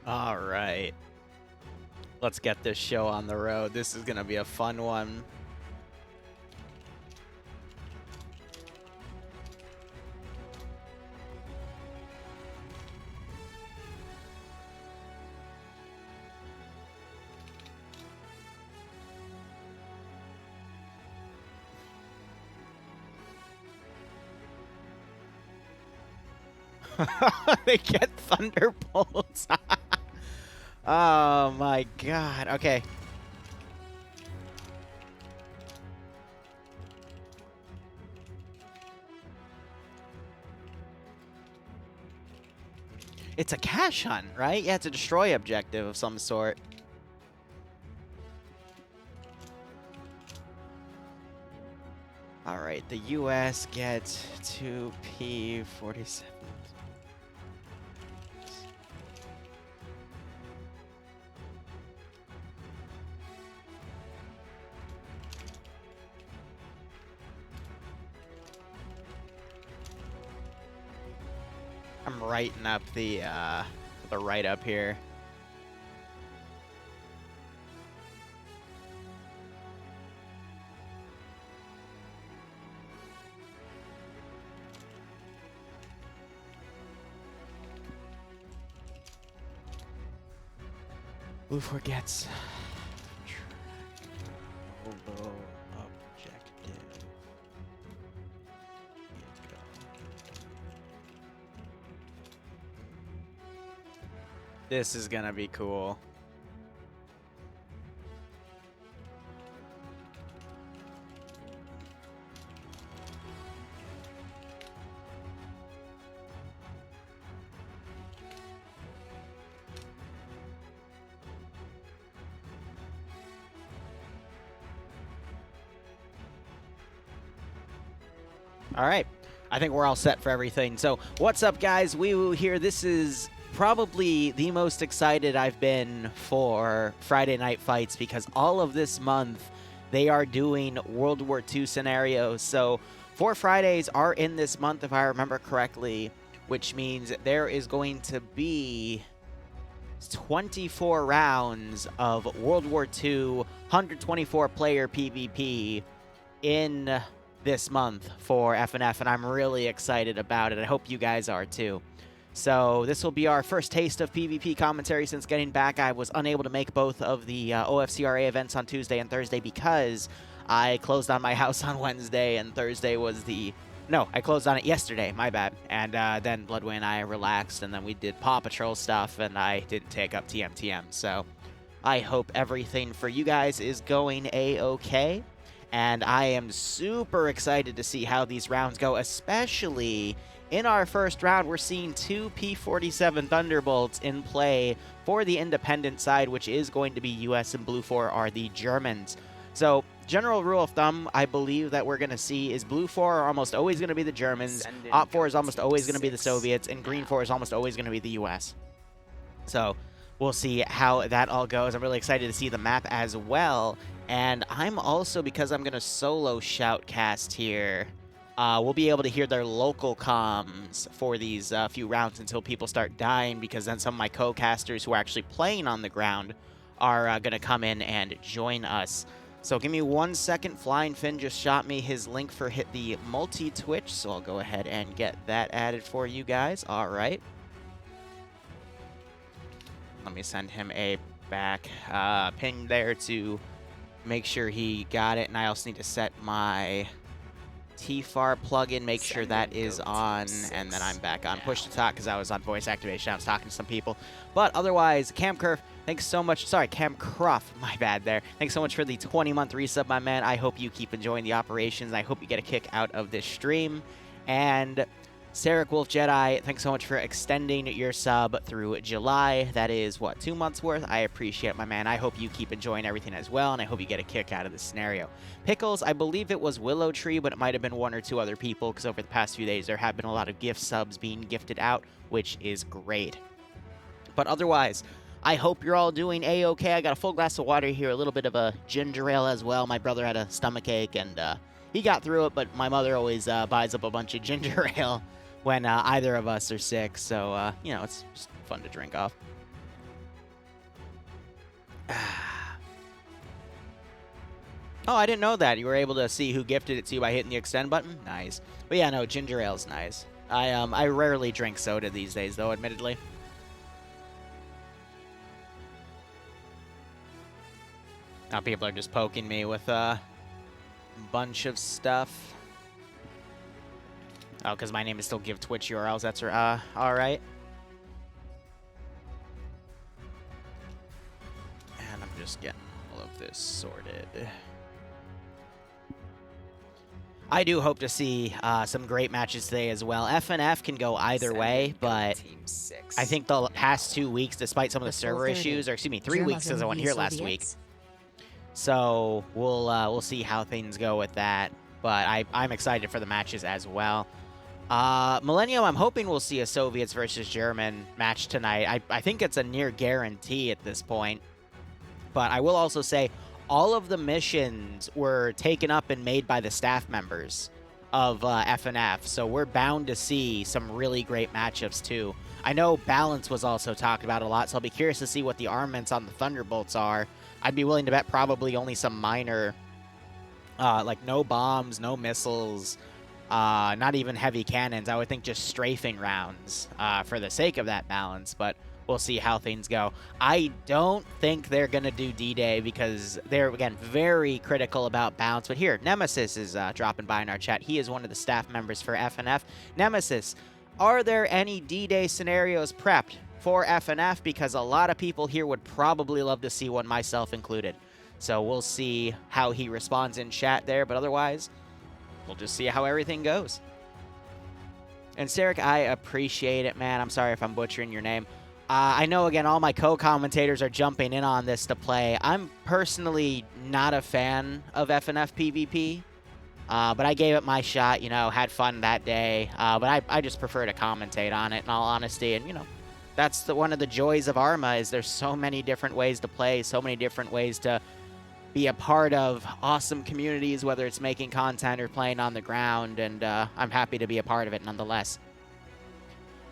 All right. Let's get this show on the road. This is going to be a fun one. They get thunderbolts. Oh my god. Okay. It's a cash hunt, right? Yeah, it's a destroy objective of some sort. All right, the U.S. gets 2 P-47. I'm writing up the write-up here. Blue 4 gets Oboe objective. This is gonna be cool. All right. I think we're all set for everything. So what's up, guys? Wee here. This is probably the most excited I've been for Friday Night Fights because all of this month they are doing World War II scenarios. So 4 Fridays are in this month, if I remember correctly, which means there is going to be 24 rounds of World War II 124-player PvP in this month for FNF, and I'm really excited about it. I hope you guys are too. So this will be our first taste of PvP commentary since getting back. I was unable to make both of the OFCRA events on Tuesday and Thursday because I closed on my house on Wednesday, and Thursday was the... No, I closed on it yesterday, my bad. And then Bloodway and I relaxed, and then we did Paw Patrol stuff, and I didn't take up TMTM. So I hope everything for you guys is going A-okay. And I am super excited to see how these rounds go, especially in our first round. We're seeing 2 P-47 Thunderbolts in play for the independent side, which is going to be US, and Blue 4 are the Germans. So general rule of thumb, I believe that we're going to see is Blue 4 are almost always going to be the Germans, Op 4 is almost always going to be the Soviets, and Green 4 is almost always going to be the US. So we'll see how that all goes. I'm really excited to see the map as well. And I'm also, because I'm going to solo shoutcast here, we'll be able to hear their local comms for these few rounds until people start dying, because then some of my co-casters who are actually playing on the ground are going to come in and join us. So give me 1 second. Flying Finn just shot me his link for hit the multi-Twitch, so I'll go ahead and get that added for you guys. All right. Let me send him a back ping there to make sure he got it, and I also need to set my TFAR plugin, make sure that is on, and then I'm back on push to talk because I was on voice activation. I was talking to some people, but otherwise, Cam Curve, thanks so much. Sorry, Cam Cruff, my bad there. Thanks so much for the 20-month resub, my man. I hope you keep enjoying the operations. I hope you get a kick out of this stream. And Sarek Wolf Jedi, thanks so much for extending your sub through July. That is, what, 2 months worth? I appreciate it, my man. I hope you keep enjoying everything as well, and I hope you get a kick out of this scenario. Pickles, I believe it was Willow Tree, but it might have been 1 or 2 other people, because over the past few days there have been a lot of gift subs being gifted out, which is great. But otherwise, I hope you're all doing A-okay. I got a full glass of water here, a little bit of a ginger ale as well. My brother had a stomachache, and he got through it, but my mother always buys up a bunch of ginger ale when either of us are sick, so, you know, it's just fun to drink off. Oh, I didn't know that. You were able to see who gifted it to you by hitting the extend button? Nice. But yeah, no, ginger ale's nice. I rarely drink soda these days, though, admittedly. Now people are just poking me with a bunch of stuff. Oh, because my name is still Give Twitch URLs. That's all right. And I'm just getting all of this sorted. I do hope to see some great matches today as well. FNF can go either way, but I think the past 2 weeks, despite some of the server issues, or excuse me, 3 weeks because I wasn't here last week. So we'll see how things go with that. But I'm excited for the matches as well. Millennium, I'm hoping we'll see a Soviets versus German match tonight. I think it's a near guarantee at this point. But I will also say, all of the missions were taken up and made by the staff members of FNF, so we're bound to see some really great matchups too. I know balance was also talked about a lot, so I'll be curious to see what the armaments on the Thunderbolts are. I'd be willing to bet probably only some minor, like no bombs, no missiles, not even heavy cannons. I would think just strafing rounds for the sake of that balance, but we'll see how things go. I don't think they're going to do D-Day because they're, again, very critical about balance. But here, Nemesis is dropping by in our chat. He is one of the staff members for FNF. Nemesis, are there any D-Day scenarios prepped for FNF? Because a lot of people here would probably love to see one, myself included. So we'll see how he responds in chat there. But otherwise, we'll just see how everything goes. And Sarek, I appreciate it, man. I'm sorry if I'm butchering your name. I know, again, all my co-commentators are jumping in on this to play. I'm personally not a fan of FNF PvP, but I gave it my shot, you know, had fun that day. But I just prefer to commentate on it, in all honesty. And, you know, that's one of the joys of Arma, is there's so many different ways to play, so many different ways to be a part of awesome communities, whether it's making content or playing on the ground. And I'm happy to be a part of it nonetheless.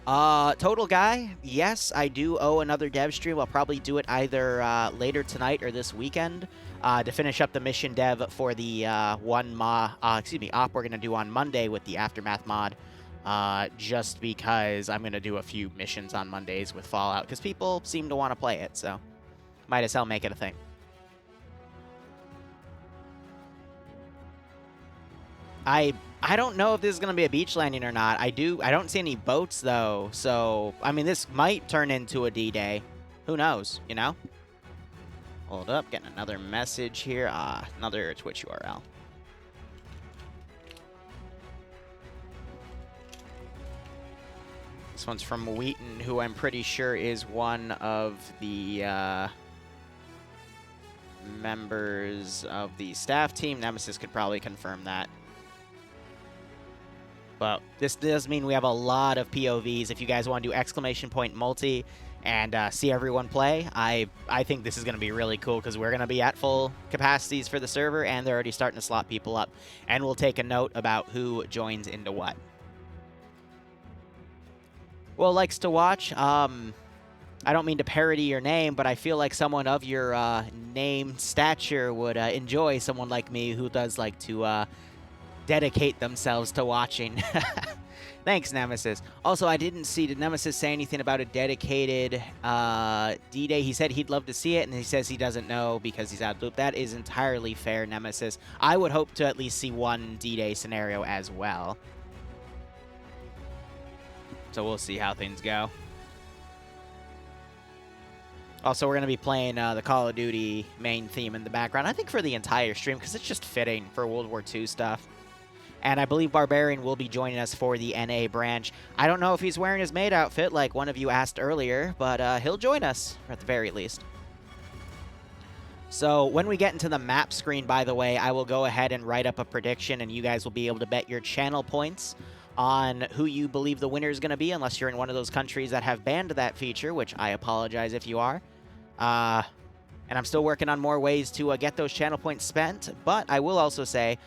Total Guy, yes, I do owe another dev stream. I'll probably do it either later tonight or this weekend to finish up the mission dev for the op we're going to do on Monday with the Aftermath mod, just because I'm going to do a few missions on Mondays with Fallout, because people seem to want to play it, so might as well make it a thing. I don't know if this is going to be a beach landing or not. I don't see any boats, though. So, I mean, this might turn into a D-Day. Who knows, you know? Hold up. Getting another message here. Another Twitch URL. This one's from Wheaton, who I'm pretty sure is one of the members of the staff team. Nemesis could probably confirm that. But this does mean we have a lot of POVs. If you guys want to do ! multi and see everyone play, I think this is going to be really cool, because we're going to be at full capacities for the server, and they're already starting to slot people up. And we'll take a note about who joins into what. Well, likes to watch. I don't mean to parody your name, but I feel like someone of your name stature would enjoy someone like me who does like to dedicate themselves to watching. Thanks, Nemesis. Also, I didn't see, did Nemesis say anything about a dedicated D-Day? He said he'd love to see it, and he says he doesn't know because he's out of loop. That is entirely fair, Nemesis. I would hope to at least see one D-Day scenario as well. So we'll see how things go. Also, we're going to be playing the Call of Duty main theme in the background, I think for the entire stream, because it's just fitting for World War II stuff. And I believe Barbarian will be joining us for the NA branch. I don't know if he's wearing his maid outfit like one of you asked earlier, but he'll join us, at the very least. So when we get into the map screen, by the way, I will go ahead and write up a prediction, and you guys will be able to bet your channel points on who you believe the winner is going to be, unless you're in one of those countries that have banned that feature, which I apologize if you are. And I'm still working on more ways to get those channel points spent, but I will also say,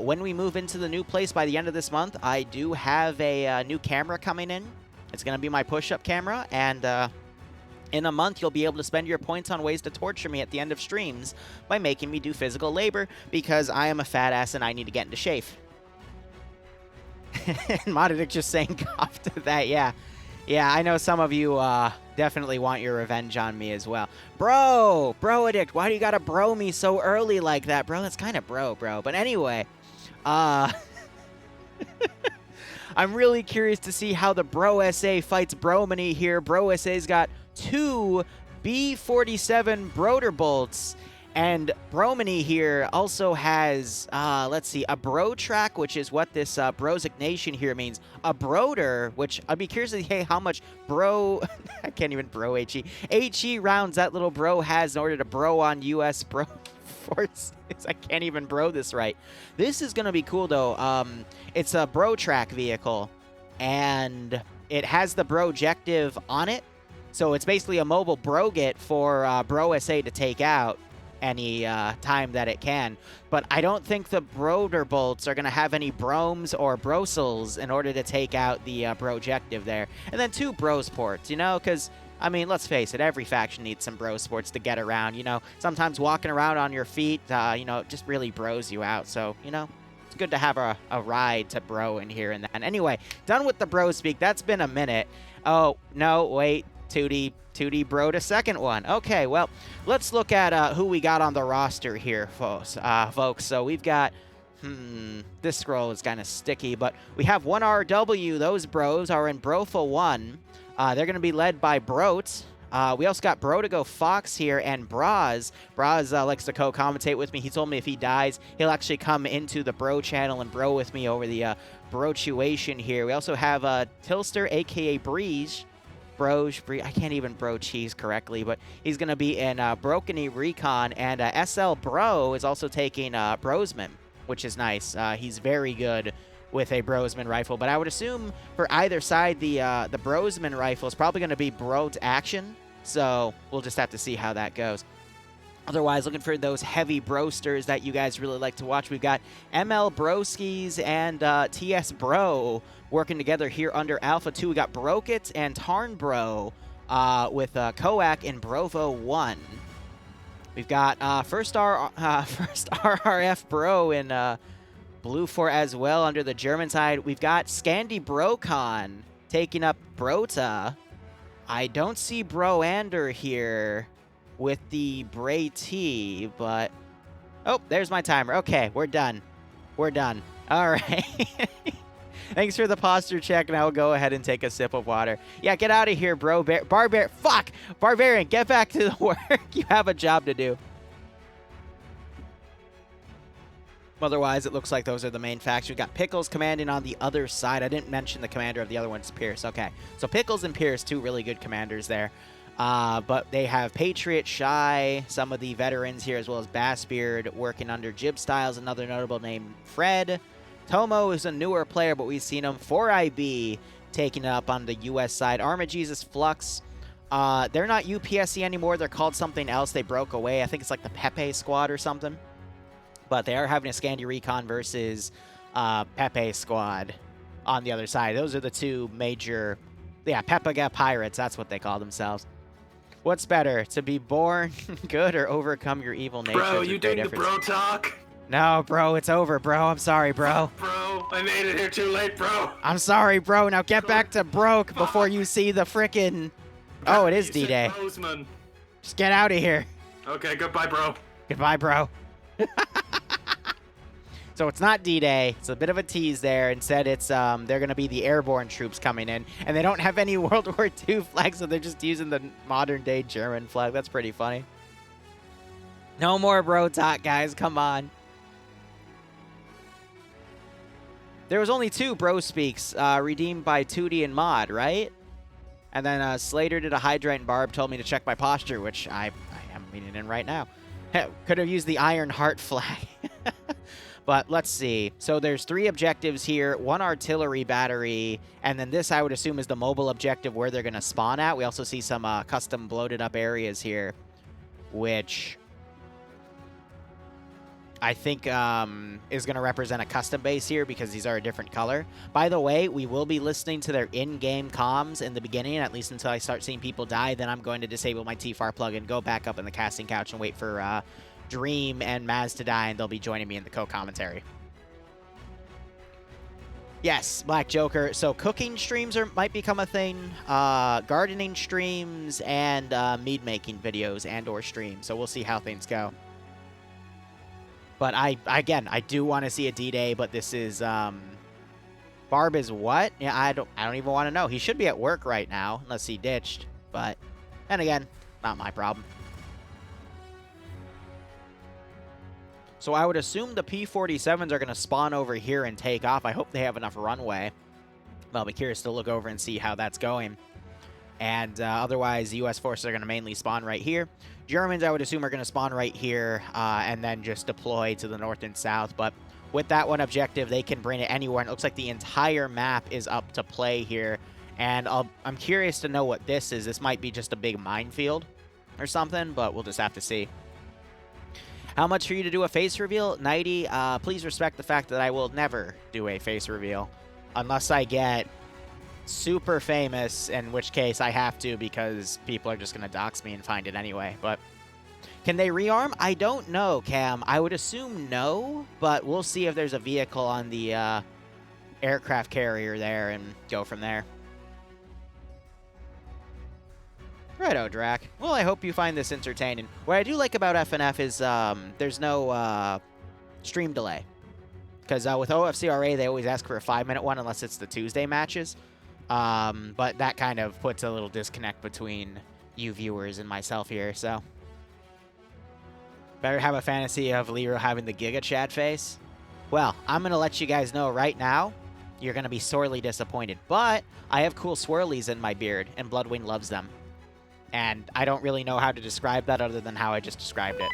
when we move into the new place by the end of this month, I do have a new camera coming in. It's going to be my push-up camera, and In a month, you'll be able to spend your points on ways to torture me at the end of streams by making me do physical labor because I am a fat ass and I need to get into shape. And Modedic just saying cough to that, yeah. Yeah, I know some of you definitely want your revenge on me as well. Bro addict, why do you gotta bro me so early like that, bro? That's kind of bro. But anyway, I'm really curious to see how the Bro SA fights Bromany here. Bro SA's got 2 B47 Broder bolts, and Bromany here also has, let's see, a Bro track, which is what this Brosignation here means. A Broder, which I'd be curious to see how much Bro, I can't even Bro HE. HE rounds that little Bro has in order to Bro on US Bro Forces. I can't even Bro this right. This is going to be cool, though. It's a Bro track vehicle, and it has the Brojective on it. So it's basically a mobile Brogit for Bro SA to take out any time that it can. But I don't think the Broder bolts are going to have any Bromes or Brosels in order to take out the Brojective there. And then 2 Brosports, you know, because, I mean, let's face it, every faction needs some Brosports to get around, you know. Sometimes walking around on your feet, you know, just really bros you out. So, you know, it's good to have a ride to bro in here and then. Anyway, done with the bro speak. That's been a minute. Oh, no, wait. 2D broed a second one. Okay, well, let's look at who we got on the roster here, folks. So we've got, this scroll is kind of sticky, but we have 1RW. Those bros are in Brofa 1. They're going to be led by Broat. We also got Brotigo Fox here and Braz. Braz likes to co-commentate with me. He told me if he dies, he'll actually come into the Bro channel and bro with me over the Brotuation here. We also have Tilster, a.k.a. Breeze. I can't even bro cheese correctly, but he's going to be in Brokeny Recon, and SL Bro is also taking Brosman, which is nice. He's very good with a Brosman rifle, but I would assume for either side, the Brosman rifle is probably going to be Broad Action, so we'll just have to see how that goes. Otherwise, looking for those heavy brosters that you guys really like to watch. We've got ML Broskis and TS Bro working together here under Alpha 2. We got Brokit and Tarn Bro with Coac in Brovo 1. We've got first RRF Bro in Blue 4 as well under the German side. We've got Scandi Brocon taking up Brota. I don't see Broander here with the Bray T, but... Oh, there's my timer. Okay, we're done. We're done. All right. Thanks for the posture check, and I will go ahead and take a sip of water. Yeah, get out of here, bro. Fuck! Barbarian, get back to the work. You have a job to do. Otherwise, it looks like those are the main factions. We've got Pickles commanding on the other side. I didn't mention the commander of the other one's Pierce. Okay, so Pickles and Pierce, 2 really good commanders there. But they have Patriot, Shy, some of the veterans here, as well as Bassbeard working under Jib Styles, another notable name, Fred. Tomo is a newer player, but we've seen him. 4IB taking it up on the U.S. side. Armagesus Flux. They're not UPSC anymore. They're called something else. They broke away. I think it's like the Pepe Squad or something. But they are having a Scandi Recon versus Pepe Squad on the other side. Those are the 2 major, yeah, Pepaga Pirates. That's what they call themselves. What's better, to be born good or overcome your evil nature? Bro, you doing the bro talk? No, bro, it's over, bro. I'm sorry, bro. Bro, I made it here too late, bro. I'm sorry, bro. Now get back to broke before you see the frickin'... Oh, it is D-Day. Just get out of here. Okay, goodbye, bro. Goodbye, bro. So it's not D-Day. It's a bit of a tease there. Instead, it's they're going to be the airborne troops coming in. And they don't have any World War II flags, so they're just using the modern-day German flag. That's pretty funny. No more bro talk, guys. Come on. There was only 2 bro speaks redeemed by 2D and Mod, right? And then Slater did a Hydrant, and Barb told me to check my posture, which I am meaning in right now. Could have used the Iron Heart flag. But let's see. So there's 3 objectives here, 1 artillery battery, and then this I would assume is the mobile objective where they're going to spawn at. We also see some custom bloated up areas here, which I think is going to represent a custom base here because these are a different color. By the way, we will be listening to their in-game comms in the beginning, at least until I start seeing people die. Then I'm going to disable my TFAR plugin, go back up in the casting couch, and wait for Dream and Maz to die, and they'll be joining me in the co-commentary. Yes, Black Joker. So cooking streams might become a thing, gardening streams, and mead-making videos and/or streams. So we'll see how things go. But again, I do want to see a D-Day, but this is, Barb is what? Yeah, I don't even want to know. He should be at work right now, unless he ditched. But, then again, not my problem. So I would assume the P-47s are going to spawn over here and take off. I hope they have enough runway. I'll be curious to look over and see how that's going. And otherwise, the U.S. forces are going to mainly spawn right here. Germans, I would assume, are going to spawn right here and then just deploy to the north and south. But with that one objective, they can bring it anywhere. And it looks like the entire map is up to play here. And I'm curious to know what this is. This might be just a big minefield or something, but we'll just have to see. How much for you to do a face reveal? Nighty, please respect the fact that I will never do a face reveal unless I get super famous, in which case I have to because people are just going to dox me and find it anyway. But can they rearm? I don't know, Cam. I would assume no, but we'll see if there's a vehicle on the aircraft carrier there and go from there. Righto, Drac. Well, I hope you find this entertaining. What I do like about FNF is there's no stream delay. Because with OFCRA, they always ask for a 5-minute one unless it's the Tuesday matches. But that kind of puts a little disconnect between you viewers and myself here, so. Better have a fantasy of Liru having the Giga Chad face. Well, I'm going to let you guys know right now, you're going to be sorely disappointed. But I have cool swirlies in my beard, and Bloodwing loves them. And I don't really know how to describe that other than how I just described it.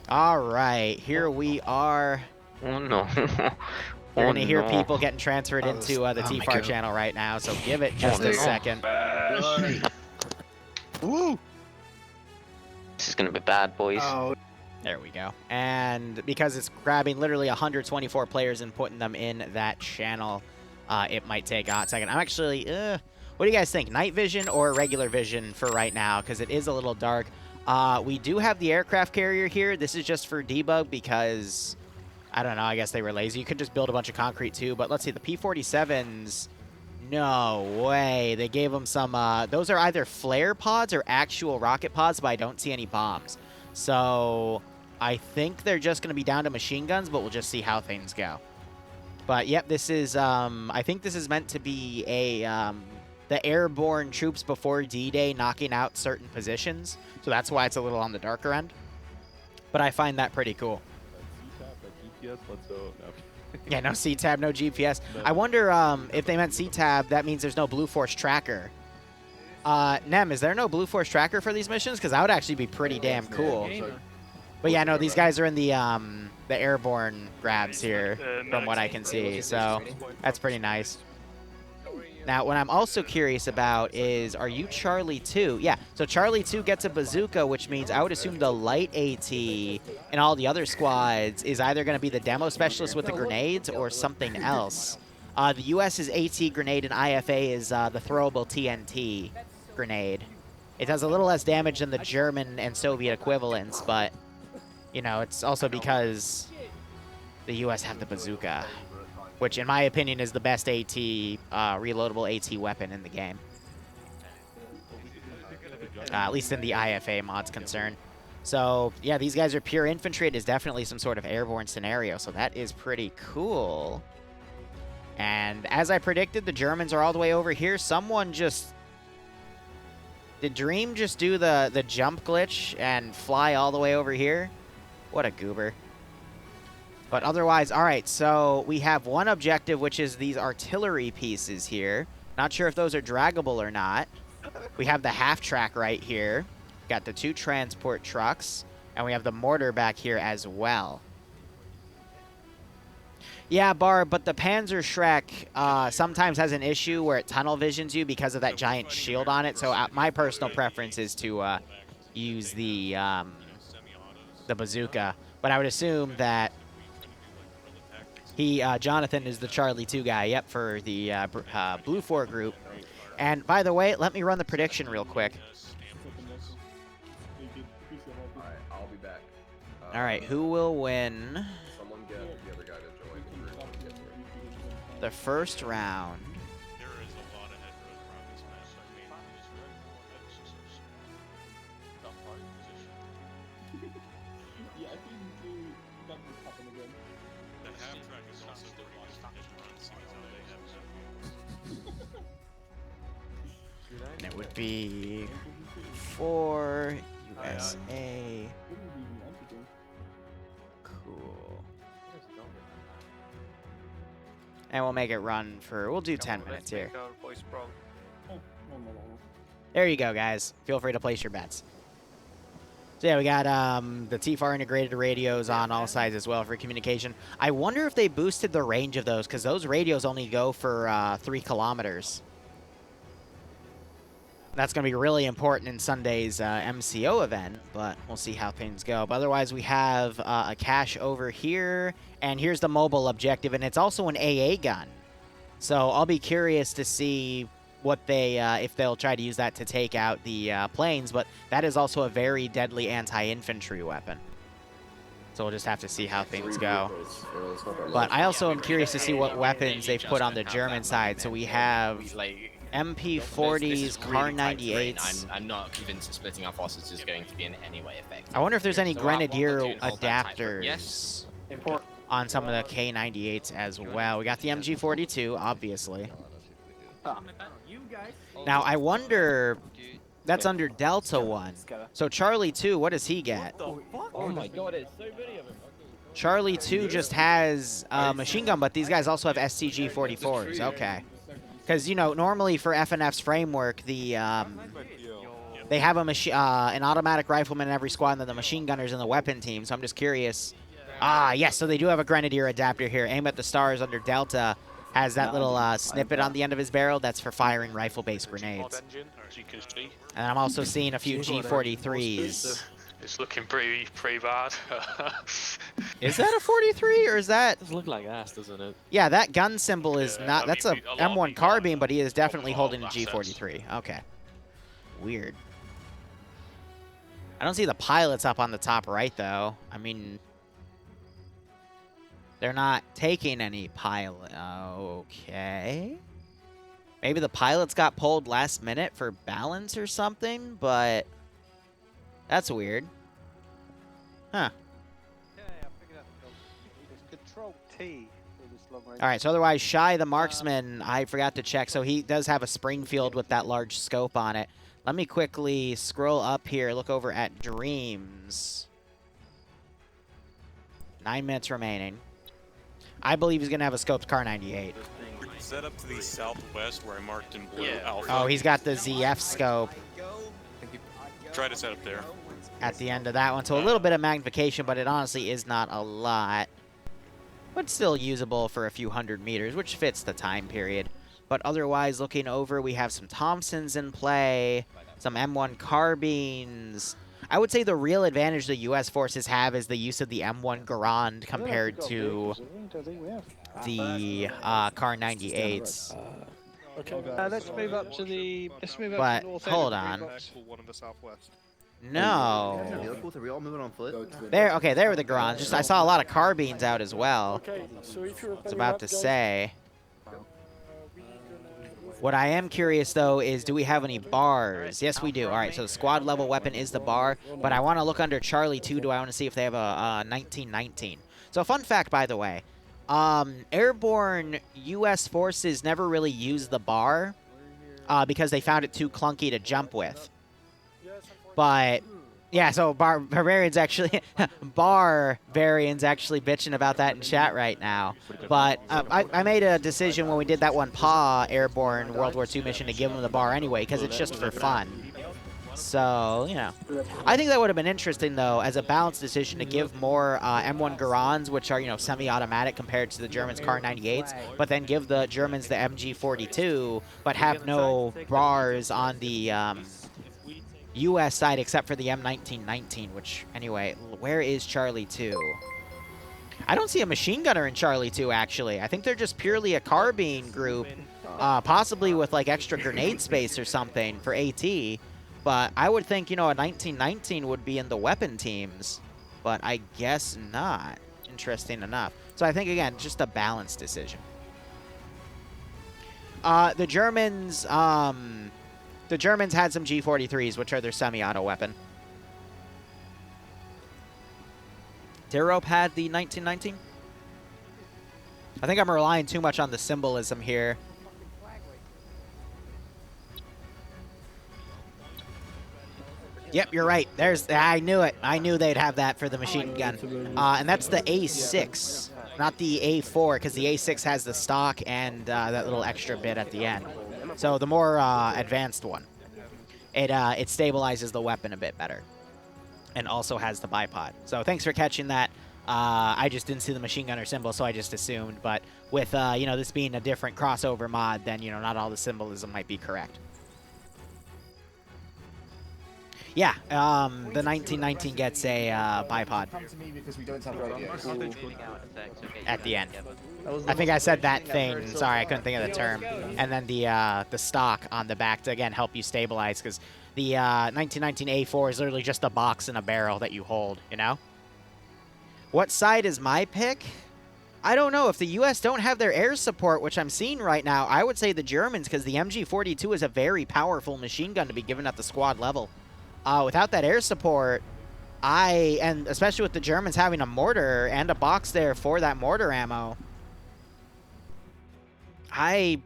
All right, here we are. Oh, no. You're going to hear people getting transferred into the TFAR channel right now, so give it just a second. Woo! This is going to be bad, boys. Oh. There we go. And because it's grabbing literally 124 players and putting them in that channel, it might take a hot second. I'm actually, what do you guys think? Night vision or regular vision for right now? Because it is a little dark. We do have the aircraft carrier here. This is just for debug because, I don't know, I guess they were lazy. You could just build a bunch of concrete too. But let's see, the P-47s, no way. They gave them some, those are either flare pods or actual rocket pods, but I don't see any bombs. So I think they're just going to be down to machine guns, but we'll just see how things go. But yep, this is, I think this is meant to be a, the airborne troops before D-Day knocking out certain positions. So that's why it's a little on the darker end. But I find that pretty cool. GPS, let's go. No. Yeah, no C-Tab, no GPS. No. I wonder if they meant C-Tab, that means there's no Blue Force tracker. Nem, is there no Blue Force tracker for these missions? Because that would actually be pretty damn cool. But yeah, no, these guys are in the airborne grabs here, from what I can see. So that's pretty nice. Now, what I'm also curious about is, are you Charlie 2? Yeah, so Charlie 2 gets a bazooka, which means I would assume the light AT and all the other squads is either going to be the demo specialist with the grenades or something else. The U.S.'s AT grenade and IFA is the throwable TNT grenade. It does a little less damage than the German and Soviet equivalents, but, you know, it's also because the U.S. have the bazooka, which in my opinion is the best AT, reloadable AT weapon in the game. At least in the IFA mod's concerned. So, yeah, these guys are pure infantry. It is definitely some sort of airborne scenario, so that is pretty cool. And as I predicted, the Germans are all the way over here. Someone just... Did Dream just do the jump glitch and fly all the way over here? What a goober. But otherwise, all right, so we have one objective, which is these artillery pieces here. Not sure if those are draggable or not. We have the half-track right here. Got the 2 transport trucks. And we have the mortar back here as well. Yeah, Barb, but the Panzer Shrek sometimes has an issue where it tunnel visions you because of that giant shield on it. So my personal preference is to use the bazooka. But I would assume that Jonathan is the Charlie 2 guy, yep, for the Blue 4 group. And by the way, let me run the prediction real quick. Alright, I'll be back. All right, who will win Someone get the other guy to join the group when we get through. the first round? There is a lot of headroom around this map. I mean, it's very emphasis. Top party position. Yeah, I think that would happen again. The half track is also the one that runs how they have. And it would be for USA. Cool. And we'll make it run for, we'll do 10 minutes here. There you go, guys. Feel free to place your bets. So yeah, we got the TFAR integrated radios on all sides as well for communication. I wonder if they boosted the range of those, because those radios only go for 3 kilometers. That's going to be really important in Sunday's MCO event, but we'll see how things go. But otherwise, we have a cache over here, and here's the mobile objective, and it's also an AA gun. So I'll be curious to see what they, if they'll try to use that to take out the planes, but that is also a very deadly anti-infantry weapon. So we'll just have to see how things go. But I also am curious to see what weapons they've put on the German side. So we have MP40s, Car 98s. I'm not convinced that splitting our forces is going to be in any way effective. I wonder if there's any So Grenadier I'll hold that tight, but adapters yes. on some of the K98s as well. We got the MG42, obviously. Now, I wonder, that's under Delta 1. So Charlie 2, what does he get? Oh my god, it's so many of them. Charlie 2 just has a machine gun, but these guys also have STG-44s. Okay. Because, you know, normally for FNF's framework, the they have a an automatic rifleman in every squad, and then the machine gunners in the weapon team. So I'm just curious. Yes, so they do have a Grenadier adapter here. Aim at the stars under Delta has that little snippet on the end of his barrel. That's for firing rifle-based grenades. And I'm also seeing a few G43s. It's looking pretty bad. Is that a 43 or is that? It does look like ass, doesn't it? Yeah, that gun symbol is Yeah, not. I That's mean, a a lot of M1 people carbine, have but he is definitely holding a a lot of G43. Okay. Weird. I don't see the pilots up on the top right, though. I mean, they're not taking any pilot. Okay. Maybe the pilots got pulled last minute for balance or something, but that's weird. Huh. Control T for this long range. All right, so otherwise, Shy, the marksman, I forgot to check. So he does have a Springfield with that large scope on it. Let me quickly scroll up here, look over at Dreams. 9 minutes remaining. I believe he's going to have a scoped Car 98. Set up to the southwest where I marked in blue Yeah. alpha. Oh, he's got the ZF scope Try to set up there. at the end of that one. So a little bit of magnification, but it honestly is not a lot. But still usable for a few hundred meters, which fits the time period. But otherwise, looking over, we have some Thompsons in play, some M1 carbines. I would say the real advantage the U.S. forces have is the use of the M1 Garand compared to the Car 98s. Okay, let's move up to the. Let's move up But to north hold end. on. One in the southwest. No. Are we all moving on foot? There, okay, there were the Garands. Just I saw a lot of carbines out as well. Okay, so if you're I was about to say. What I am curious, though, is do we have any bars? Yes, we do. All right, so the squad level weapon is the bar, but I want to look under Charlie 2. Do I want to see if they have a 1919? So fun fact, by the way, airborne U.S. forces never really used the bar because they found it too clunky to jump with. But yeah, so Barbarian's actually Barbarian's actually bitching about that in chat right now. But I made a decision when we did that one PA airborne World War II mission to give them the bar anyway because it's just for fun. So, you know. I think that would have been interesting, though, as a balanced decision to give more M1 Garands, which are, you know, semi-automatic compared to the Germans' Car 98s, but then give the Germans the MG42, but have no bars on the U.S. side except for the M1919, which, anyway, where is Charlie 2? I don't see a machine gunner in Charlie 2, actually. I think they're just purely a carbine group, possibly with, like, extra grenade space or something for AT. But I would think, you know, a 1919 would be in the weapon teams, but I guess not. Interesting enough. So I think, again, just a balanced decision. The Germans had some G43s, which are their semi-auto weapon. Derop had the 1919? I think I'm relying too much on the symbolism here. Yep, you're right. I knew it. I knew they'd have that for the machine gun. And that's the A6, not the A4, because the A6 has the stock and that little extra bit at the end. So the more advanced one. It stabilizes the weapon a bit better. And also has the bipod. So thanks for catching that. I just didn't see the machine gunner symbol, so I just assumed. But with, you know, this being a different crossover mod, then, you know, not all the symbolism might be correct. Yeah, the 1919 gets a bipod at the end. I think I said that thing. Sorry, I couldn't think of the term. And then the stock on the back to, again, help you stabilize, because the 1919 A4 is literally just a box and a barrel that you hold, you know? What side is my pick? I don't know. If the U.S. don't have their air support, which I'm seeing right now, I would say the Germans, because the MG42 is a very powerful machine gun to be given at the squad level. Without that air support, and especially with the Germans having a mortar and a box there for that mortar ammo, I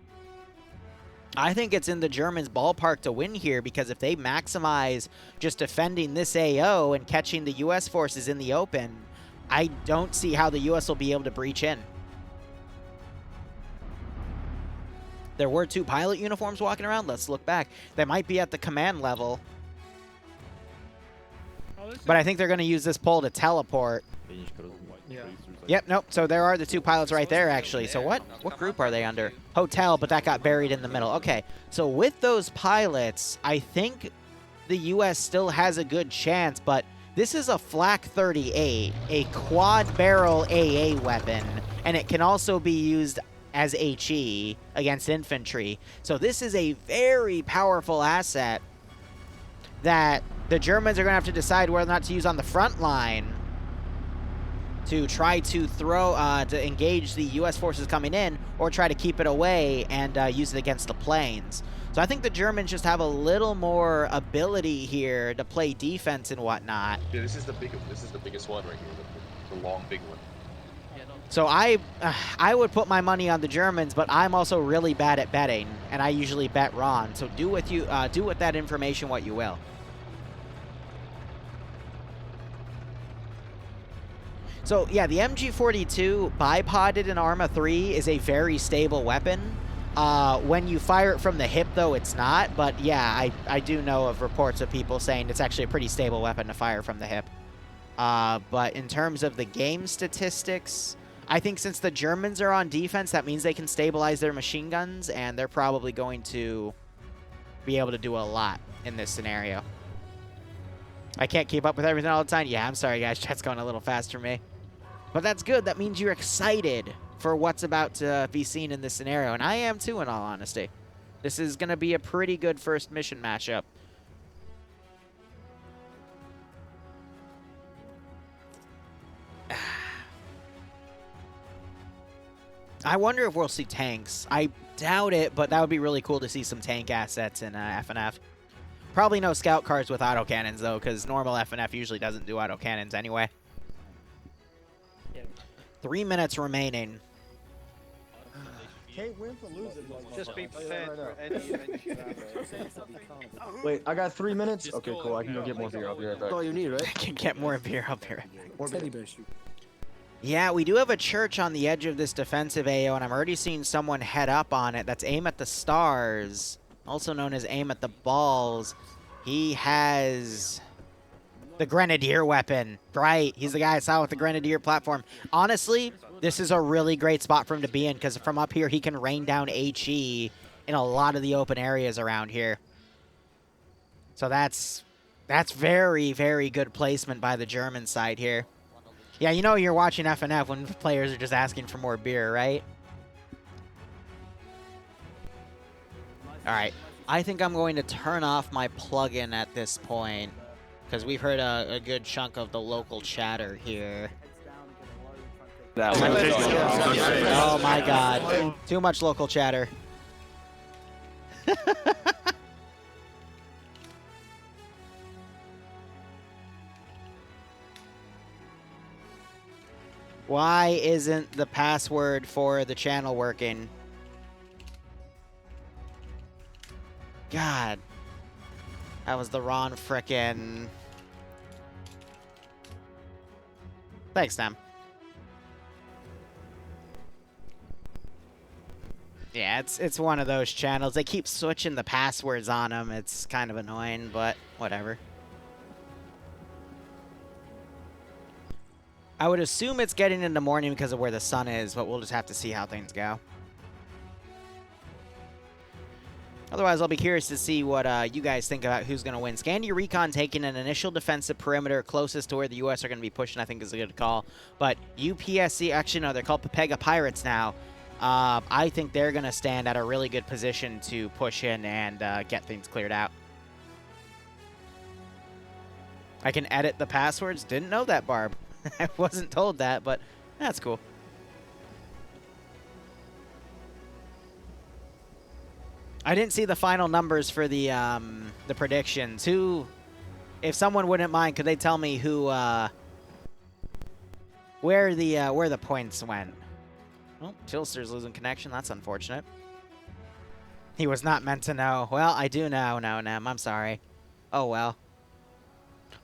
think it's in the Germans' ballpark to win here, because if they maximize just defending this AO and catching the U.S. forces in the open, I don't see how the U.S. will be able to breach in. There were 2 pilot uniforms walking around. Let's look back. They might be at the command level. But I think they're going to use this pole to teleport. Yeah. Yep, nope. So there are the 2 pilots right there, actually. So what group are they under? Hotel, but that got buried in the middle. Okay, so with those pilots, I think the U.S. still has a good chance, but this is a Flak 38, a quad-barrel AA weapon, and it can also be used as HE against infantry. So this is a very powerful asset that the Germans are going to have to decide whether or not to use on the front line to try to to engage the U.S. forces coming in, or try to keep it away and use it against the planes. So I think the Germans just have a little more ability here to play defense and whatnot. Yeah, this is the biggest one right here, the long big one. So I would put my money on the Germans, but I'm also really bad at betting, and I usually bet wrong. So do with that information what you will. So, yeah, the MG42 bipoded in Arma 3 is a very stable weapon. When you fire it from the hip, though, it's not. But, yeah, I do know of reports of people saying it's actually a pretty stable weapon to fire from the hip. But in terms of the game statistics, I think since the Germans are on defense, that means they can stabilize their machine guns, and they're probably going to be able to do a lot in this scenario. I can't keep up with everything all the time. Yeah, I'm sorry, guys. Chat's going a little fast for me. But that's good. That means you're excited for what's about to be seen in this scenario. And I am too, in all honesty. This is going to be a pretty good first mission matchup. I wonder if we'll see tanks. I doubt it, but that would be really cool to see some tank assets in FNF. Probably no scout cars with autocannons, though, because normal FNF usually doesn't do autocannons anyway. 3 minutes remaining. Can't win for losing. Just be prepared for any. Wait, I got 3 minutes? Okay, cool. I can go get more beer. I'll be right back. That's all you need, right? I can get more beer up here. More teddy bears. Yeah, we do have a church on the edge of this defensive AO, and I'm already seeing someone head up on it. That's Aim at the Stars, also known as Aim at the Balls. He has the Grenadier weapon. Right, he's the guy I saw with the Grenadier platform. Honestly, this is a really great spot for him to be in, because from up here, he can rain down HE in a lot of the open areas around here. So that's That's very, very good placement by the German side here. Yeah, you know you're watching FNF when players are just asking for more beer, right? All right. I think I'm going to turn off my plugin at this point because we've heard a good chunk of the local chatter here. Oh my god. Too much local chatter. Why isn't the password for the channel working? God. That was the wrong frickin'... Thanks, Sam. Yeah, it's one of those channels. They keep switching the passwords on them. It's kind of annoying, but whatever. I would assume it's getting in the morning because of where the sun is, but we'll just have to see how things go. Otherwise, I'll be curious to see what you guys think about who's going to win. Scandia Recon taking an initial defensive perimeter closest to where the U.S. are going to be pushing, I think is a good call. But UPSC, actually, no, they're called Pepega Pirates now. I think they're going to stand at a really good position to push in and get things cleared out. I can edit the passwords. Didn't know that, Barb. I wasn't told that, but that's cool. I didn't see the final numbers for the predictions. Who, if someone wouldn't mind, could they tell me who, where the points went? Oh, Chilster's losing connection. That's unfortunate. He was not meant to know. Well, I do know now, Nem. I'm sorry. Oh, well.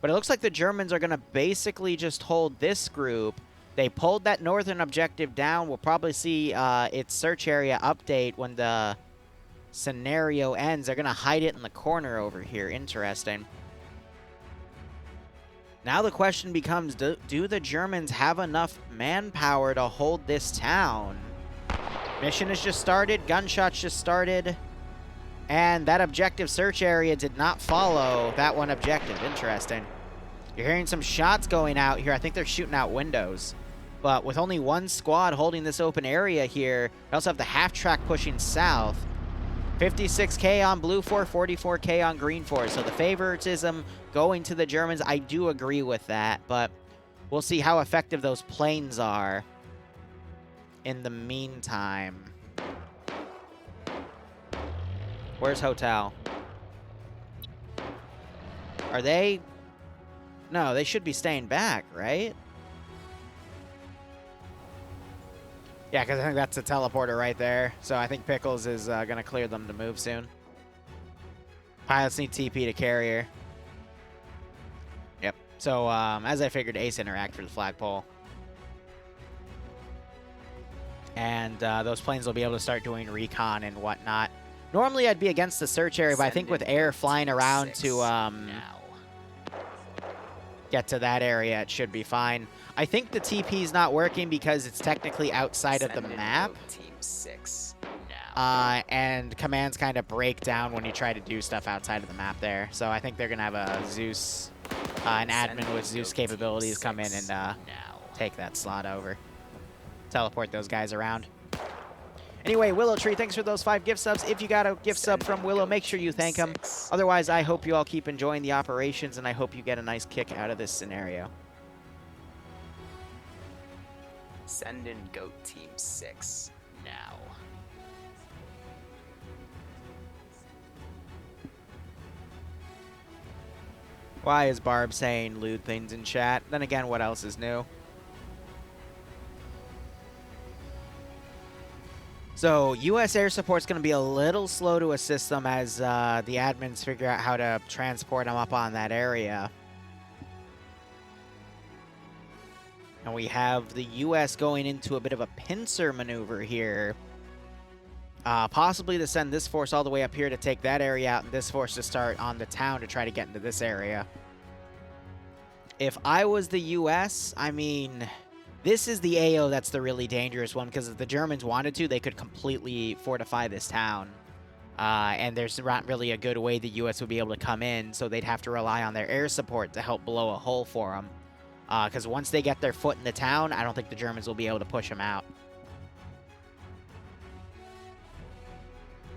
But it looks like the Germans are going to basically just hold this group. They pulled that northern objective down. We'll probably see its search area update when the scenario ends. They're going to hide it in the corner over here. Interesting. Now the question becomes, do the Germans have enough manpower to hold this town? Mission has just started. Gunshots just started. And that objective search area did not follow that one objective. Interesting. You're hearing some shots going out here. I think they're shooting out windows. But with only one squad holding this open area here, we also have the half-track pushing south. 56K on Blue 4, 44K on Green 4. So the favoritism going to the Germans, I do agree with that. But we'll see how effective those planes are in the meantime. Where's Hotel? Are they... No, they should be staying back, right? Yeah, because I think that's a teleporter right there. So I think Pickles is going to clear them to move soon. Pilots need TP to carrier. Yep. So, as I figured, Ace interact for the flagpole. And those planes will be able to start doing recon and whatnot. Normally, I'd be against the search area, but I think with air flying around to get to that area, it should be fine. I think the TP is not working because it's technically outside of the map. Team 6 now. And commands kind of break down when you try to do stuff outside of the map there. So I think they're going to have a Zeus, an admin with Zeus capabilities come in and take that slot over. Teleport those guys around. Anyway, Willow Tree, thanks for those 5 gift subs. If you got a gift sub from Willow, make sure you thank him. Otherwise, I hope you all keep enjoying the operations, and I hope you get a nice kick out of this scenario. Send in Goat Team 6 now. Why is Barb saying lewd things in chat? Then again, what else is new? So, U.S. air support's going to be a little slow to assist them as the admins figure out how to transport them up on that area. And we have the U.S. going into a bit of a pincer maneuver here. Possibly to send this force all the way up here to take that area out, and this force to start on the town to try to get into this area. If I was the U.S., I mean... This is the AO that's the really dangerous one, because if the Germans wanted to, they could completely fortify this town. and there's not really a good way the U.S. would be able to come in, so they'd have to rely on their air support to help blow a hole for them. Because once they get their foot in the town, I don't think the Germans will be able to push them out.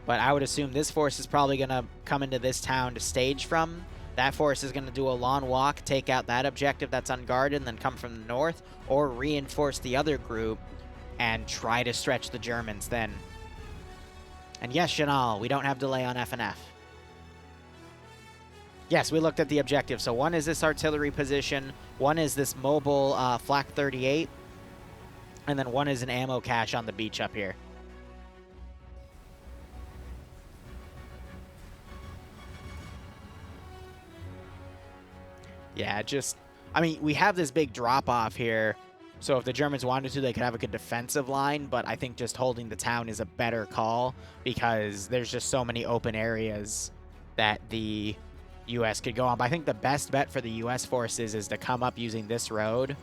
But I would assume this force is probably going to come into this town to stage from. That force is going to do a long walk, take out that objective that's unguarded, and then come from the north, or reinforce the other group and try to stretch the Germans then. And yes, Chanel, we don't have delay on FNF. Yes, we looked at the objective. So one is this artillery position, one is this mobile Flak 38, and then one is an ammo cache on the beach up here. Yeah, just, I mean, we have this big drop-off here, so if the Germans wanted to, they could have a good defensive line, but I think just holding the town is a better call because there's just so many open areas that the U.S. could go on. But I think the best bet for the U.S. forces is to come up using this road,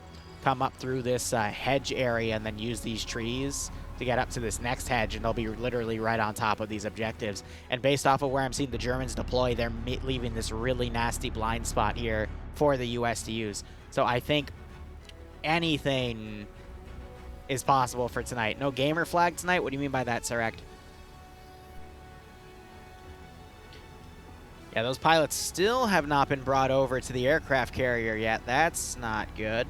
come up through this hedge area, and then use these trees to get up to this next hedge, and they'll be literally right on top of these objectives. And based off of where I'm seeing the Germans deploy, they're leaving this really nasty blind spot here for the U.S. to use. So I think anything is possible for tonight. No gamer flag tonight? What do you mean by that, Sarect? Yeah, those pilots still have not been brought over to the aircraft carrier yet. That's not good.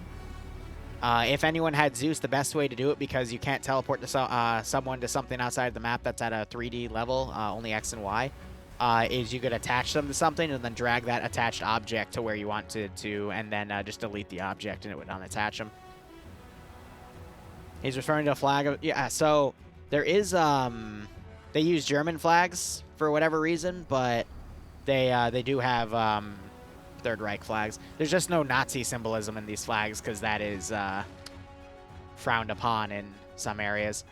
If anyone had Zeus, the best way to do it, because you can't teleport to someone to something outside the map that's at a 3D level, only X and Y, is you could attach them to something and then drag that attached object to where you want to and then just delete the object and it would unattach them. He's referring to a flag. Yeah, so there is, they use German flags for whatever reason, but they do have Third Reich flags. There's just no Nazi symbolism in these flags because that is frowned upon in some areas.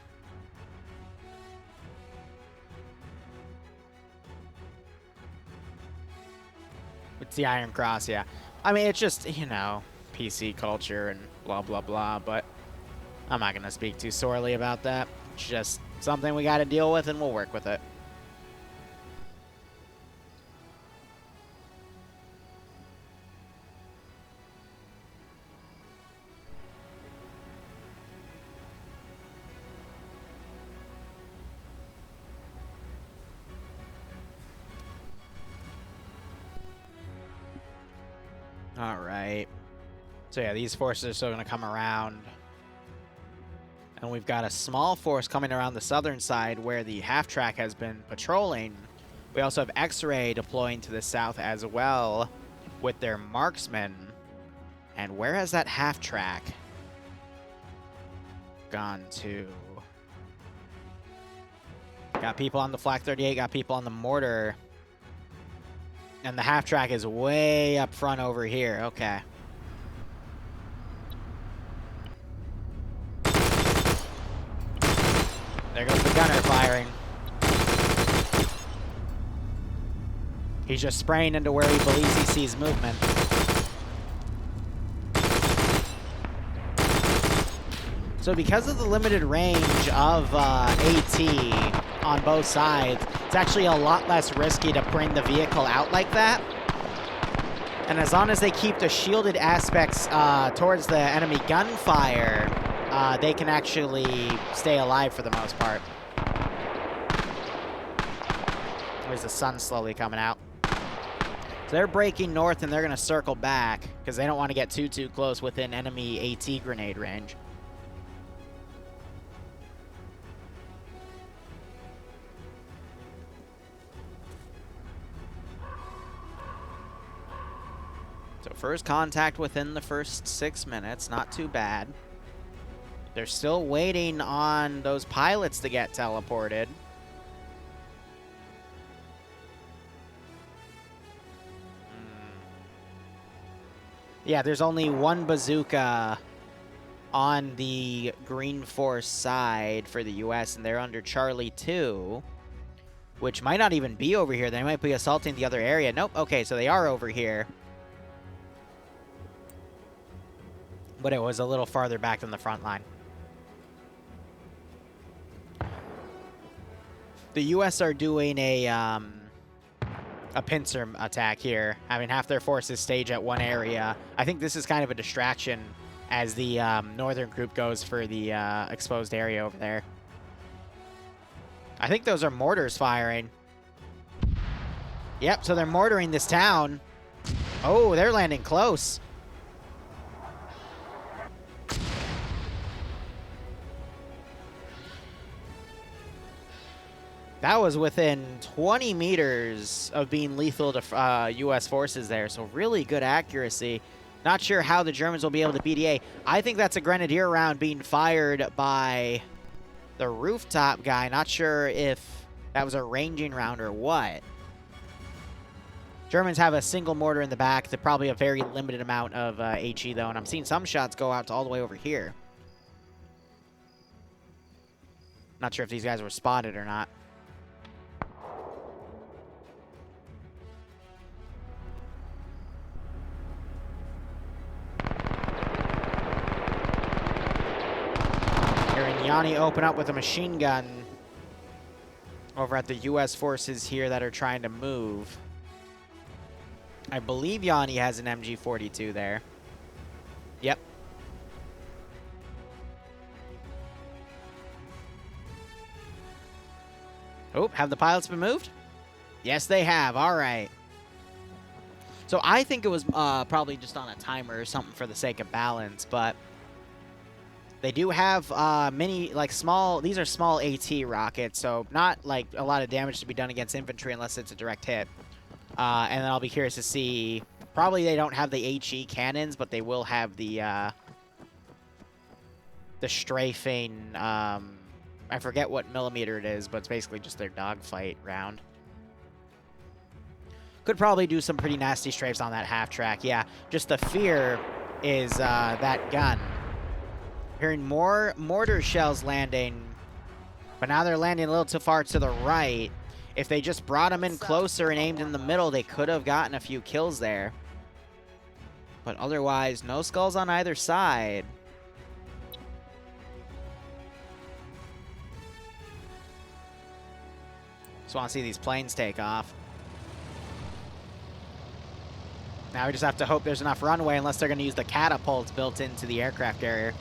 It's the Iron Cross, yeah. I mean, it's just, you know, PC culture and blah, blah, blah, but I'm not going to speak too sorely about that. It's just something we got to deal with, and we'll work with it. All right. So yeah, these forces are still going to come around. And we've got a small force coming around the southern side where the half-track has been patrolling. We also have X-Ray deploying to the south as well with their marksmen. And where has that half-track gone to? Got people on the Flak 38, got people on the mortar. And the half-track is way up front over here. Okay. There goes the gunner firing. He's just spraying into where he believes he sees movement. So because of the limited range of AT on both sides, it's actually a lot less risky to bring the vehicle out like that. And as long as they keep the shielded aspects towards the enemy gunfire, they can actually stay alive for the most part. There's the sun slowly coming out. So they're breaking north and they're going to circle back because they don't want to get too close within enemy AT grenade range. So first contact within the first 6 minutes, not too bad. They're still waiting on those pilots to get teleported. Yeah, there's only one bazooka on the Green Force side for the U.S., and they're under Charlie 2, which might not even be over here. They might be assaulting the other area. Nope. Okay, so they are over here. But it was a little farther back than the front line. The U.S. are doing a pincer attack here, having half their forces stage at one area. I think this is kind of a distraction as the northern group goes for the exposed area over there. I think those are mortars firing. Yep, so they're mortaring this town. Oh, they're landing close. That was within 20 meters of being lethal to U.S. forces there, so really good accuracy. Not sure how the Germans will be able to BDA. I think that's a grenadier round being fired by the rooftop guy. Not sure if that was a ranging round or what. Germans have a single mortar in the back. They're probably a very limited amount of HE, though, and I'm seeing some shots go out to all the way over here. Not sure if these guys were spotted or not. Yanni open up with a machine gun over at the U.S. forces here that are trying to move. I believe Yanni has an MG42 there. Yep. Oh, have the pilots been moved? Yes, they have. All right. So I think it was probably just on a timer or something for the sake of balance, but they do have many, like, small, these are small AT rockets, so not, like, a lot of damage to be done against infantry unless it's a direct hit. And then I'll be curious to see, probably they don't have the HE cannons, but they will have the strafing, I forget what millimeter it is, but it's basically just their dogfight round. Could probably do some pretty nasty strafes on that half-track, yeah. Just the fear is that gun. Hearing more mortar shells landing, but now they're landing a little too far to the right. If they just brought them in closer and aimed in the middle, they could have gotten a few kills there. But otherwise, no skulls on either side. Just want to see these planes take off. Now we just have to hope there's enough runway unless they're going to use the catapults built into the aircraft carrier.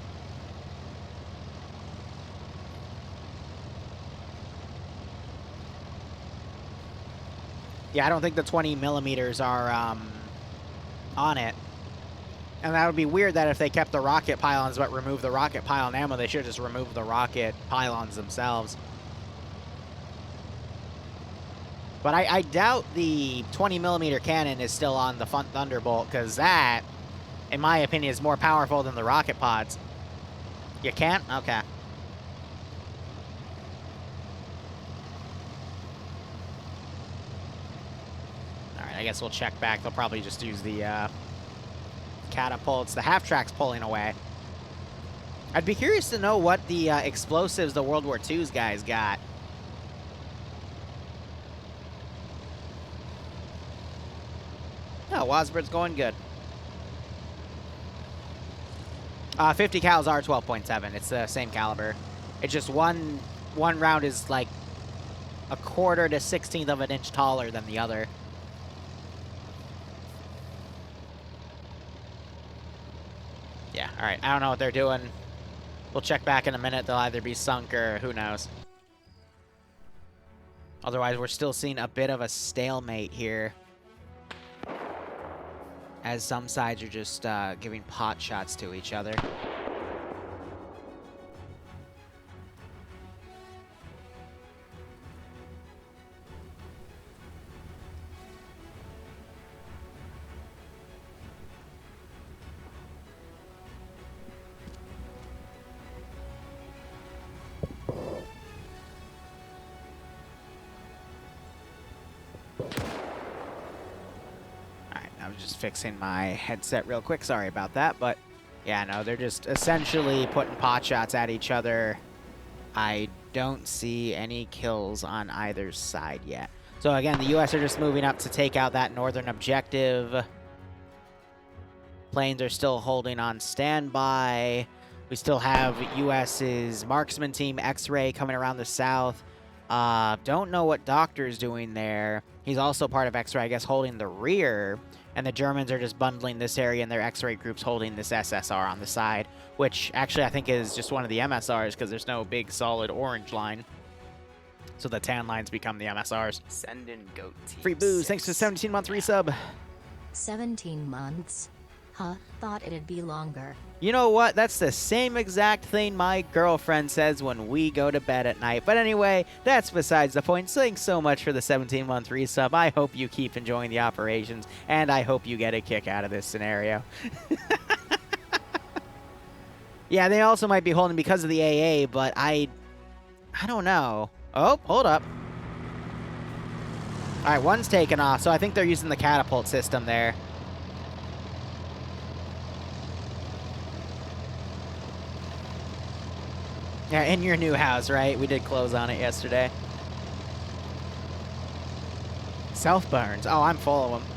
Yeah, I don't think the 20 millimeters are on it. And that would be weird that if they kept the rocket pylons but removed the rocket pylon ammo, they should just remove the rocket pylons themselves. But I doubt the 20 millimeter cannon is still on the Thunderbolt, because that, in my opinion, is more powerful than the rocket pods. You can't? Okay. I guess we'll check back. They'll probably just use the catapults. The half-track's pulling away. I'd be curious to know what the explosives the World War II's guys got. Oh, Wasbird's going good. 50 cals are 12.7. It's the same caliber. It's just one round is like 1/4 to 1/16 of an inch taller than the other. Yeah, all right. I don't know what they're doing. We'll check back in a minute. They'll either be sunk or who knows. Otherwise, we're still seeing a bit of a stalemate here, as some sides are just giving pot shots to each other. Fixing my headset real quick. Sorry about that, but yeah, no, they're just essentially putting pot shots at each other. I don't see any kills on either side yet. So again, the U.S. are just moving up to take out that northern objective. Planes are still holding on standby. We still have U.S.'s marksman team X-Ray coming around the south. Don't know what Doctor's doing there. He's also part of X-Ray, I guess, holding the rear. And the Germans are just bundling this area, and their X-Ray group's holding this SSR on the side, which actually I think is just one of the MSRs because there's no big solid orange line. So the tan lines become the MSRs. Send in goat team. Free booze, thanks to 17-month resub. 17 months? Huh, thought it'd be longer. You know what? That's the same exact thing my girlfriend says when we go to bed at night. But anyway, that's besides the point. Thanks so much for the 17-month resub. I hope you keep enjoying the operations, and I hope you get a kick out of this scenario. Yeah, they also might be holding because of the AA, but I don't know. Oh, hold up. All right, one's taken off, so I think they're using the catapult system there. Yeah, in your new house, right? We did close on it yesterday. Self-burns. Oh, I'm full of them.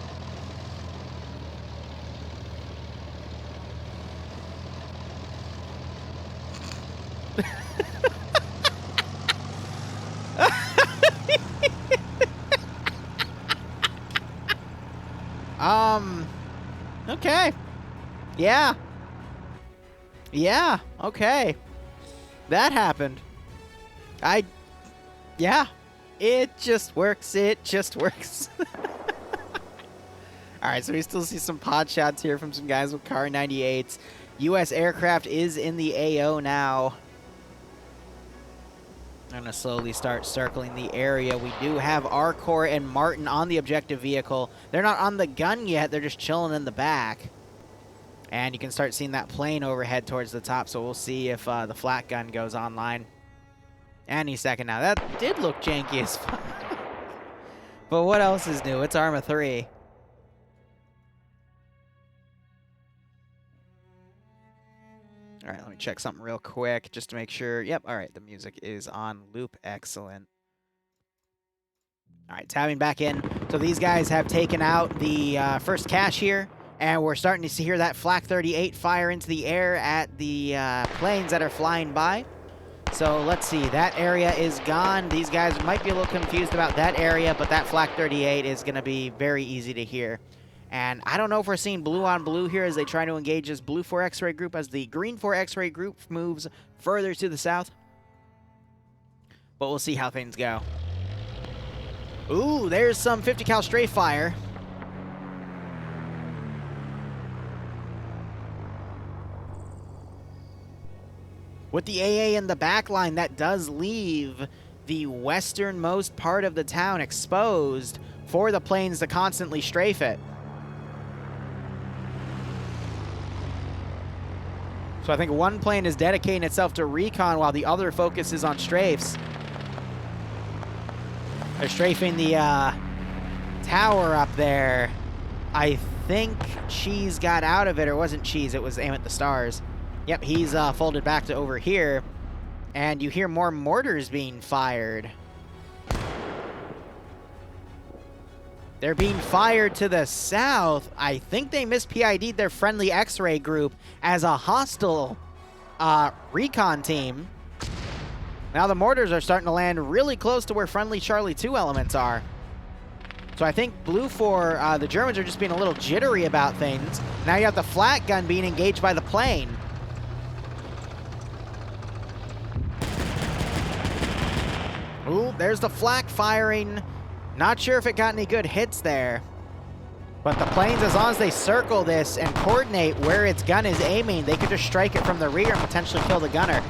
Okay. Yeah. Yeah, okay. That happened. Yeah. It just works. It just works. Alright, so we still see some pod shots here from some guys with Car 98s. U.S. aircraft is in the AO now. I'm going to slowly start circling the area. We do have Arcor and Martin on the objective vehicle. They're not on the gun yet. They're just chilling in the back. And you can start seeing that plane overhead towards the top, so we'll see if the flat gun goes online any second now. That did look janky as fuck. But what else is new? It's Arma 3. All right, let me check something real quick just to make sure. Yep, all right, the music is on loop. Excellent. All right, tabbing back in. So these guys have taken out the first cache here, and we're starting to hear that Flak 38 fire into the air at the planes that are flying by. So let's see, that area is gone. These guys might be a little confused about that area, but that Flak 38 is going to be very easy to hear. And I don't know if we're seeing blue on blue here as they try to engage this blue 4 X-ray group as the green 4 X-ray group moves further to the south. But we'll see how things go. Ooh, there's some 50 cal strafe fire. With the AA in the back line, that does leave the westernmost part of the town exposed for the planes to constantly strafe it. So I think one plane is dedicating itself to recon while the other focuses on strafes. They're strafing the tower up there. I think Cheese got out of it, or it wasn't Cheese, it was Aim at the Stars. Yep, he's folded back to over here. And you hear more mortars being fired. They're being fired to the south. I think they mis-PID'd their friendly X-ray group as a hostile recon team. Now the mortars are starting to land really close to where friendly Charlie 2 elements are. So I think blue 4, the Germans are just being a little jittery about things. Now you have the flat gun being engaged by the plane. Ooh, there's the flak firing. Not sure if it got any good hits there. But the planes, as long as they circle this and coordinate where its gun is aiming, they could just strike it from the rear and potentially kill the gunner.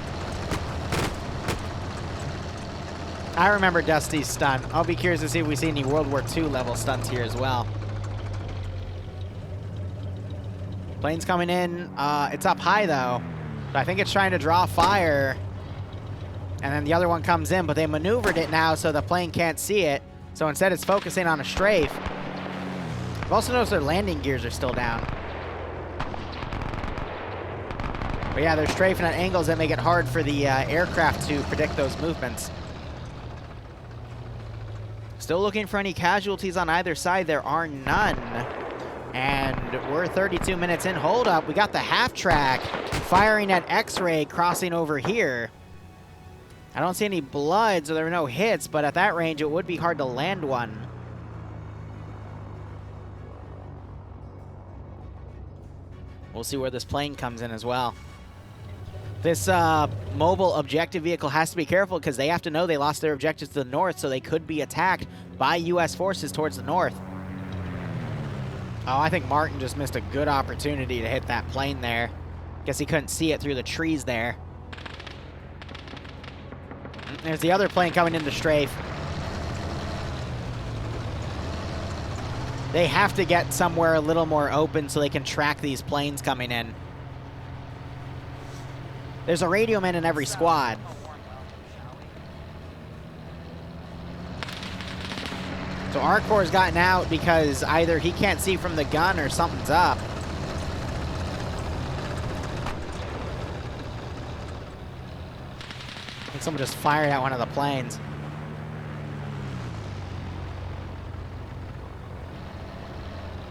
I remember Dusty's stunt. I'll be curious to see if we see any World War II level stunts here as well. Plane's coming in. It's up high, though. So I think it's trying to draw fire. And then the other one comes in, but they maneuvered it now so the plane can't see it. So instead it's focusing on a strafe. I've also noticed their landing gears are still down. But yeah, they're strafing at angles that make it hard for the aircraft to predict those movements. Still looking for any casualties on either side. There are none. And we're 32 minutes in. Hold up, we got the half track firing at X-ray crossing over here. I don't see any blood, so there are no hits, but at that range, it would be hard to land one. We'll see where this plane comes in as well. This mobile objective vehicle has to be careful because they have to know they lost their objectives to the north, so they could be attacked by U.S. forces towards the north. Oh, I think Martin just missed a good opportunity to hit that plane there. Guess he couldn't see it through the trees there. There's the other plane coming into strafe. They have to get somewhere a little more open so they can track these planes coming in. There's a radio man in every squad. So Arcor's gotten out because either he can't see from the gun or something's up. I think someone just fired at one of the planes.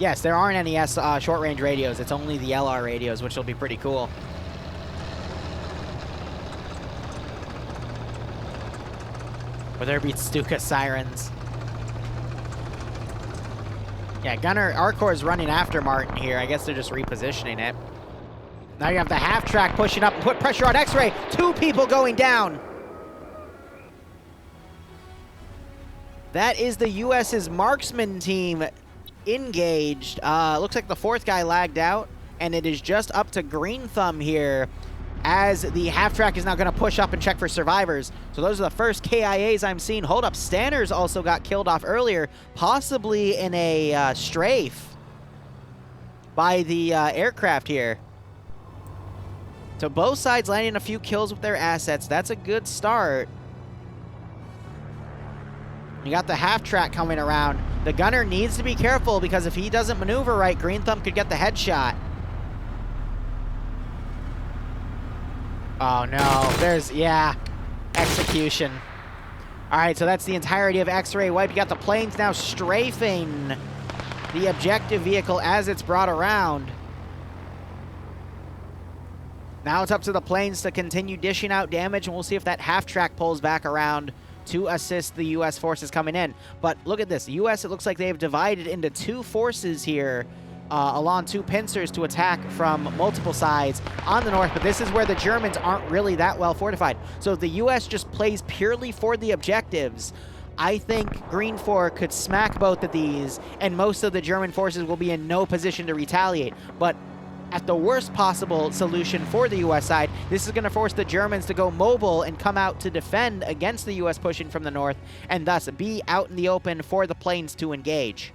Yes, there aren't any short-range radios. It's only the LR radios, which will be pretty cool. Or there be Stuka sirens. Yeah, Arcor is running after Martin here. I guess they're just repositioning it. Now you have the half-track pushing up and put pressure on X-Ray. 2 people going down. That is the U.S.'s marksman team engaged. Looks like the 4th guy lagged out, and it is just up to Green Thumb here as the half-track is now going to push up and check for survivors. So those are the first KIAs I'm seeing. Hold up, Stanners also got killed off earlier, possibly in a strafe by the aircraft here. So both sides landing a few kills with their assets. That's a good start. You got the half-track coming around. The gunner needs to be careful because if he doesn't maneuver right, Green Thumb could get the headshot. Oh no, yeah, execution. All right, so that's the entirety of X-Ray wipe. You got the planes now strafing the objective vehicle as it's brought around. Now it's up to the planes to continue dishing out damage, and we'll see if that half-track pulls back around to assist the U.S. forces coming in. But look at this. The U.S., it looks like they've divided into 2 forces here along 2 pincers to attack from multiple sides on the north, but this is where the Germans aren't really that well fortified. So if the U.S. just plays purely for the objectives, I think Green 4 could smack both of these, and most of the German forces will be in no position to retaliate. But at the worst possible solution for the U.S. side, this is going to force the Germans to go mobile and come out to defend against the U.S. pushing from the north, and thus be out in the open for the planes to engage.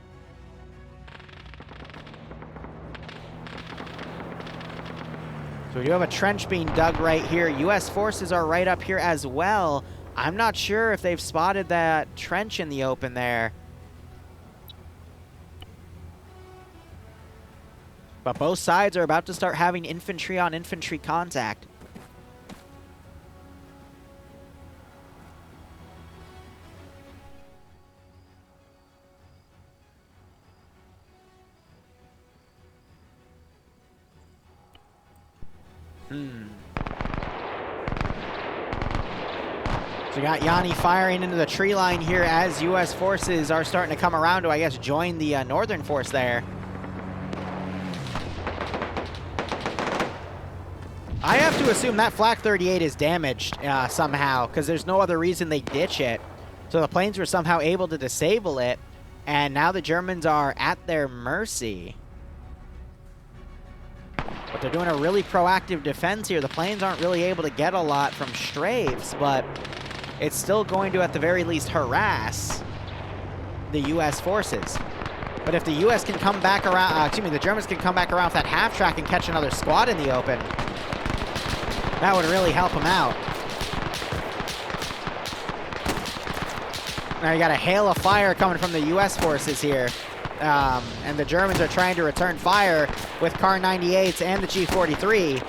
So we do have a trench being dug right here. U.S. forces are right up here as well. I'm not sure if they've spotted that trench in the open there. But both sides are about to start having infantry on infantry contact. So we got Yanni firing into the tree line here as U.S. forces are starting to come around to, I guess, join the northern force there. I have to assume that Flak 38 is damaged somehow, because there's no other reason they ditch it. So the planes were somehow able to disable it, and now the Germans are at their mercy. But they're doing a really proactive defense here. The planes aren't really able to get a lot from strafes, but it's still going to, at the very least, harass the U.S. forces. But if the U.S. can come back around, the Germans can come back around with that half-track and catch another squad in the open, that would really help them out. Now you got a hail of fire coming from the U.S. forces here. And the Germans are trying to return fire with Kar 98s and the G43.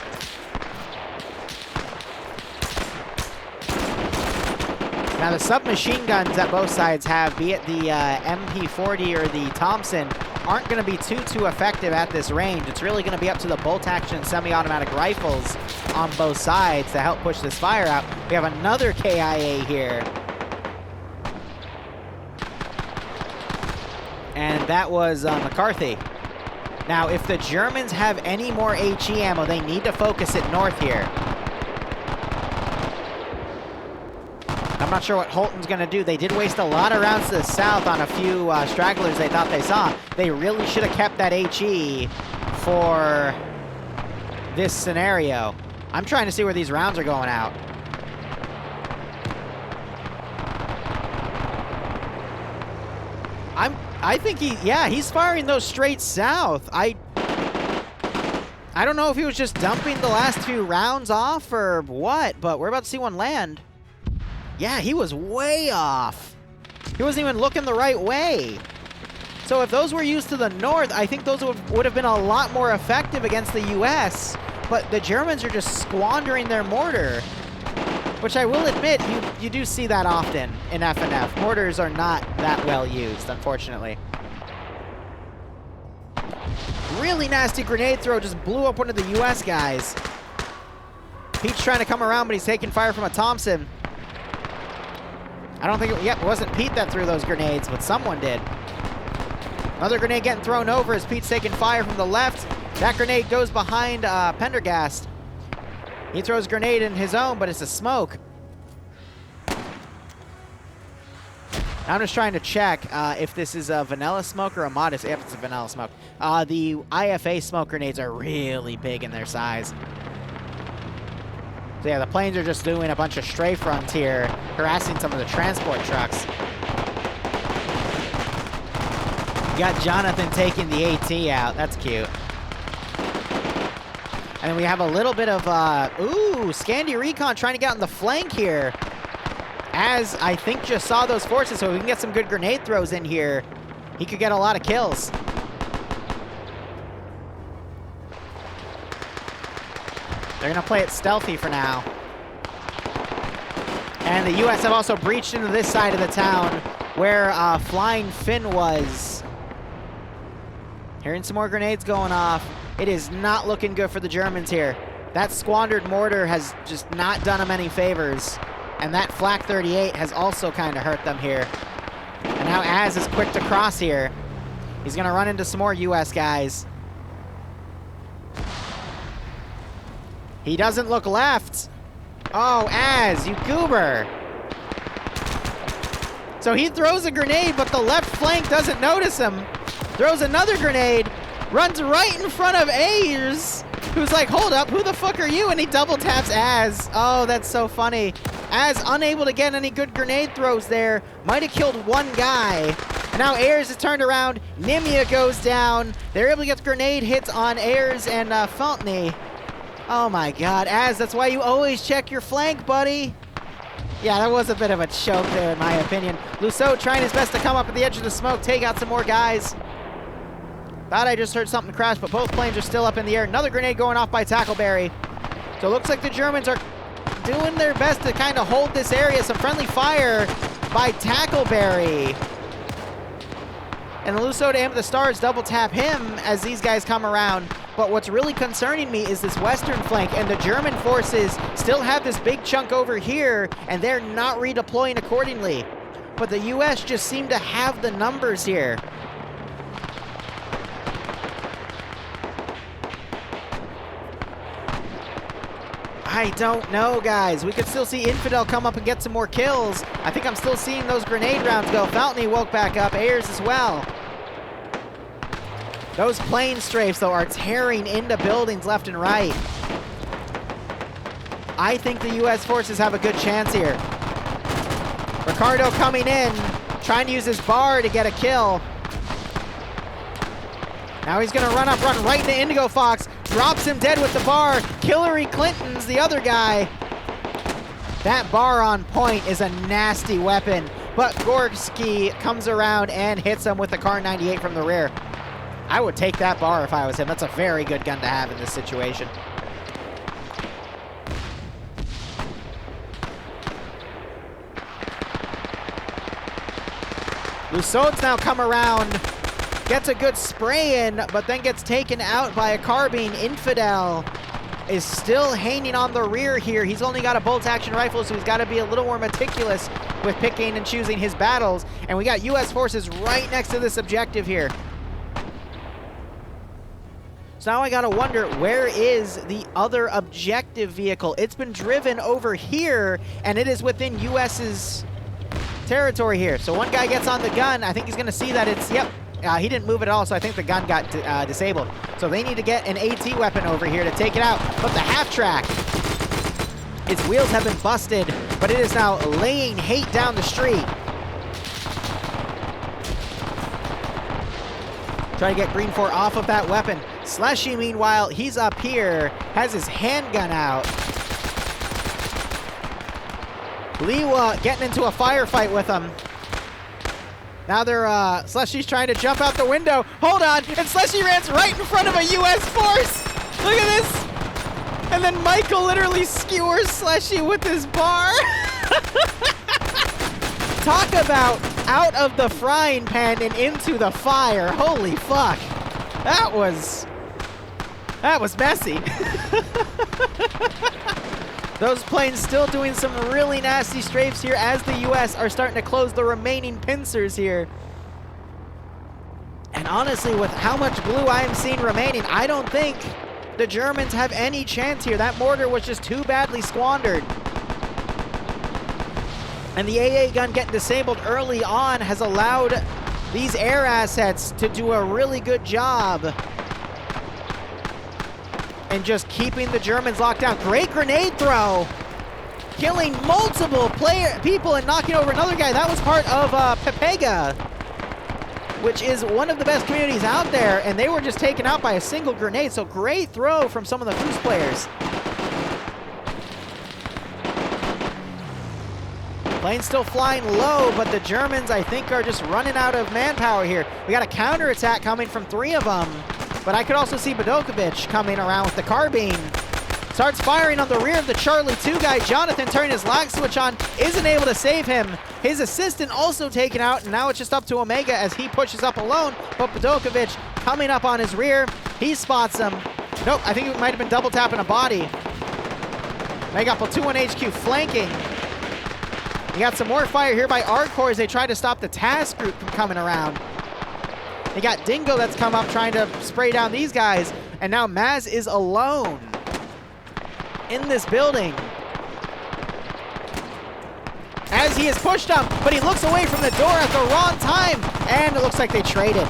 Now the submachine guns that both sides have, be it the MP40 or the Thompson, aren't going to be too effective at this range. It's really going to be up to the bolt-action semi-automatic rifles on both sides to help push this fire out. We have another KIA here. And that was McCarthy. Now, if the Germans have any more HE ammo, they need to focus it north here. I'm not sure what Holton's going to do. They did waste a lot of rounds to the south on a few stragglers they thought they saw. They really should have kept that HE for this scenario. I'm trying to see where these rounds are going out. I think he's firing those straight south. I don't know if he was just dumping the last few rounds off or what, but we're about to see one land. Yeah, he was way off. He wasn't even looking the right way. So if those were used to the north, I think those would have been a lot more effective against the US. But the Germans are just squandering their mortar, which I will admit, you do see that often in FNF. Mortars are not that well used, unfortunately. Really nasty grenade throw just blew up one of the US guys. Pete's trying to come around, but he's taking fire from a Thompson. I don't think it wasn't Pete that threw those grenades, but someone did. Another grenade getting thrown over as Pete's taking fire from the left. That grenade goes behind Pendergast. He throws a grenade in his own, but it's a smoke. I'm just trying to check if this is a vanilla smoke or a modest. Yep, it's a vanilla smoke. The IFA smoke grenades are really big in their size. So yeah, the planes are just doing a bunch of strafe runs here, harassing some of the transport trucks. You got Jonathan taking the AT out. That's cute. And then we have a little bit of, Scandi Recon trying to get on the flank here. As I think just saw those forces, so we can get some good grenade throws in here. He could get a lot of kills. They're gonna play it stealthy for now. And the US have also breached into this side of the town where Flying Finn was. Hearing some more grenades going off. It is not looking good for the Germans here. That squandered mortar has just not done them any favors. And that Flak 38 has also kind of hurt them here. And now Az is quick to cross here. He's gonna run into some more US guys. He doesn't look left. Oh, Az, you goober. So he throws a grenade, but the left flank doesn't notice him. Throws another grenade, runs right in front of Ayers, who's like, hold up, who the fuck are you? And he double taps Az. Oh, that's so funny. Az unable to get any good grenade throws there. Might have killed one guy. And now Ayers is turned around. Nimia goes down. They're able to get grenade hits on Ayers and Fountainy. Oh my god, Az, that's why you always check your flank, buddy. Yeah, that was a bit of a choke there, in my opinion. Lusso trying his best to come up at the edge of the smoke, take out some more guys. Thought I just heard something crash, but both planes are still up in the air. Another grenade going off by Tackleberry. So it looks like the Germans are doing their best to kind of hold this area. Some friendly fire by Tackleberry. And Lusso to aim at the stars, double tap him as these guys come around. But what's really concerning me is this western flank, and the German forces still have this big chunk over here, and they're not redeploying accordingly. But the US just seem to have the numbers here. I don't know, guys. We could still see Infidel come up and get some more kills. I think I'm still seeing those grenade rounds go. Fountainy woke back up. Ayers as well. Those plane strafes, though, are tearing into buildings left and right. I think the U.S. forces have a good chance here. Ricardo coming in, trying to use his bar to get a kill. Now he's going to run right into Indigo Fox. Drops him dead with the bar. Hillary Clinton's the other guy. That bar on point is a nasty weapon. But Gorski comes around and hits him with the Kar 98 from the rear. I would take that bar if I was him. That's a very good gun to have in this situation. Lussaud's now come around Gets a good spray in, but then gets taken out by a carbine. Infidel is still hanging on the rear here. He's only got a bolt-action rifle, so he's got to be a little more meticulous with picking and choosing his battles. And we got U.S. forces right next to this objective here. So now I gotta wonder, where is the other objective vehicle? It's been driven over here, and it is within U.S.'s territory here. So one guy gets on the gun. I think he's gonna see that it's, yep, he didn't move at all, so I think the gun got disabled. So they need to get an AT weapon over here to take it out. But the half-track, its wheels have been busted, but it is now laying hate down the street. Try to get Green 4 off of that weapon. Slushy, meanwhile, he's up here, has his handgun out. Liwa getting into a firefight with him. Now they're, Slushy's trying to jump out the window. Hold on, and Slushy runs right in front of a U.S. force. Look at this. And then Michael literally skewers Slushy with his bar. Talk about out of the frying pan and into the fire. Holy fuck. That was messy. Those planes still doing some really nasty strafes here as the U.S. are starting to close the remaining pincers here. And honestly, with how much blue I am seeing remaining, I don't think the Germans have any chance here. That mortar was just too badly squandered. And the AA gun getting disabled early on has allowed these air assets to do a really good job and just keeping the Germans locked down. Great grenade throw, killing multiple people and knocking over another guy. That was part of Pepega, which is one of the best communities out there, and they were just taken out by a single grenade. So great throw from some of the Foos players. Plane's still flying low, but the Germans, I think, are just running out of manpower here. We got a counterattack coming from 3 of them, but I could also see Bodokovic coming around with the carbine. Starts firing on the rear of the Charlie 2 guy. Jonathan turning his lag switch on, isn't able to save him. His assistant also taken out, and now it's just up to Omega as he pushes up alone, but Bodokovic coming up on his rear. He spots him. Nope, I think it might have been double tapping a body. They got Platoon 1 HQ flanking. You got some more fire here by Arcor as they try to stop the task group from coming around. They got Dingo that's come up trying to spray down these guys, and now Maz is alone in this building as he is pushed up, but he looks away from the door at the wrong time, and it looks like they traded.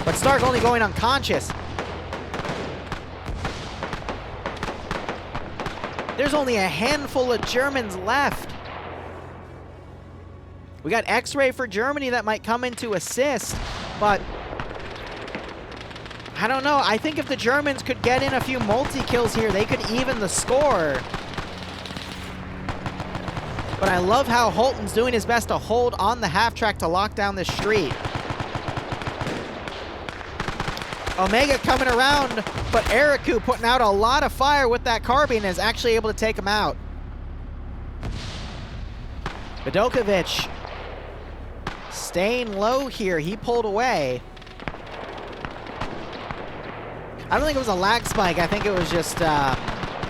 But Stark only going unconscious. There's only a handful of Germans left. We got X-Ray for Germany that might come in to assist, but I don't know. I think if the Germans could get in a few multi-kills here, they could even the score. But I love how Holton's doing his best to hold on the half-track to lock down this street. Omega coming around, but Eriku putting out a lot of fire with that carbine is actually able to take him out. Bodokovic staying low here. He pulled away. I don't think it was a lag spike. I think it was just the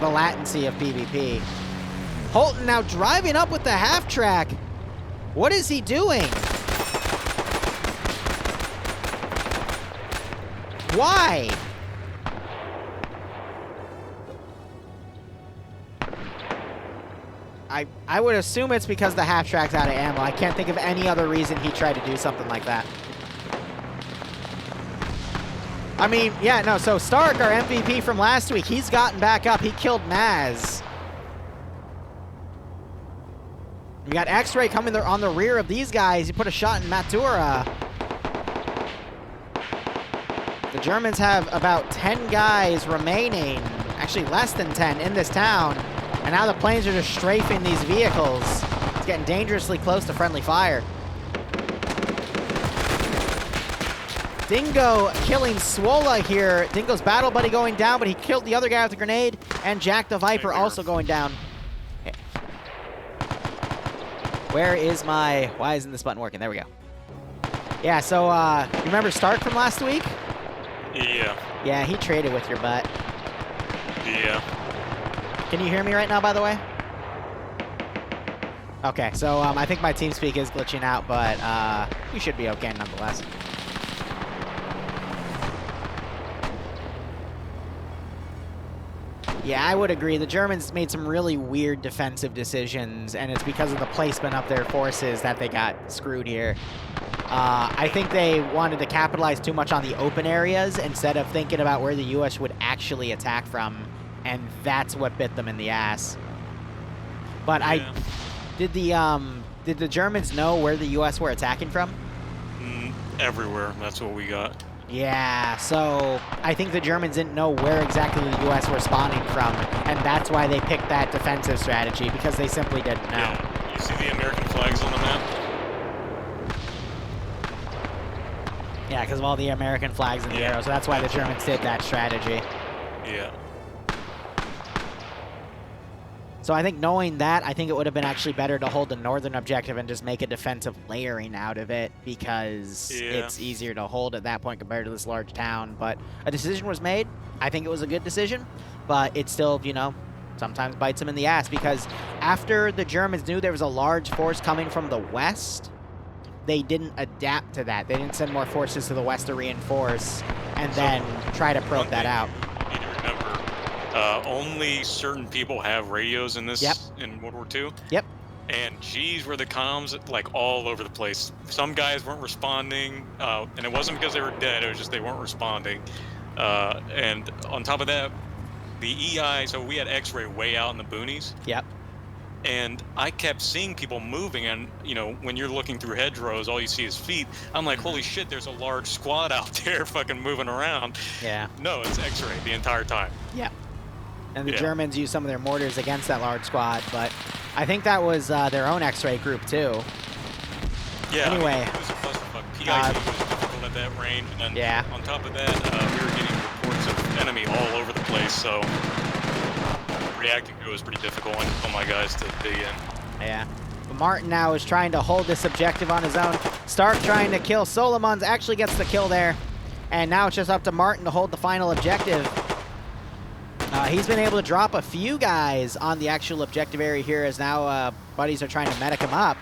latency of PvP. Holton now driving up with the half-track. What is he doing? Why? I would assume it's because the half-track's out of ammo. I can't think of any other reason he tried to do something like that. I mean, yeah, no, so Stark, our MVP from last week, he's gotten back up. He killed Maz. We got X-Ray coming there on the rear of these guys. He put a shot in Matura. The Germans have about 10 guys remaining. Actually, less than 10 in this town. And now the planes are just strafing these vehicles. It's getting dangerously close to friendly fire. Dingo killing Swola here. Dingo's battle buddy going down, but he killed the other guy with the grenade. And Jack the Viper also going down. Where is my... Why isn't this button working? There we go. Yeah, so, remember Stark from last week? Yeah. Yeah, he traded with your butt. Yeah. Can you hear me right now, by the way? Okay, so, I think my TeamSpeak is glitching out, but, we should be okay nonetheless. Yeah, I would agree. The Germans made some really weird defensive decisions, and it's because of the placement of their forces that they got screwed here. I think they wanted to capitalize too much on the open areas instead of thinking about where the U.S. would actually attack from, and that's what bit them in the ass. But Yeah. did the Germans know where the U.S. were attacking from? Everywhere. That's what we got. Yeah, so I think the Germans didn't know where exactly the U.S. were spawning from, and that's why they picked that defensive strategy, because they simply didn't know. Yeah. You see the American flags on the map? Yeah, because of all the American flags in the arrow, so that's why the Germans did that strategy. Yeah. So I think knowing that, I think it would have been actually better to hold the northern objective and just make a defensive layering out of it, because it's easier to hold at that point compared to this large town. But a decision was made. I think it was a good decision, but it still, you know, sometimes bites them in the ass, because after the Germans knew there was a large force coming from the west, they didn't adapt to that. They didn't send more forces to the west to reinforce and then try to probe that out. You need to remember, only certain people have radios in this in World War II. Yep. And geez, were the comms like all over the place. Some guys weren't responding, and it wasn't because they were dead. It was just they weren't responding. And on top of that, the EI. So we had X-ray way out in the boonies. Yep. And I kept seeing people moving, and you know, when you're looking through hedgerows, all you see is feet. I'm like, holy shit, there's a large squad out there fucking moving around. Yeah. No, it's X-ray the entire time. Yep. And the Germans used some of their mortars against that large squad, but I think that was their own X-ray group too. Yeah. Anyway. I mean, it was a clusterfuck. PID was difficult at that range, and then on top of that, we were getting reports of enemy all over the place, so reacting to it was pretty difficult on my guys to dig in. Yeah. But Martin now is trying to hold this objective on his own. Stark trying to kill Solomons, actually gets the kill there. And now it's just up to Martin to hold the final objective. He's been able to drop a few guys on the actual objective area here, as now buddies are trying to medic him up.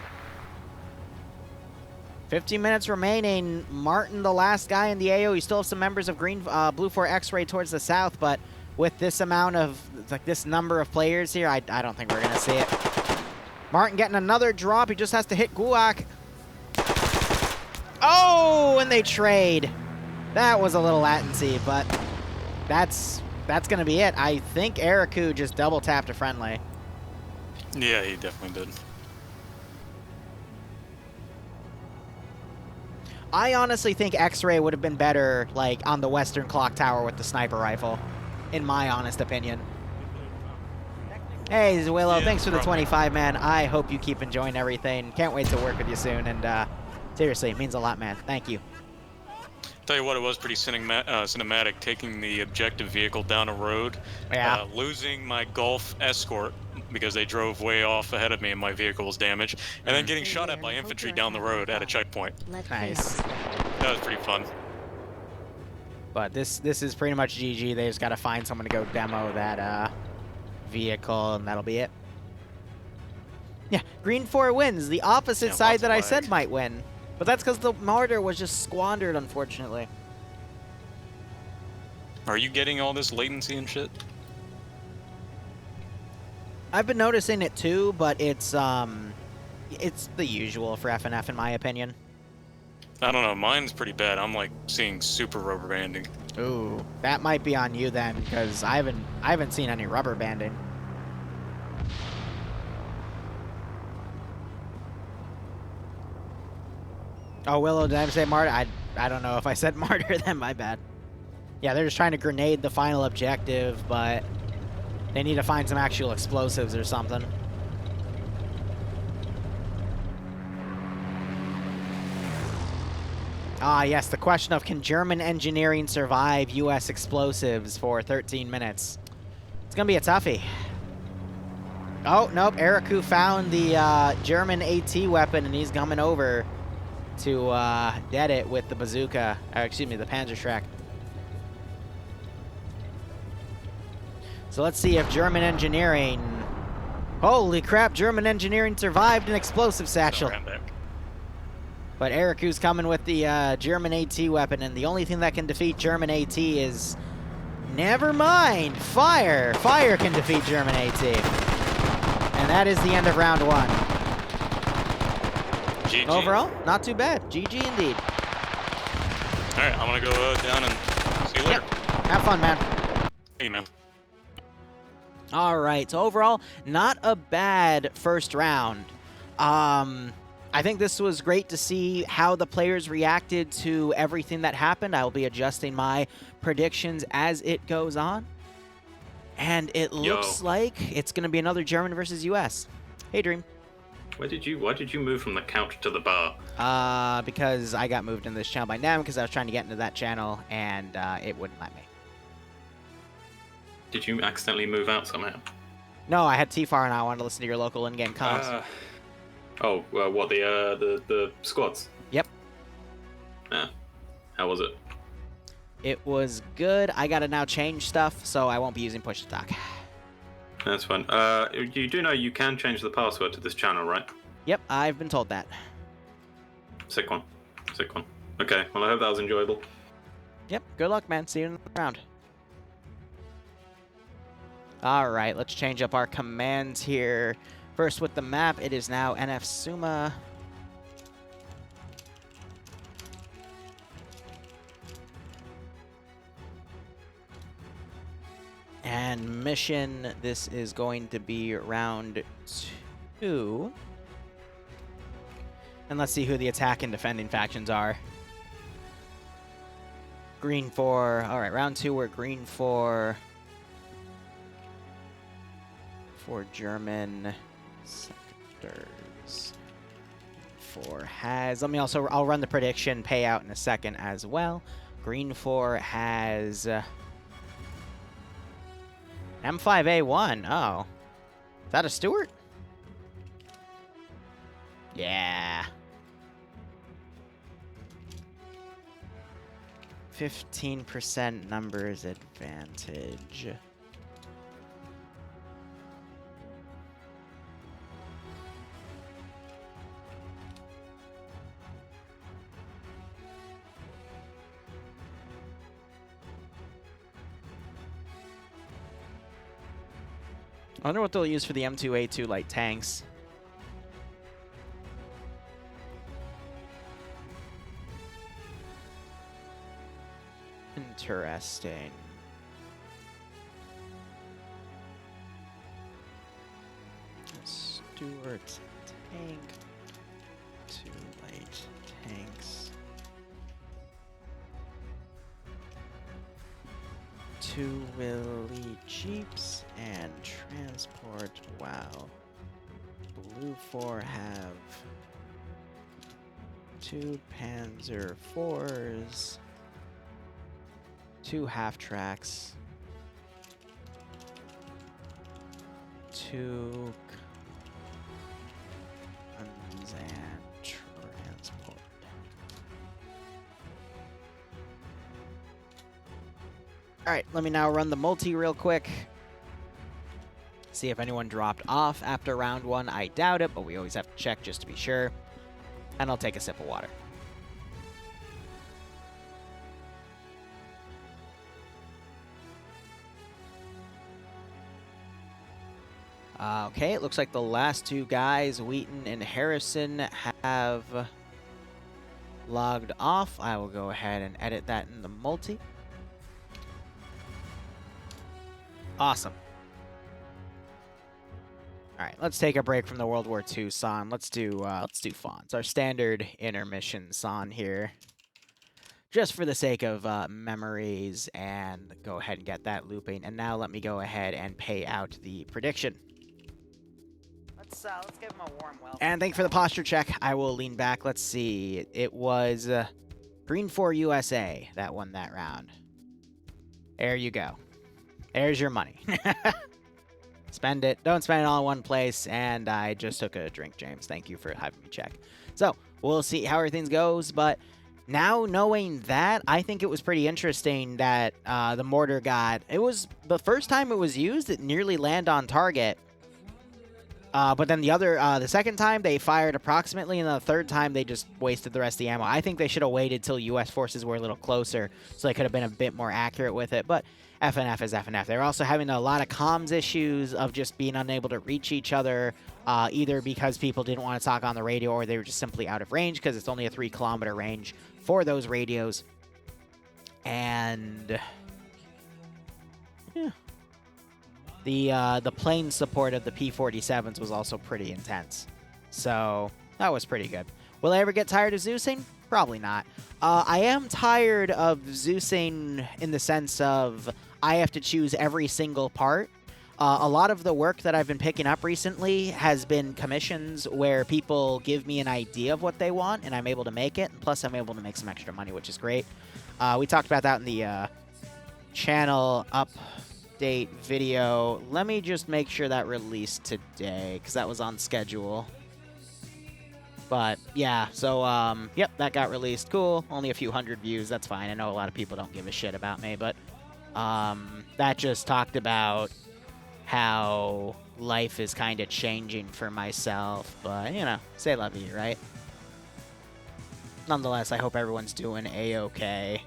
15 minutes remaining. Martin, the last guy in the AO. You still have some members of Blue 4 X-Ray towards the south, but with this amount of, like, this number of players here, I don't think we're going to see it. Martin getting another drop. He just has to hit Gulag. Oh, and they trade. That was a little latency, but that's going to be it. I think Eriku just double tapped a friendly. Yeah, he definitely did. I honestly think X-Ray would have been better, like, on the western clock tower with the sniper rifle, in my honest opinion. Hey, Willow, thanks for the 25, man. I hope you keep enjoying everything. Can't wait to work with you soon, and seriously, it means a lot, man. Thank you. Tell you what, it was pretty cinematic taking the objective vehicle down a road, losing my Golf escort because they drove way off ahead of me and my vehicle was damaged, and then getting shot at by infantry down the road at a checkpoint. Nice. That was pretty fun. But this is pretty much GG. They just got to find someone to go demo that vehicle, and that'll be it. Yeah, Green 4 wins. The opposite side that I said might win. But that's because the mortar was just squandered, unfortunately. Are you getting all this latency and shit? I've been noticing it too, but it's the usual for FNF in my opinion. I don't know, mine's pretty bad. I'm like seeing super rubber banding. Ooh, that might be on you then, because I haven't seen any rubber banding. Oh, Willow, did I say martyr? I don't know if I said martyr, then my bad. Yeah, they're just trying to grenade the final objective, but they need to find some actual explosives or something. Ah, yes, the question of can German engineering survive U.S. explosives for 13 minutes? It's going to be a toughie. Oh, nope, Eriku found the German AT weapon, and he's coming over. to dead it with the bazooka, or excuse me, the Panzerschreck. So let's see if German engineering... Holy crap, German engineering survived an explosive satchel. But Eriku's coming with the German AT weapon, and the only thing that can defeat German AT is... Never mind! Fire! Fire can defeat German AT. And that is the end of round 1. GG. Overall, not too bad. GG indeed. Alright, I'm gonna go down and see you later. Yep. Have fun, man. Hey, man. All right, so overall, not a bad first round. I think this was great to see how the players reacted to everything that happened. I will be adjusting my predictions as it goes on. And it looks like it's going to be another German versus US. Hey, Dream. Why did you move from the couch to the bar? Because I got moved into this channel by Nem because I was trying to get into that channel, and it wouldn't let me. Did you accidentally move out somehow? No, I had TFAR and I wanted to listen to your local in-game comms. What, the squads? Yep. Yeah. How was it? It was good. I gotta now change stuff, so I won't be using push to talk. That's fine. You do know you can change the password to this channel, right? Yep, I've been told that. Sick one. Sick one. Okay, well I hope that was enjoyable. Yep, good luck, man. See you in the round. Alright, let's change up our commands here. First with the map, it is now NF Suma. And mission, this is going to be round 2. And let's see who the attack and defending factions are. Green 4. Alright, round 2, we're green 4. For German sectors. 4 has... I'll run the prediction payout in a second as well. Green 4 has... M5A1. Oh. Is that a Stuart? Yeah. 15% numbers advantage. I wonder what they'll use for the M2A2 light tanks. Interesting. Stuart tank. 2 light tanks. 2 Willy Jeeps and transport. Wow. Blue 4 have 2 Panzer 4s, 2 half-tracks, 2 guns and transport. Alright, let me now run the multi real quick. See if anyone dropped off after round 1. I doubt it, but we always have to check just to be sure. And I'll take a sip of water. Okay, it looks like the last 2 guys, Wheaton and Harrison, have logged off. I will go ahead and edit that in the multi. Awesome. All right, let's take a break from the World War II San. Let's do Fonz, our standard intermission San here, just for the sake of memories, and go ahead and get that looping. And now let me go ahead and pay out the prediction. Let's give him a warm welcome. And thank you for the posture check. I will lean back. Let's see. It was Green 4 USA that won that round. There you go. There's your money. Spend it. Don't spend it all in one place. And I just took a drink, James. Thank you for having me check. So, we'll see how everything goes. But now knowing that, I think it was pretty interesting that the mortar got... It was the first time it was used, it nearly landed on target. But then the second time they fired approximately, and the third time they just wasted the rest of the ammo. I think they should have waited till U.S. forces were a little closer, so they could have been a bit more accurate with it. But FNF is FNF. They're also having a lot of comms issues of just being unable to reach each other, either because people didn't want to talk on the radio or they were just simply out of range because it's only a 3-kilometer range for those radios. And yeah, the plane support of the P-47s was also pretty intense. So that was pretty good. Will I ever get tired of Zeusing? Probably not. I am tired of Zeusing in the sense of I have to choose every single part. A lot of the work that I've been picking up recently has been commissions where people give me an idea of what they want, and I'm able to make it. Plus, I'm able to make some extra money, which is great. We talked about that in the channel update video. Let me just make sure that released today, because that was on schedule. But, yeah, so, yep, that got released. Cool. Only a few hundred views. That's fine. I know a lot of people don't give a shit about me, but that just talked about how life is kind of changing for myself. But, you know, say la vie, right? Nonetheless, I hope everyone's doing A-okay.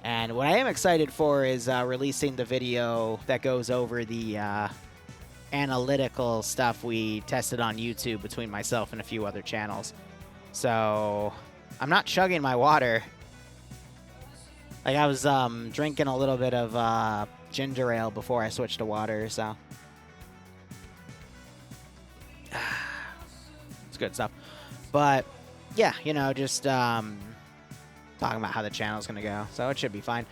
And what I am excited for is releasing the video that goes over the analytical stuff we tested on YouTube between myself and a few other channels. So, I'm not chugging my water. Like, I was drinking a little bit of ginger ale before I switched to water, so. It's good stuff. But, yeah, you know, just talking about how the channel's going to go. So, it should be fine.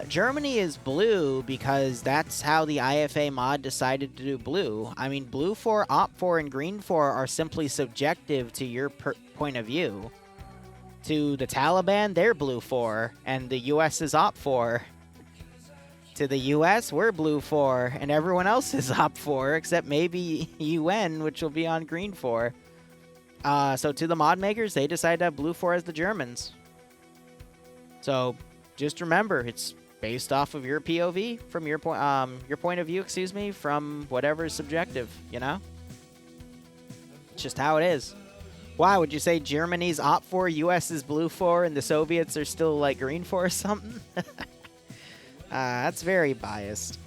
Germany is blue because that's how the IFA mod decided to do blue. I mean, blue 4, op 4, and green 4 are simply subjective to your point of view. To the Taliban, they're blue 4, and the U.S. is op 4. To the U.S., we're blue 4, and everyone else is op 4, except maybe UN, which will be on green 4. So to the mod makers, they decided to have blue 4 as the Germans. So just remember, it's based off of your POV, from your point of view, excuse me, from whatever is subjective, you know? It's just how it is. Why would you say Germany's op 4, US is blue 4, and the Soviets are still like green 4 or something? That's very biased.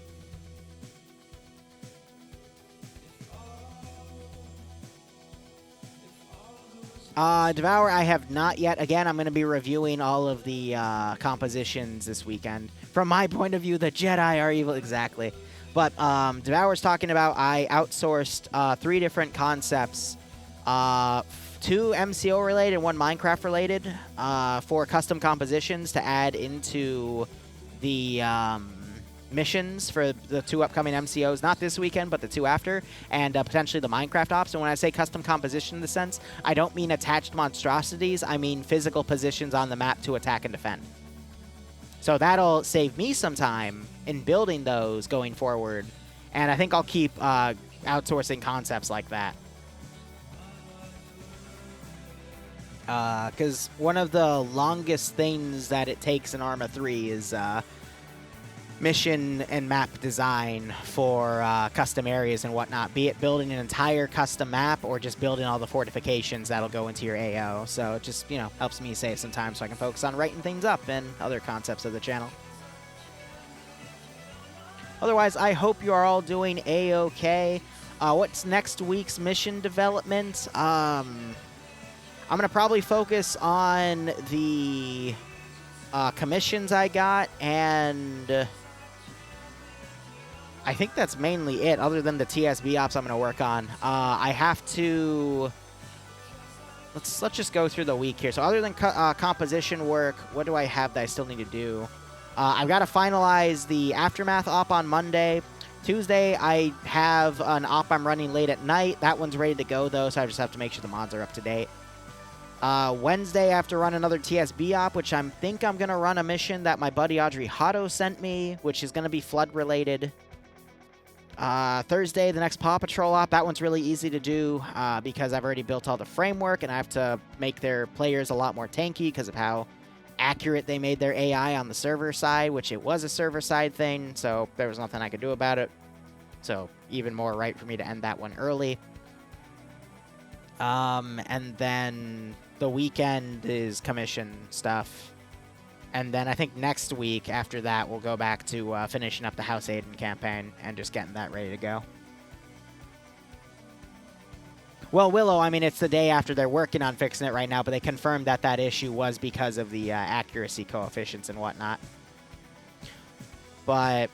Devour, I have not yet. Again, I'm going to be reviewing all of the compositions this weekend. From my point of view, the Jedi are evil. Exactly. But Devour's talking about I outsourced 3 different concepts. 2 MCO related and 1 Minecraft related for custom compositions to add into the missions for the 2 upcoming MCOs, not this weekend, but the 2 after, and potentially the Minecraft ops. And when I say custom composition in the sense, I don't mean attached monstrosities, I mean physical positions on the map to attack and defend. So that'll save me some time in building those going forward, and I think I'll keep outsourcing concepts like that. Because one of the longest things that it takes in Arma 3 is mission and map design for custom areas and whatnot, be it building an entire custom map or just building all the fortifications that'll go into your AO. So it just, you know, helps me save some time so I can focus on writing things up and other concepts of the channel. Otherwise, I hope you are all doing A-okay. What's next week's mission development? I'm going to probably focus on the commissions I got, and I think that's mainly it, other than the TSB ops I'm going to work on. I have to... Let's just go through the week here. So other than composition work, what do I have that I still need to do? I've got to finalize the Aftermath op on Monday. Tuesday, I have an op I'm running late at night. That one's ready to go, though, so I just have to make sure the mods are up to date. Wednesday, I have to run another TSB op, which I think I'm going to run a mission that my buddy Audrey Hotto sent me, which is going to be flood-related. Thursday, the next Paw Patrol op. That one's really easy to do because I've already built all the framework, and I have to make their players a lot more tanky because of how accurate they made their AI on the server side, which it was a server-side thing, so there was nothing I could do about it. So even more right for me to end that one early. And then the weekend is commission stuff. And then I think next week, after that, we'll go back to finishing up the House Aiden campaign and just getting that ready to go. Well, Willow, I mean, it's the day after they're working on fixing it right now, but they confirmed that that issue was because of the accuracy coefficients and whatnot. But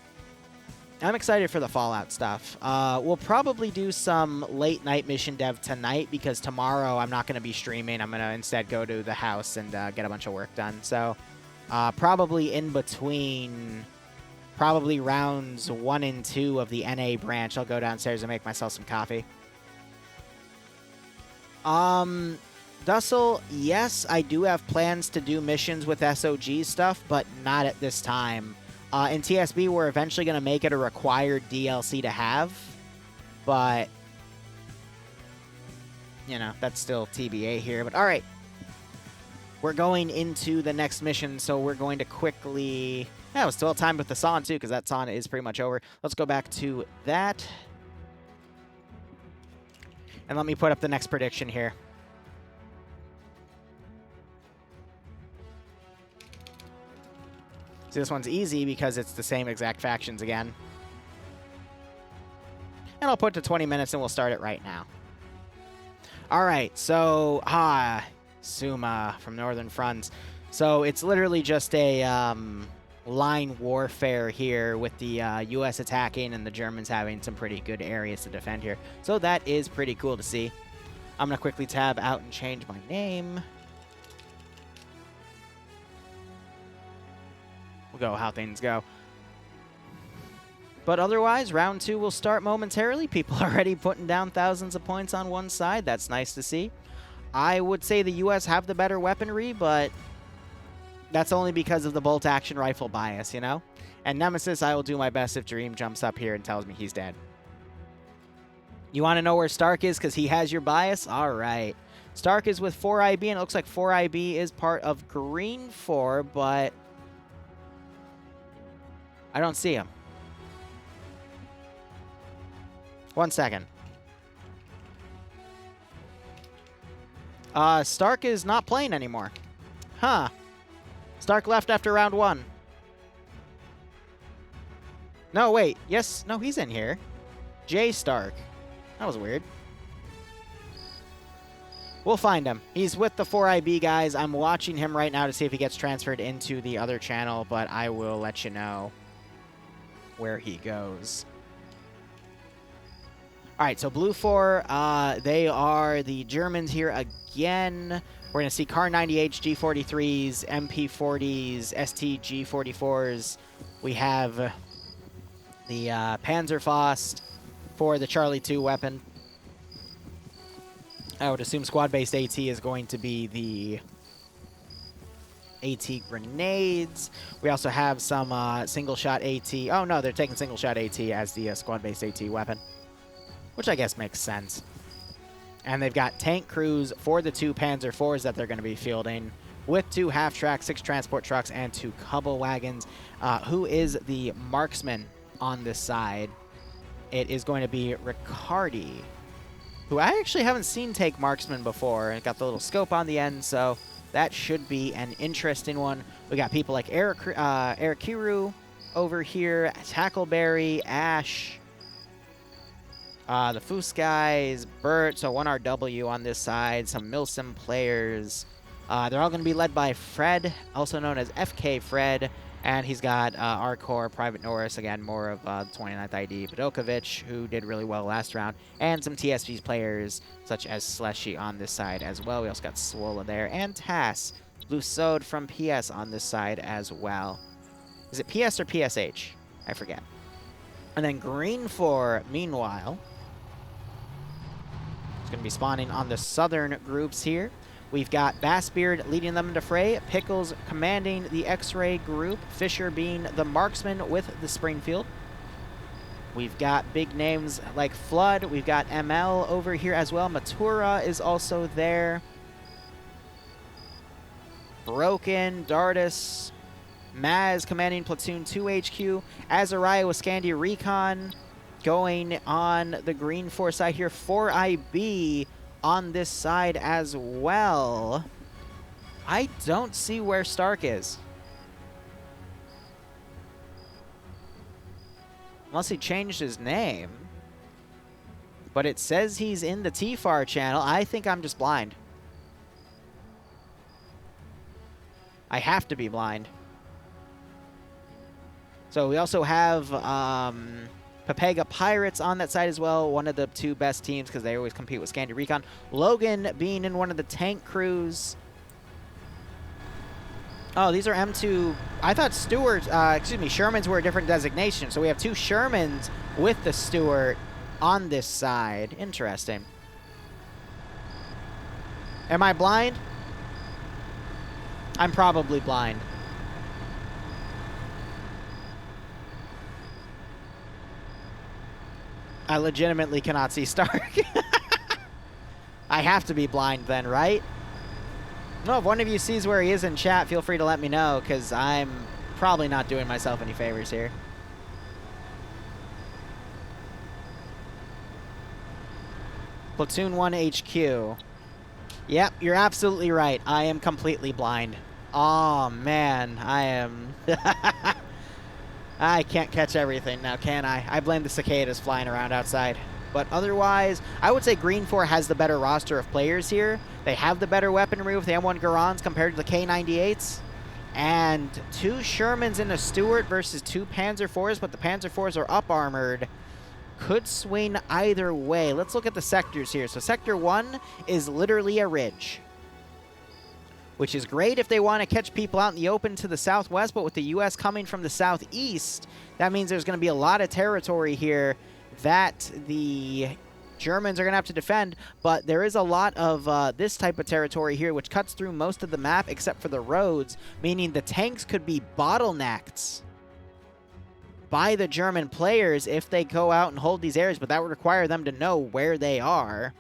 I'm excited for the Fallout stuff. We'll probably do some late-night mission dev tonight because tomorrow I'm not going to be streaming. I'm going to instead go to the house and get a bunch of work done. So probably in between rounds 1 and 2 of the NA branch, I'll go downstairs and make myself some coffee. Dussel, yes, I do have plans to do missions with SOG stuff, but not at this time. In TSB, we're eventually going to make it a required DLC to have, but, you know, that's still TBA here. But, all right, we're going into the next mission, so we're going to quickly... Yeah, we still have time with the Sauna, too, because that Sauna is pretty much over. Let's go back to that. And let me put up the next prediction here. See, this one's easy because it's the same exact factions again. And I'll put it to 20 minutes and we'll start it right now. All right, so, Suma from Northern Fronts. So it's literally just a line warfare here with the U.S. attacking and the Germans having some pretty good areas to defend here. So that is pretty cool to see. I'm going to quickly tab out and change my name. Go how things go. But otherwise, round 2 will start momentarily. People are already putting down thousands of points on one side. That's nice to see. I would say the U.S. have the better weaponry, but that's only because of the bolt-action rifle bias, you know? And Nemesis, I will do my best if Dream jumps up here and tells me he's dead. You want to know where Stark is because he has your bias? All right. Stark is with 4IB, and it looks like 4IB is part of Green 4, but... I don't see him. 1 second. Stark is not playing anymore. Huh. Stark left after round 1. No, wait. Yes. No, he's in here. Jay Stark. That was weird. We'll find him. He's with the 4IB guys. I'm watching him right now to see if he gets transferred into the other channel, but I will let you know where he goes. All right, so Blue 4, they are the Germans here again. We're going to see Kar 98s, G43s, MP40s, STG44s. We have the Panzerfaust for the Charlie 2 weapon. I would assume squad-based AT is going to be the AT grenades. We also have some single-shot AT. Oh, no, they're taking single-shot AT as the squad-based AT weapon, which I guess makes sense. And they've got tank crews for the 2 Panzer IVs that they're going to be fielding with 2 half-track, 6 transport trucks, and 2 Kubble wagons. Who is the marksman on this side? It is going to be Riccardi, who I actually haven't seen take marksman before. It got the little scope on the end, so that should be an interesting one. We got people like Erikiru over here, Tackleberry, Ash, the Foos guys, Bert, so 1RW on this side, some Milsim players. They're all going to be led by Fred, also known as FK Fred, and he's got Arcor, Private Norris, again, more of 29th ID, Bedokovic, who did really well last round, and some TSG players such as Slushy on this side as well. We also got Swola there, and Tass, Lusode from PS on this side as well. Is it PS or PSH? I forget. And then Green 4, meanwhile, is going to be spawning on the southern groups here. We've got Bassbeard leading them into fray, Pickles commanding the X-Ray group, Fisher being the marksman with the Springfield. We've got big names like Flood. We've got ML over here as well. Matura is also there. Broken, Dardis, Maz commanding Platoon 2 HQ. Azariah with Scandi Recon going on the green 4 side here. 4IB on this side as well. I don't see where Stark is. Unless he changed his name. But it says he's in the TFAR channel. I think I'm just blind. I have to be blind. So we also have Papega Pirates on that side as well. One of the 2 best teams because they always compete with Scandi Recon. Logan being in one of the tank crews. Oh, these are M2. I thought Stuart, Shermans were a different designation. So we have 2 Shermans with the Stuart on this side. Interesting. Am I blind? I'm probably blind. I legitimately cannot see Stark. I have to be blind then, right? No, if one of you sees where he is in chat, feel free to let me know, because I'm probably not doing myself any favors here. Platoon 1 HQ. Yep, you're absolutely right. I am completely blind. Oh, man. I am... I can't catch everything now, can I? I blame the cicadas flying around outside. But otherwise, I would say Green 4 has the better roster of players here. They have the better weaponry with the M1 Garans compared to the K98s. And 2 Shermans and a Stuart versus 2 Panzer IVs, but the Panzer IVs are up-armored. Could swing either way. Let's look at the sectors here. So Sector 1 is literally a ridge, which is great if they want to catch people out in the open to the southwest, but with the U.S. coming from the southeast, that means there's going to be a lot of territory here that the Germans are going to have to defend, but there is a lot of this type of territory here, which cuts through most of the map except for the roads, meaning the tanks could be bottlenecked by the German players if they go out and hold these areas, but that would require them to know where they are.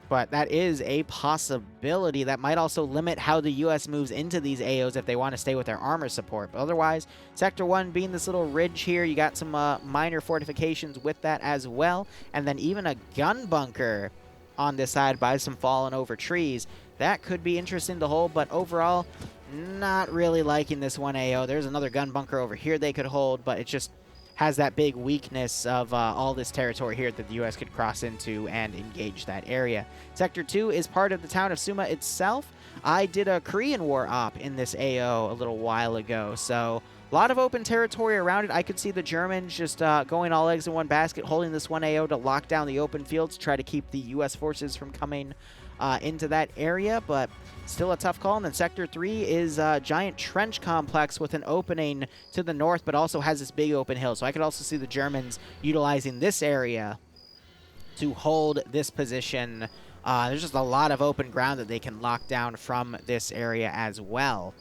But that is a possibility. That might also limit how the U.S. moves into these AOs if they want to stay with their armor support. But otherwise, Sector 1 being this little ridge here, you got some minor fortifications with that as well. And then even a gun bunker on this side by some fallen over trees. That could be interesting to hold, but overall, not really liking this one AO. There's another gun bunker over here they could hold, but it just has that big weakness of all this territory here that the U.S. could cross into and engage that area. Sector 2 is part of the town of Suma itself. I did a Korean War op in this AO a little while ago, so a lot of open territory around it. I could see the Germans just going all eggs in one basket, holding this one AO to lock down the open fields, try to keep the U.S. forces from coming into that area, but still a tough call. And then Sector 3 is a giant trench complex with an opening to the north, but also has this big open hill. So I could also see the Germans utilizing this area to hold this position. There's just a lot of open ground that they can lock down from this area as well.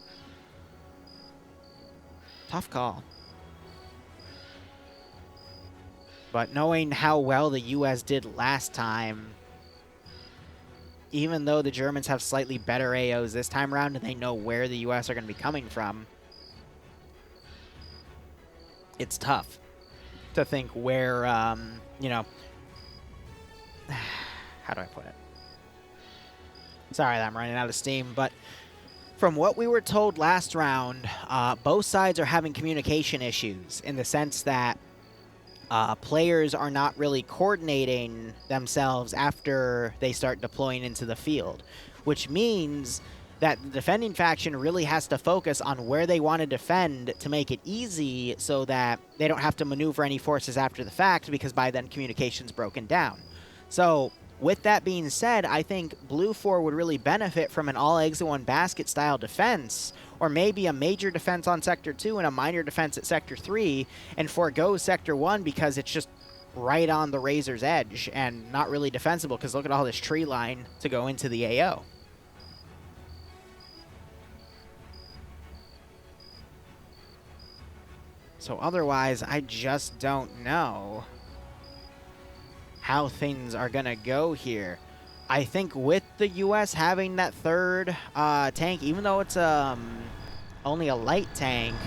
Tough call. But knowing how well the U.S. did last time, even though the Germans have slightly better AOs this time around and they know where the U.S. are going to be coming from, it's tough to think where, you know, how do I put it? Sorry that I'm running out of steam, but from what we were told last round, both sides are having communication issues in the sense that players are not really coordinating themselves after they start deploying into the field, which means that the defending faction really has to focus on where they want to defend to make it easy so that they don't have to maneuver any forces after the fact, because by then communication's broken down. So with that being said, I think Blue 4 would really benefit from an all eggs in one basket style defense, or maybe a major defense on Sector 2 and a minor defense at Sector 3, and forego Sector 1 because it's just right on the razor's edge and not really defensible, because look at all this tree line to go into the AO. So otherwise, I just don't know how things are going to go here. I think with the U.S. having that third tank, even though it's only a light tank,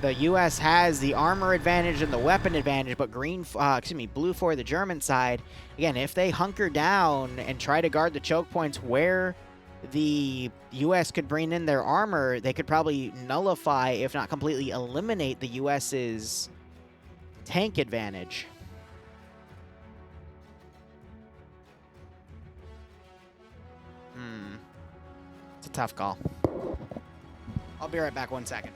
the U.S. has the armor advantage and the weapon advantage, but blue for the German side. Again, if they hunker down and try to guard the choke points where the U.S. could bring in their armor, they could probably nullify, if not completely eliminate, the U.S.'s tank advantage. It's a tough call. I'll be right back 1 second.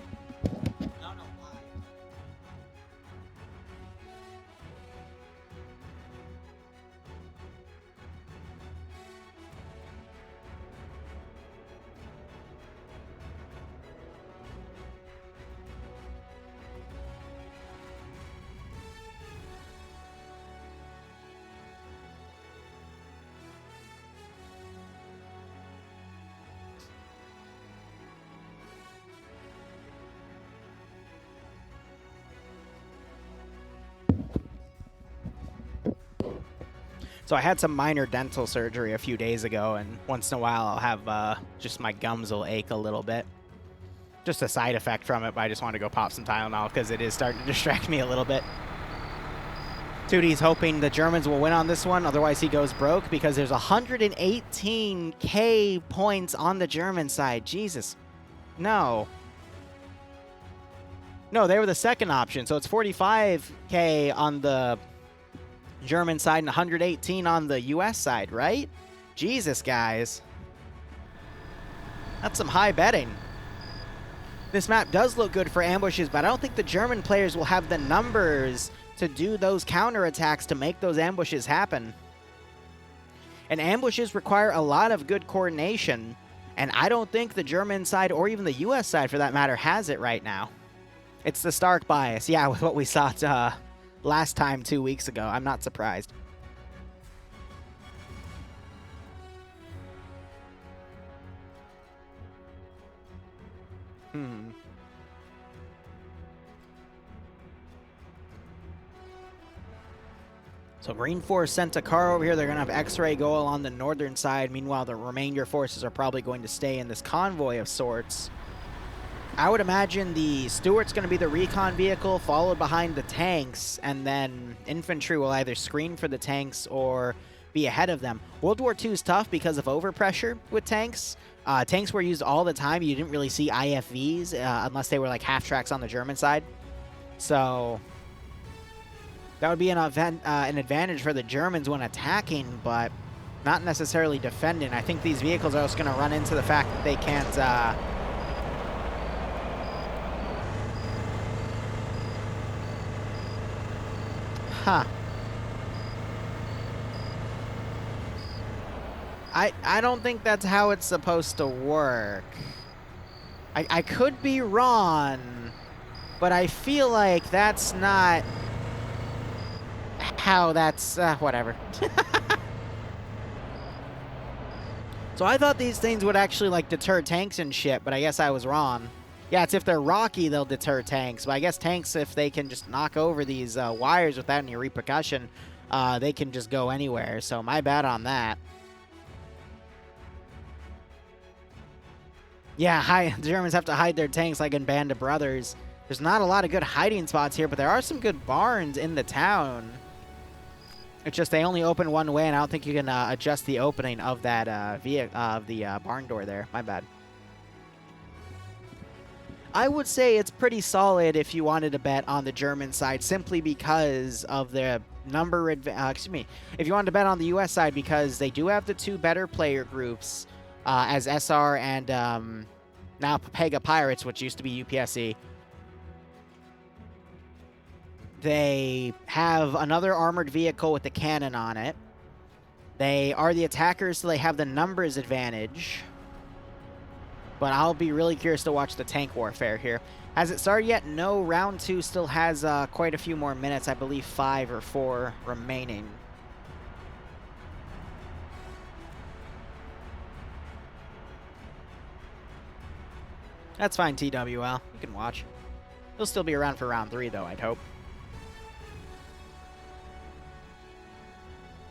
So I had some minor dental surgery a few days ago, and once in a while I'll have just my gums will ache a little bit. Just a side effect from it, but I just want to go pop some Tylenol because it is starting to distract me a little bit. Tootie's hoping the Germans will win on this one, otherwise he goes broke because there's 118k points on the German side. Jesus. No. No, they were the second option, so it's 45k on the German side and 118 on the US side, right? Jesus, guys. That's some high betting. This map does look good for ambushes, but I don't think the German players will have the numbers to do those counterattacks to make those ambushes happen. And ambushes require a lot of good coordination, and I don't think the German side, or even the US side for that matter, has it right now. It's the Stark bias, yeah, with what we saw last time 2 weeks ago. I'm not surprised. So Green Force sent a car over here. They're going to have X-Ray go on the northern side. Meanwhile, the remainder forces are probably going to stay in this convoy of sorts. I would imagine the Stuart's going to be the recon vehicle, followed behind the tanks, and then infantry will either screen for the tanks or be ahead of them. World War II is tough because of overpressure with tanks. Tanks were used all the time. You didn't really see IFVs unless they were like half tracks on the German side. So that would be an advantage for the Germans when attacking, but not necessarily defending. I think these vehicles are just going to run into the fact that they can't... I don't think that's how it's supposed to work. I could be wrong, but I feel like that's not how that's... whatever. So I thought these things would actually, like, deter tanks and shit, but I guess I was wrong. Yeah, it's if they're rocky, they'll deter tanks. But I guess tanks, if they can just knock over these wires without any repercussion, they can just go anywhere. So my bad on that. Yeah, the Germans have to hide their tanks like in Band of Brothers. There's not a lot of good hiding spots here, but there are some good barns in the town. It's just they only open one way, and I don't think you can adjust the opening of that barn door there. My bad. I would say it's pretty solid if you wanted to bet on the German side, simply because of the number. If you wanted to bet on the U.S. side, because they do have the two better player groups, as SR and now Pega Pirates, which used to be UPSC. They have another armored vehicle with the cannon on it. They are the attackers, so they have the numbers advantage. But I'll be really curious to watch the tank warfare here. Has it started yet? No, round 2 still has quite a few more minutes. I believe 5 or 4 remaining. That's fine, TWL. You can watch. He'll still be around for round 3, though, I'd hope.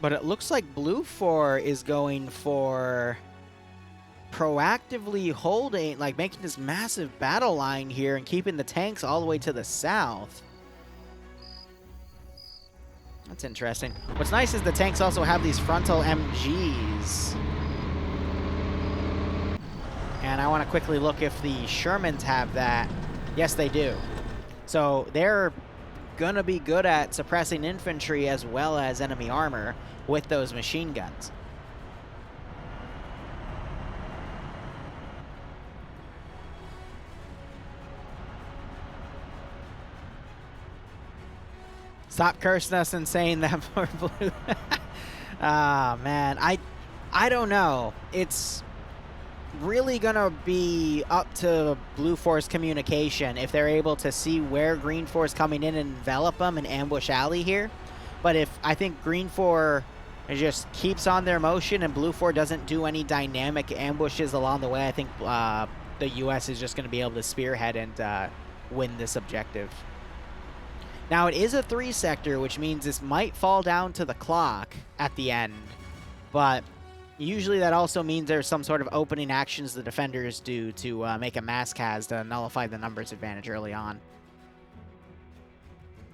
But it looks like Blue 4 is going for proactively holding, like making this massive battle line here and keeping the tanks all the way to the south. That's interesting. What's nice is the tanks also have these frontal MGs. And I want to quickly look if the Shermans have that. Yes, they do. So they're going to be good at suppressing infantry as well as enemy armor with those machine guns. Stop cursing us and saying that for Blue. Ah, man. I don't know. It's really going to be up to Blue Force communication if they're able to see where Green Force coming in and envelop them and ambush alley here. But if I think Green 4 just keeps on their motion and Blue 4 doesn't do any dynamic ambushes along the way, I think the U.S. is just going to be able to spearhead and win this objective. Now, it is a 3 sector, which means this might fall down to the clock at the end, but usually that also means there's some sort of opening actions the defenders do to make a mass cas to nullify the numbers advantage early on.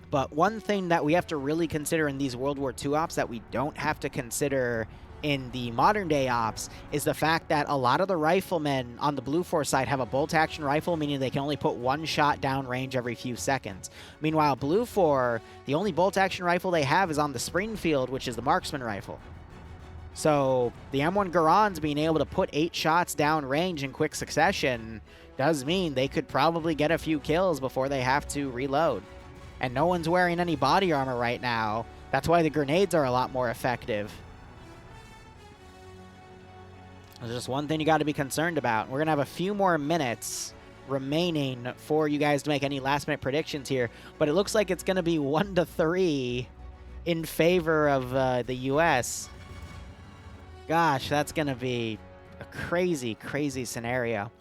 But one thing that we have to really consider in these World War II ops that we don't have to consider in the modern day ops is the fact that a lot of the riflemen on the Blue Force side have a bolt action rifle, meaning they can only put one shot down range every few seconds. Meanwhile, Blue 4, the only bolt action rifle they have is on the Springfield, which is the marksman rifle. So the M1 Garand's being able to put 8 shots down range in quick succession does mean they could probably get a few kills before they have to reload. And no one's wearing any body armor right now. That's why the grenades are a lot more effective. There's just one thing you got to be concerned about. We're going to have a few more minutes remaining for you guys to make any last-minute predictions here. But it looks like it's going to be 1-3 in favor of the U.S. Gosh, that's going to be a crazy, crazy scenario.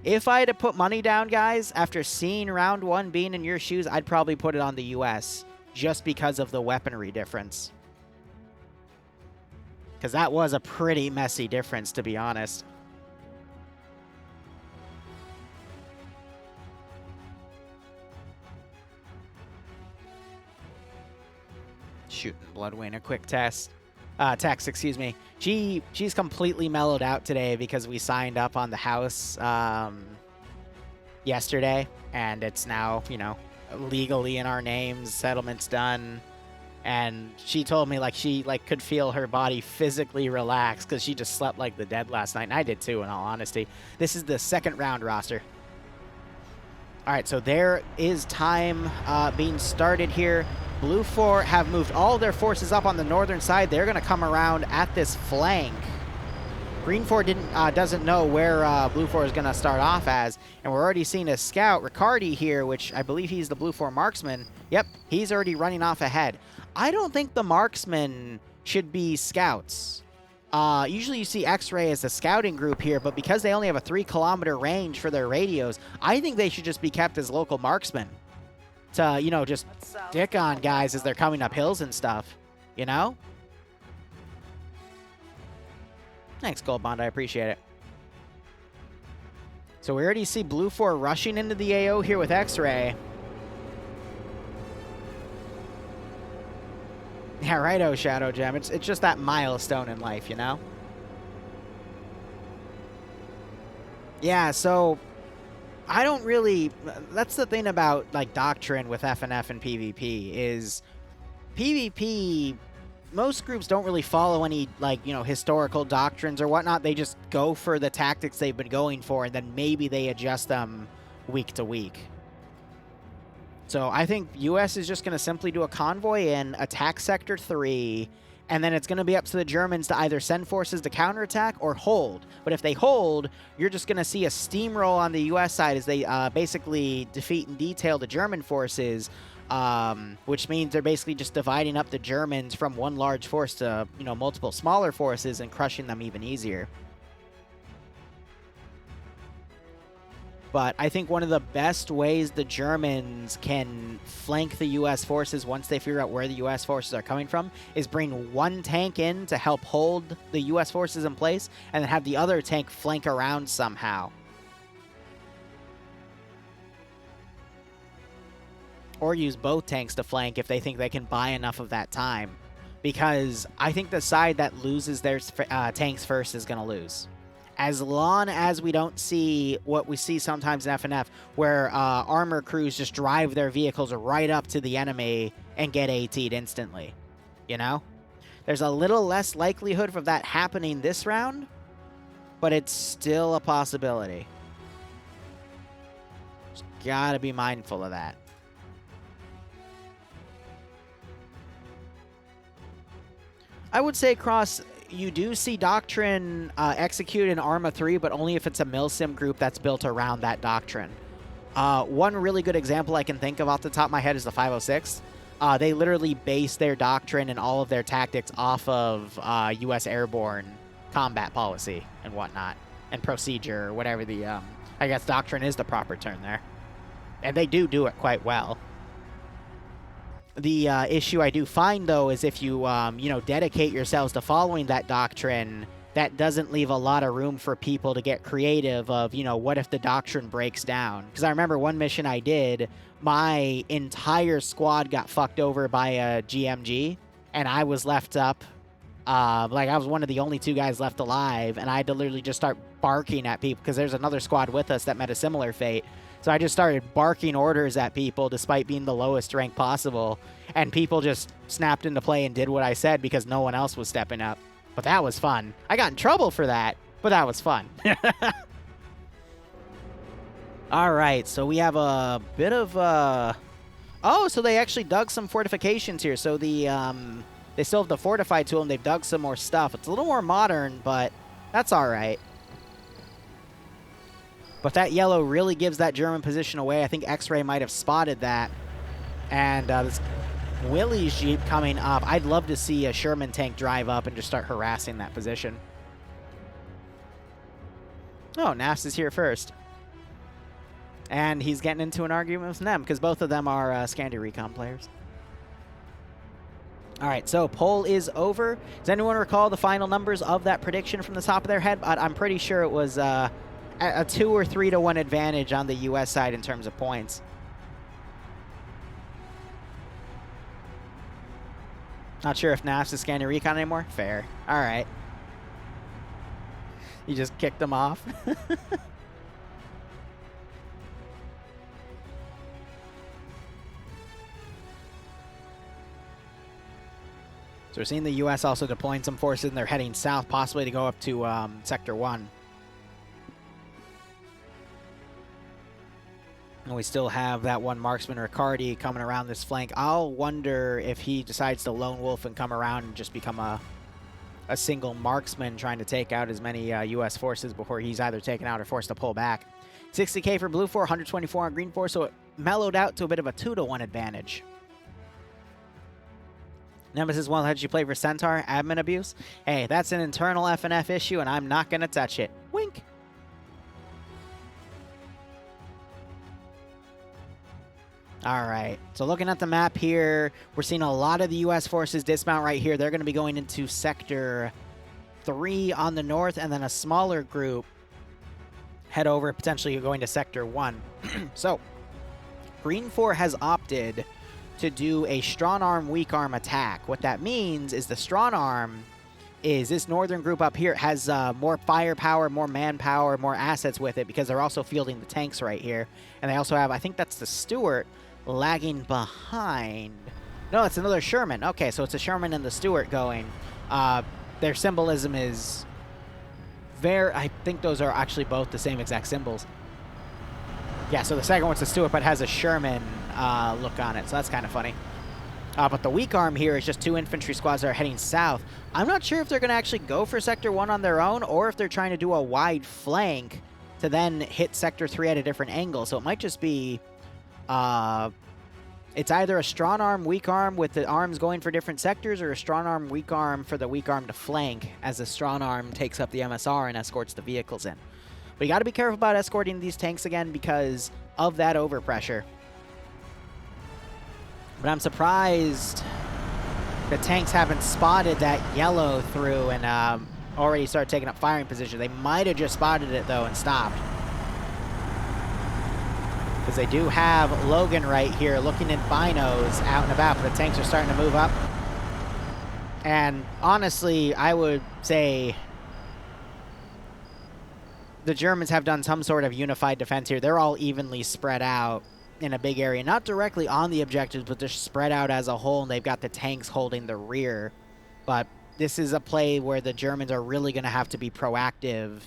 If I had to put money down, guys, after seeing round 1 being in your shoes, I'd probably put it on the U.S. just because of the weaponry difference. Because that was a pretty messy difference, to be honest. Shooting Bloodwing a quick text, excuse me. She's completely mellowed out today because we signed up on the house yesterday, and it's now, you know, legally in our names, settlement's done. And she told me, like, she, like, could feel her body physically relax because she just slept like the dead last night. And I did, too, in all honesty. This is the second round roster. All right, so there is time being started here. Blue 4 have moved all their forces up on the northern side. They're going to come around at this flank. Green 4 doesn't know where Blue 4 is going to start off as. And we're already seeing a scout, Riccardi here, which I believe he's the Blue 4 marksman. Yep, he's already running off ahead. I don't think the marksmen should be scouts. Usually you see X-Ray as a scouting group here, but because they only have a 3-kilometer range for their radios, I think they should just be kept as local marksmen. To, you know, just dick on guys as they're coming up hills and stuff, you know? Thanks, Gold Bond, I appreciate it. So we already see Blue 4 rushing into the AO here with X-Ray. Yeah, righto, Shadow Gem. It's just that milestone in life, you know? Yeah, so I don't really... That's the thing about, like, Doctrine with FNF and PvP is PvP... Most groups don't really follow any, like, you know, historical doctrines or whatnot. They just go for the tactics they've been going for, and then maybe they adjust them week to week. So I think U.S. is just going to simply do a convoy in, attack Sector 3, and then it's going to be up to the Germans to either send forces to counterattack or hold. But if they hold, you're just going to see a steamroll on the U.S. side as they basically defeat and detail the German forces, which means they're basically just dividing up the Germans from one large force to, you know, multiple smaller forces and crushing them even easier. but I think one of the best ways the Germans can flank the U.S. forces once they figure out where the U.S. forces are coming from is bring one tank in to help hold the U.S. forces in place, and then have the other tank flank around somehow. Or use both tanks to flank if they think they can buy enough of that time. Because I think the side that loses their tanks first is going to lose. As long as we don't see what we see sometimes in FNF, where armor crews just drive their vehicles right up to the enemy and get AT'd instantly. You know? There's a little less likelihood of that happening this round, but it's still a possibility. Just gotta be mindful of that. I would say across, you do see Doctrine execute in Arma 3, but only if it's a milsim group that's built around that Doctrine. One really good example I can think of off the top of my head is the 506. They literally base their Doctrine and all of their tactics off of U.S. airborne combat policy and whatnot, and procedure, or whatever the, I guess Doctrine is the proper term there. And they do it quite well. The issue I do find, though, is if you, you know, dedicate yourselves to following that Doctrine, that doesn't leave a lot of room for people to get creative of, you know, what if the Doctrine breaks down? Because I remember one mission I did, my entire squad got fucked over by a GMG, and I was left up, like, I was one of the only 2 guys left alive, and I had to literally just start barking at people, because there's another squad with us that met a similar fate. So I just started barking orders at people despite being the lowest rank possible. And people just snapped into play and did what I said because no one else was stepping up. But that was fun. I got in trouble for that, but that was fun. All right, so we have a bit of... Oh, so they actually dug some fortifications here. So the they still have the fortified tool and they've dug some more stuff. It's a little more modern, but that's all right. But that yellow really gives that German position away. I think X-Ray might have spotted that. And this Willie's Jeep coming up. I'd love to see a Sherman tank drive up and just start harassing that position. Oh, Nafs is here first. And he's getting into an argument with them because both of them are Scandi Recon players. All right, so poll is over. Does anyone recall the final numbers of that prediction from the top of their head? I'm pretty sure it was... a 2 or 3 to 1 advantage on the U.S. side in terms of points. Not sure if Nafs is Scandi Recon anymore. Fair. All right. You just kicked them off. So we're seeing the U.S. also deploying some forces, and they're heading south, possibly to go up to Sector 1. And we still have that one marksman, Riccardi, coming around this flank. I'll wonder if he decides to lone wolf and come around and just become a single marksman trying to take out as many U.S. forces before he's either taken out or forced to pull back. 60k for blue 4, 124 on green 4, so it mellowed out to a bit of a 2 to 1 advantage. Nemesis, well, how did you play for Centaur? Admin abuse? Hey, that's an internal FNF issue, and I'm not going to touch it. Wink. All right, so looking at the map here, we're seeing a lot of the U.S. forces dismount right here. They're going to be going into Sector 3 on the north, and then a smaller group head over, potentially going to Sector 1. So, Green 4 has opted to do a strong arm, weak arm attack. What that means is the strong arm is this northern group up here has more firepower, more manpower, more assets with it because they're also fielding the tanks right here. And they also have, I think that's the Stuart, lagging behind. No, it's another Sherman. Okay, so it's a Sherman and the Stuart going. Their symbolism is very... I think those are actually both the same exact symbols. Yeah, so the second one's a Stuart, but has a Sherman look on it, so that's kind of funny. But the weak arm here is just 2 infantry squads that are heading south. I'm not sure if they're going to actually go for Sector 1 on their own, or if they're trying to do a wide flank to then hit Sector 3 at a different angle. So it might just be... it's either a strong arm, weak arm with the arms going for different sectors, or a strong arm, weak arm for the weak arm to flank as the strong arm takes up the MSR and escorts the vehicles in. We got to be careful about escorting these tanks again because of that overpressure. But I'm surprised the tanks haven't spotted that yellow through and already started taking up firing position. They might have just spotted it, though, and stopped. Because they do have Logan right here looking in binos out and about, but the tanks are starting to move up. And honestly, I would say the Germans have done some sort of unified defense here. They're all evenly spread out in a big area. Not directly on the objectives, but they're spread out as a whole, and they've got the tanks holding the rear. But this is a play where the Germans are really going to have to be proactive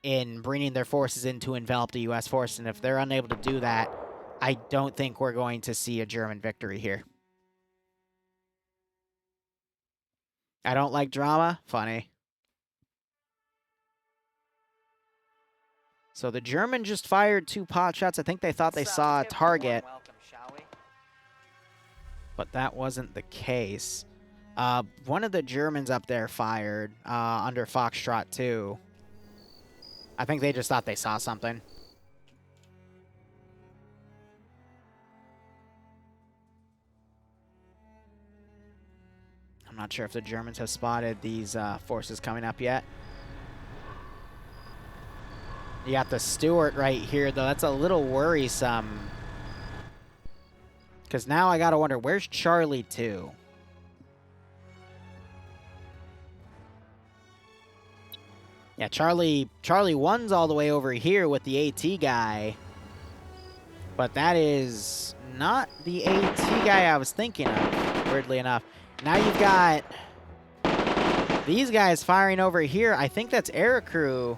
in bringing their forces in to envelop the U.S. force. And if they're unable to do that, I don't think we're going to see a German victory here. I don't like drama. Funny. So the German just fired 2 pot shots. I think they thought they saw a target, but that wasn't the case. One of the Germans up there fired under Foxtrot 2. I think they just thought they saw something. I'm not sure if the Germans have spotted these forces coming up yet. You got the Stuart right here, though. That's a little worrisome. Because now I got to wonder, where's Charlie 2? Yeah, Charlie 1's all the way over here with the AT guy. But that is not the AT guy I was thinking of, weirdly enough. Now you've got these guys firing over here. I think that's aircrew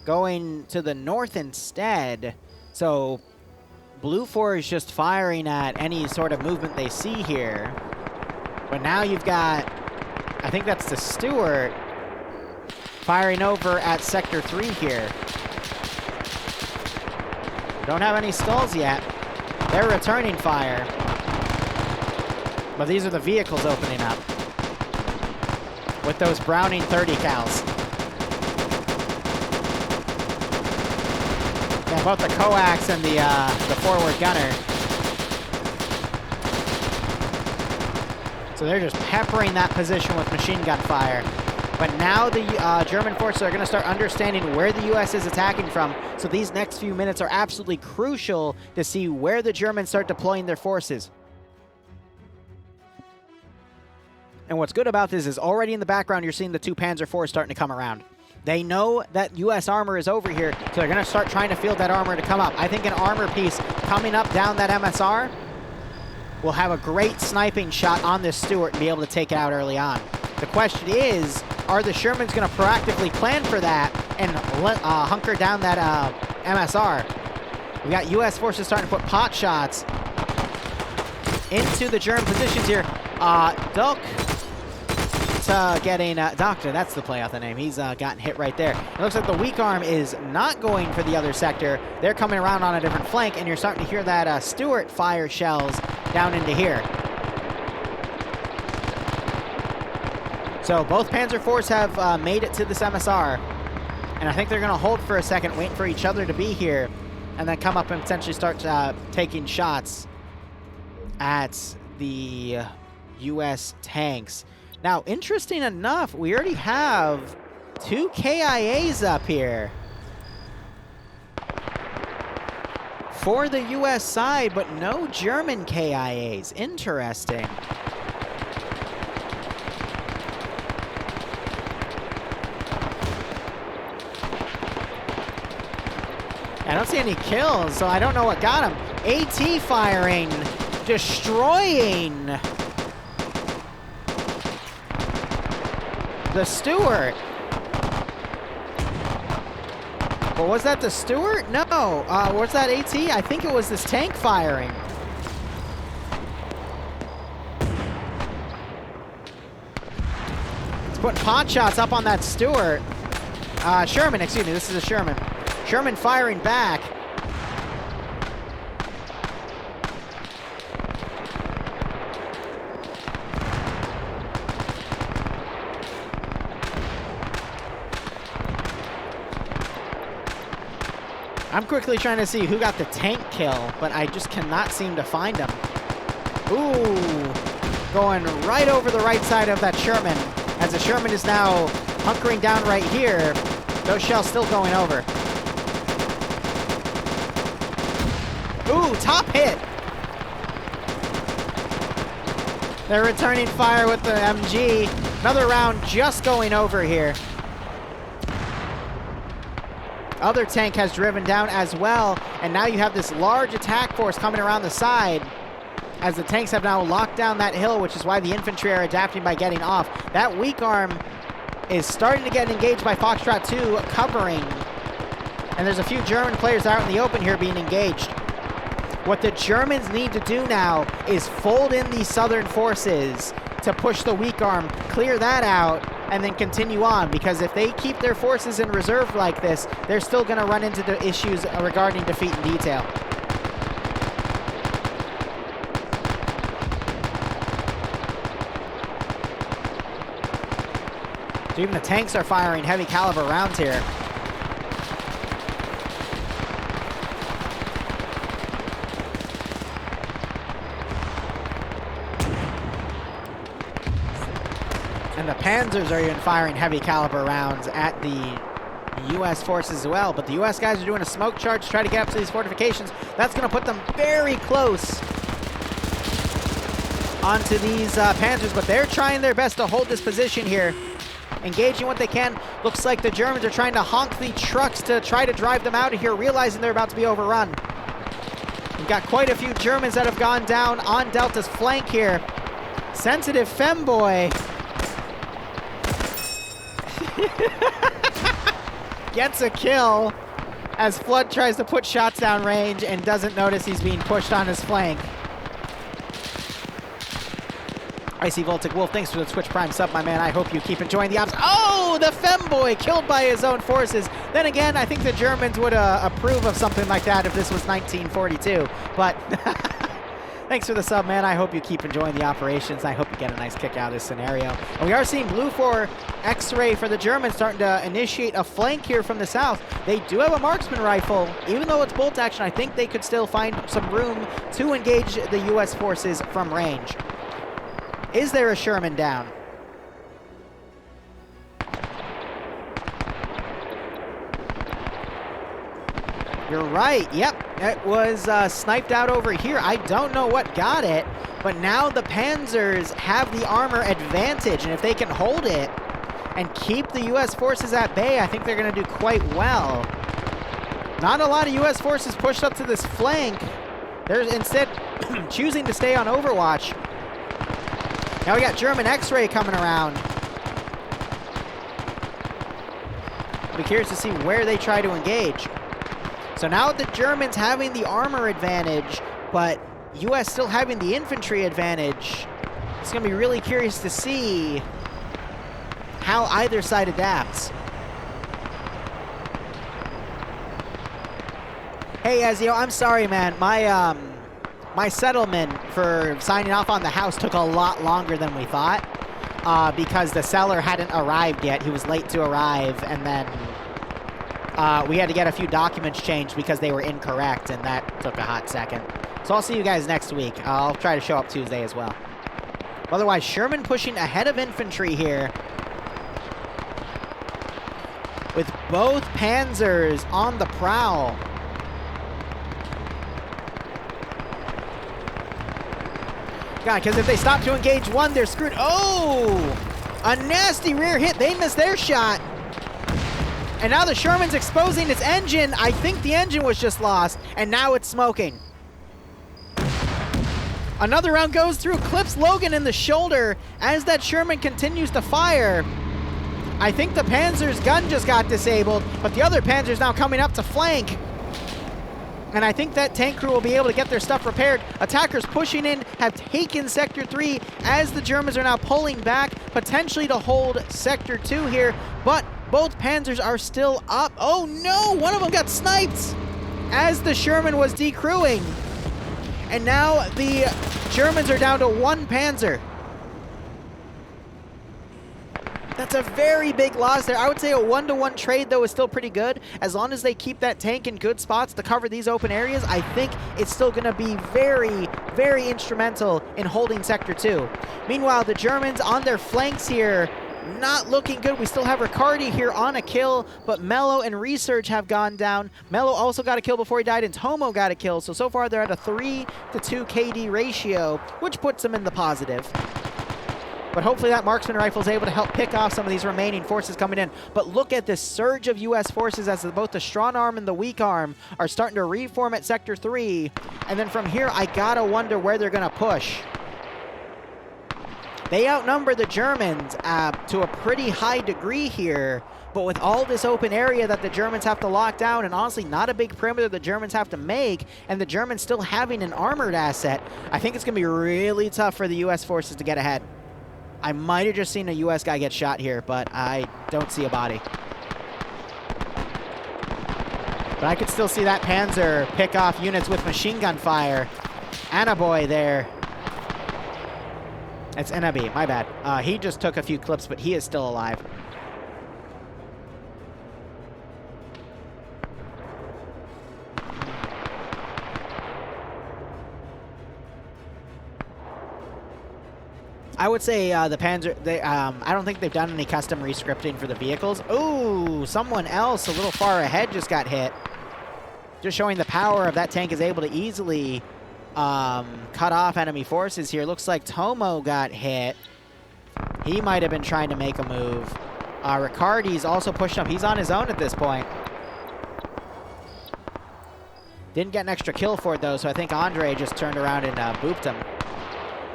going to the north instead. So Blue 4 is just firing at any sort of movement they see here. But now you've got, I think that's the Stuart, firing over at Sector 3 here. Don't have any skulls yet. They're returning fire. But these are the vehicles opening up with those Browning 30 cals. Yeah, both the coax and the forward gunner. So they're just peppering that position with machine gun fire. But now the German forces are going to start understanding where the U.S. is attacking from. So these next few minutes are absolutely crucial to see where the Germans start deploying their forces. And what's good about this is already in the background, you're seeing the 2 Panzer IVs starting to come around. They know that U.S. armor is over here, so they're going to start trying to field that armor to come up. I think an armor piece coming up down that MSR will have a great sniping shot on this Stuart and be able to take it out early on. The question is, are the Shermans going to proactively plan for that and hunker down that MSR? We got U.S. forces starting to put pot shots into the German positions here. Duck getting Doctor, that's the play out the name. He's gotten hit right there. It looks like the weak arm is not going for the other sector. They're coming around on a different flank, and you're starting to hear that Stuart fire shells down into here. So both Panzer IVs have made it to this MSR, and I think they're going to hold for a second, wait for each other to be here, and then come up and potentially start taking shots at the U.S. tanks. Now, interesting enough, we already have 2 KIAs up here for the U.S. side, but no German KIAs. Interesting. I don't see any kills, so I don't know what got him. AT firing, destroying the Stuart. Well, was that the Stuart? No. Was that AT? I think it was this tank firing. It's putting pot shots up on that Stuart. Sherman, excuse me, this is a Sherman. Sherman firing back. I'm quickly trying to see who got the tank kill, but I just cannot seem to find him. Ooh, going right over the right side of that Sherman, as the Sherman is now hunkering down right here. Those shells still going over. Ooh, top hit. They're returning fire with the MG. Another round just going over here. Other tank has driven down as well, and now you have this large attack force coming around the side as the tanks have now locked down that hill, which is why the infantry are adapting by getting off. That weak arm is starting to get engaged by Foxtrot 2 covering, and there's a few German players out in the open here being engaged. What the Germans need to do now is fold in these southern forces to push the weak arm, clear that out, and then continue on, because if they keep their forces in reserve like this, they're still going to run into the issues regarding defeat in detail. So even the tanks are firing heavy caliber rounds here. And the Panzers are even firing heavy caliber rounds at the U.S. forces as well. But the U.S. guys are doing a smoke charge to try to get up to these fortifications. That's going to put them very close onto these Panzers, but they're trying their best to hold this position here, engaging what they can. Looks like the Germans are trying to honk the trucks to try to drive them out of here, realizing they're about to be overrun. We've got quite a few Germans that have gone down on Delta's flank here. Sensitive Femboy gets a kill as Flood tries to put shots down range and doesn't notice he's being pushed on his flank. Icy Voltic Wolf, thanks for the Twitch Prime sub, my man. I hope you keep enjoying the ops. Oh, the Femboy killed by his own forces. Then again, I think the Germans would approve of something like that if this was 1942. But thanks for the sub, man. I hope you keep enjoying the operations. I hope you get a nice kick out of this scenario. And we are seeing Blue 4 X-Ray for the Germans starting to initiate a flank here from the south. They do have a marksman rifle. Even though it's bolt action, I think they could still find some room to engage the U.S. forces from range. Is there a Sherman down? You're right. Yep, it was sniped out over here. I don't know what got it, but now the Panzers have the armor advantage, and if they can hold it and keep the U.S. forces at bay, I think they're going to do quite well. Not a lot of U.S. forces pushed up to this flank. They're instead choosing to stay on Overwatch. Now we got German X-Ray coming around. Be curious to see where they try to engage. So now the Germans having the armor advantage, but U.S. still having the infantry advantage. It's going to be really curious to see how either side adapts. Hey, Ezio, I'm sorry, man. My settlement for signing off on the house took a lot longer than we thought because the seller hadn't arrived yet. He was late to arrive, and then we had to get a few documents changed because they were incorrect, and that took a hot second. So I'll see you guys next week. I'll try to show up Tuesday as well. Otherwise, Sherman pushing ahead of infantry here, with both Panzers on the prowl. God, because if they stop to engage one, they're screwed. Oh! A nasty rear hit. They missed their shot. And now the Sherman's exposing its engine. I think the engine was just lost, and now it's smoking. Another round goes through, clips Logan in the shoulder as that Sherman continues to fire. I think the Panzer's gun just got disabled, but the other Panzer's now coming up to flank. And I think that tank crew will be able to get their stuff repaired. Attackers pushing in have taken Sector 3 as the Germans are now pulling back, potentially to hold Sector 2 here, but both Panzers are still up. Oh no, one of them got sniped as the Sherman was decrewing. And now the Germans are down to one Panzer. That's a very big loss there. I would say a 1-to-1 trade, though, is still pretty good. As long as they keep that tank in good spots to cover these open areas, I think it's still going to be very, very instrumental in holding Sector 2. Meanwhile, the Germans on their flanks here, not looking good. We still have Riccardi here on a kill, but Mello and Research have gone down. Mello also got a kill before he died, and Tomo got a kill. So far, they're at a 3-to-2 KD ratio, which puts them in the positive. But hopefully that marksman rifle is able to help pick off some of these remaining forces coming in. But look at this surge of U.S. forces as both the strong arm and the weak arm are starting to reform at Sector 3. And then from here, I gotta wonder where they're gonna push. They outnumber the Germans to a pretty high degree here. But with all this open area that the Germans have to lock down, and honestly not a big perimeter the Germans have to make, and the Germans still having an armored asset, I think it's gonna be really tough for the U.S. forces to get ahead. I might have just seen a U.S. guy get shot here, but I don't see a body. But I could still see that Panzer pick off units with machine gun fire. Attaboy there. It's Enabi, my bad. He just took a few clips, but he is still alive. I would say the Panzer, I don't think they've done any custom rescripting for the vehicles. Ooh, someone else a little far ahead just got hit. Just showing the power of that tank is able to easily cut off enemy forces here. Looks like Tomo got hit. He might have been trying to make a move. Riccardi's also pushing up. He's on his own at this point. Didn't get an extra kill for it, though, so I think Andre just turned around and booped him.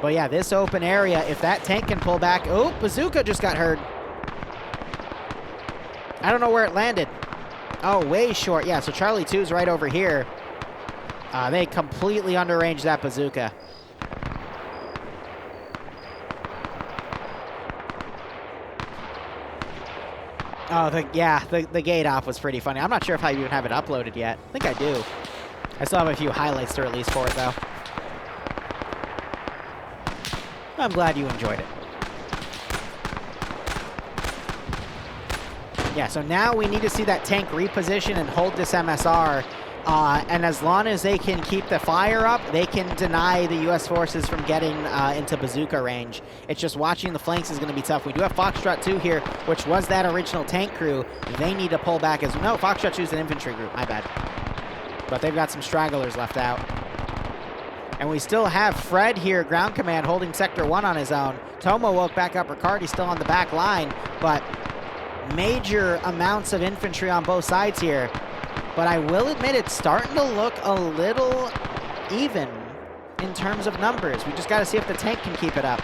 But yeah, this open area, if that tank can pull back... Oh, bazooka just got heard. I don't know where it landed. Oh, way short. Yeah, so Charlie 2's right over here. They completely underranged that bazooka. Oh, the gate off was pretty funny. I'm not sure if I even have it uploaded yet. I think I do. I still have a few highlights to release for it, though. I'm glad you enjoyed it. Yeah, so now we need to see that tank reposition and hold this MSR. And as long as they can keep the fire up, they can deny the U.S. forces from getting into bazooka range. It's just watching the flanks is going to be tough. We do have Foxtrot 2 here, which was that original tank crew. They need to pull back as... No, Foxtrot 2 is an infantry group. My bad. But they've got some stragglers left out. And we still have Fred here, ground command, holding Sector 1 on his own. Tomo woke back up. Riccardi still on the back line, but major amounts of infantry on both sides here. But I will admit it's starting to look a little even in terms of numbers. We just got to see if the tank can keep it up.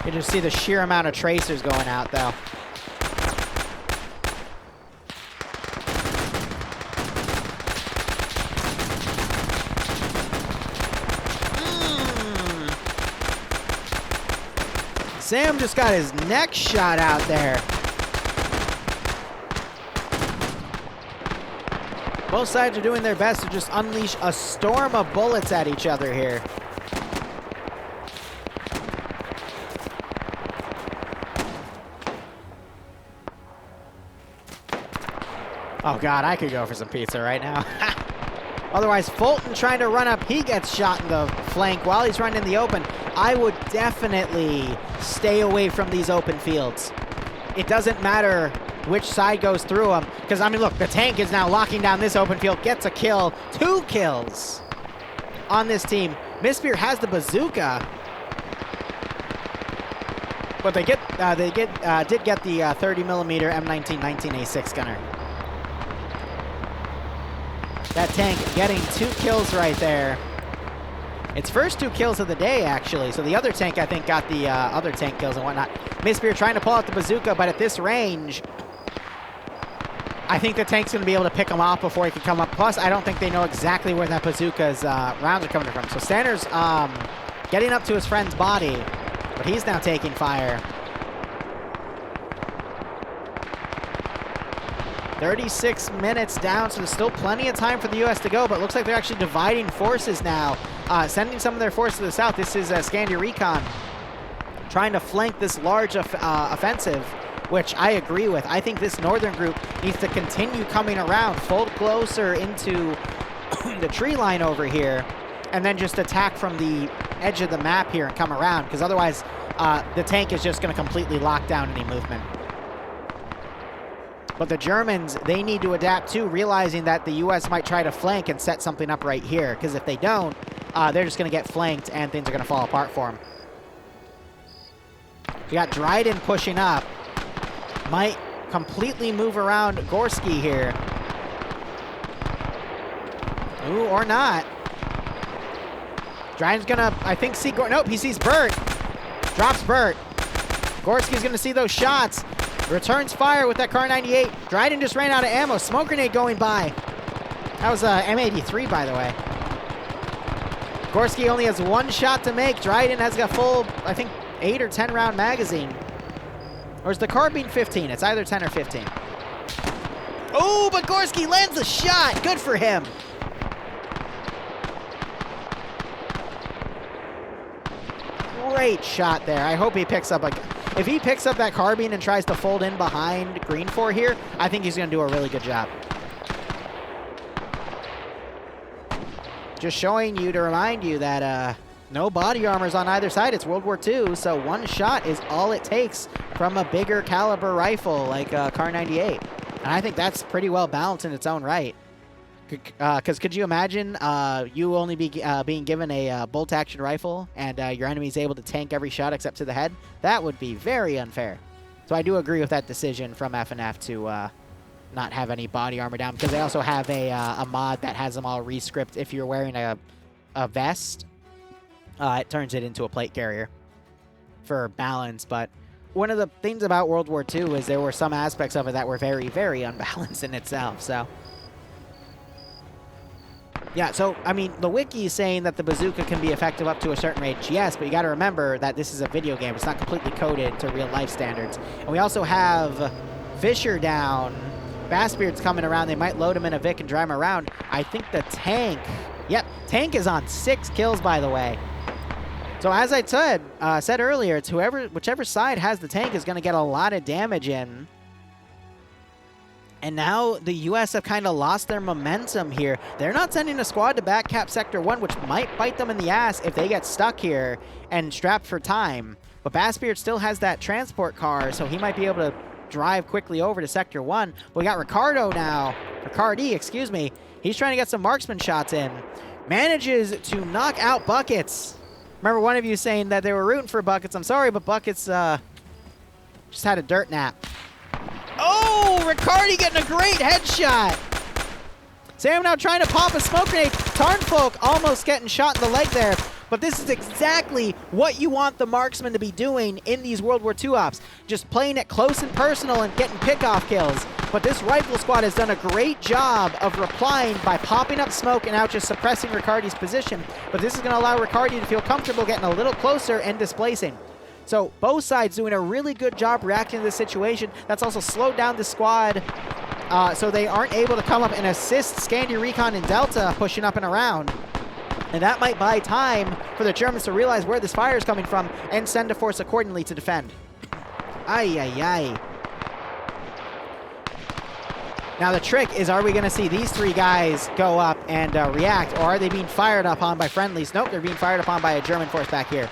You just see the sheer amount of tracers going out, though. Sam just got his neck shot out there. Both sides are doing their best to just unleash a storm of bullets at each other here. Oh God, I could go for some pizza right now. Otherwise, Fulton trying to run up, he gets shot in the flank while he's running in the open. I would definitely stay away from these open fields. It doesn't matter which side goes through them, because, I mean, look, the tank is now locking down this open field, gets a kill, 2 kills on this team. Mispear has the bazooka, but they did get the 30mm M19 19A6 gunner. That tank getting 2 kills right there. Its first 2 kills of the day, actually. So the other tank, I think, got the other tank kills and whatnot. Mispear trying to pull out the bazooka, but at this range, I think the tank's going to be able to pick him off before he can come up. Plus, I don't think they know exactly where that bazooka's rounds are coming from. So Sanders getting up to his friend's body, but he's now taking fire. 36 minutes down, so there's still plenty of time for the U.S. to go, but it looks like they're actually dividing forces now. sending some of their force to the south. This is Scandia Recon trying to flank this large offensive, which I agree with. I think this northern group needs to continue coming around, fold closer into the tree line over here, and then just attack from the edge of the map here and come around, because otherwise the tank is just going to completely lock down any movement. But the Germans, they need to adapt too, realizing that the U.S. might try to flank and set something up right here, because if they don't, they're just going to get flanked and things are going to fall apart for them. We got Dryden pushing up. Might completely move around Gorski here. Ooh, or not. Dryden's gonna, I think, see, nope, he sees Burt. Drops Burt. Gorski's gonna see those shots. Returns fire with that Car 98. Dryden just ran out of ammo. Smoke grenade going by. That was M83, by the way. Gorski only has one shot to make. Dryden has got full, I think, 8 or 10 round magazine. Or is the carbine 15? It's either 10 or 15. Oh, but Gorski lands a shot. Good for him. Great shot there. I hope he picks up if he picks up that carbine and tries to fold in behind Green 4 here, I think he's going to do a really good job. Just showing you to remind you that no body armors on either side. It's World War II, so one shot is all it takes from a bigger caliber rifle like Car 98. And I think that's pretty well balanced in its own right. Because could you imagine you only being given a bolt-action rifle and your enemy's able to tank every shot except to the head? That would be very unfair. So I do agree with that decision from FNF to not have any body armor down, because they also have a mod that has them all re-script. If you're wearing a vest, it turns it into a plate carrier for balance. But one of the things about World War II is there were some aspects of it that were very, very unbalanced in itself. So yeah, so, I mean, the wiki is saying that the bazooka can be effective up to a certain range. Yes, but you got to remember that this is a video game. It's not completely coded to real-life standards. And we also have Fisher down. Bassbeard's coming around. They might load him in a Vic and drive him around. I think the tank... Yep, tank is on 6 kills, by the way. So, as I said earlier, it's whichever side has the tank is going to get a lot of damage in. And now the U.S. have kind of lost their momentum here. They're not sending a squad to backcap Sector 1, which might bite them in the ass if they get stuck here and strapped for time. But Bassbeard still has that transport car, so he might be able to drive quickly over to Sector 1. But we got Ricardo now. Ricardi, excuse me. He's trying to get some marksman shots in. Manages to knock out Buckets. Remember one of you saying that they were rooting for Buckets. I'm sorry, but Buckets just had a dirt nap. Oh, Riccardi getting a great headshot. Sam now trying to pop a smoke grenade. Tarnfolk almost getting shot in the leg there. But this is exactly what you want the marksman to be doing in these World War II ops. Just playing it close and personal and getting pickoff kills. But this rifle squad has done a great job of replying by popping up smoke and now just suppressing Riccardi's position. But this is going to allow Riccardi to feel comfortable getting a little closer and displacing. So both sides doing a really good job reacting to this situation. That's also slowed down the squad so they aren't able to come up and assist Scandia Recon and Delta pushing up and around. And that might buy time for the Germans to realize where this fire is coming from and send a force accordingly to defend. Ay, ay, ay. Now the trick is, are we going to see these 3 guys go up and react, or are they being fired upon by friendlies? Nope, they're being fired upon by a German force back here.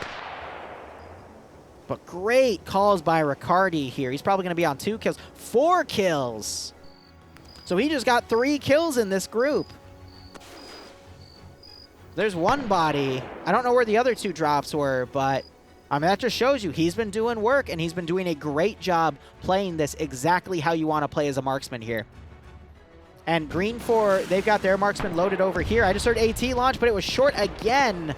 But great calls by Riccardi here. He's probably going to be on 2 kills. 4 kills. So he just got 3 kills in this group. There's 1 body. I don't know where the other 2 drops were, but I mean, that just shows you he's been doing work, and he's been doing a great job playing this exactly how you want to play as a marksman here. And Green 4, they've got their marksman loaded over here. I just heard AT launch, but it was short again.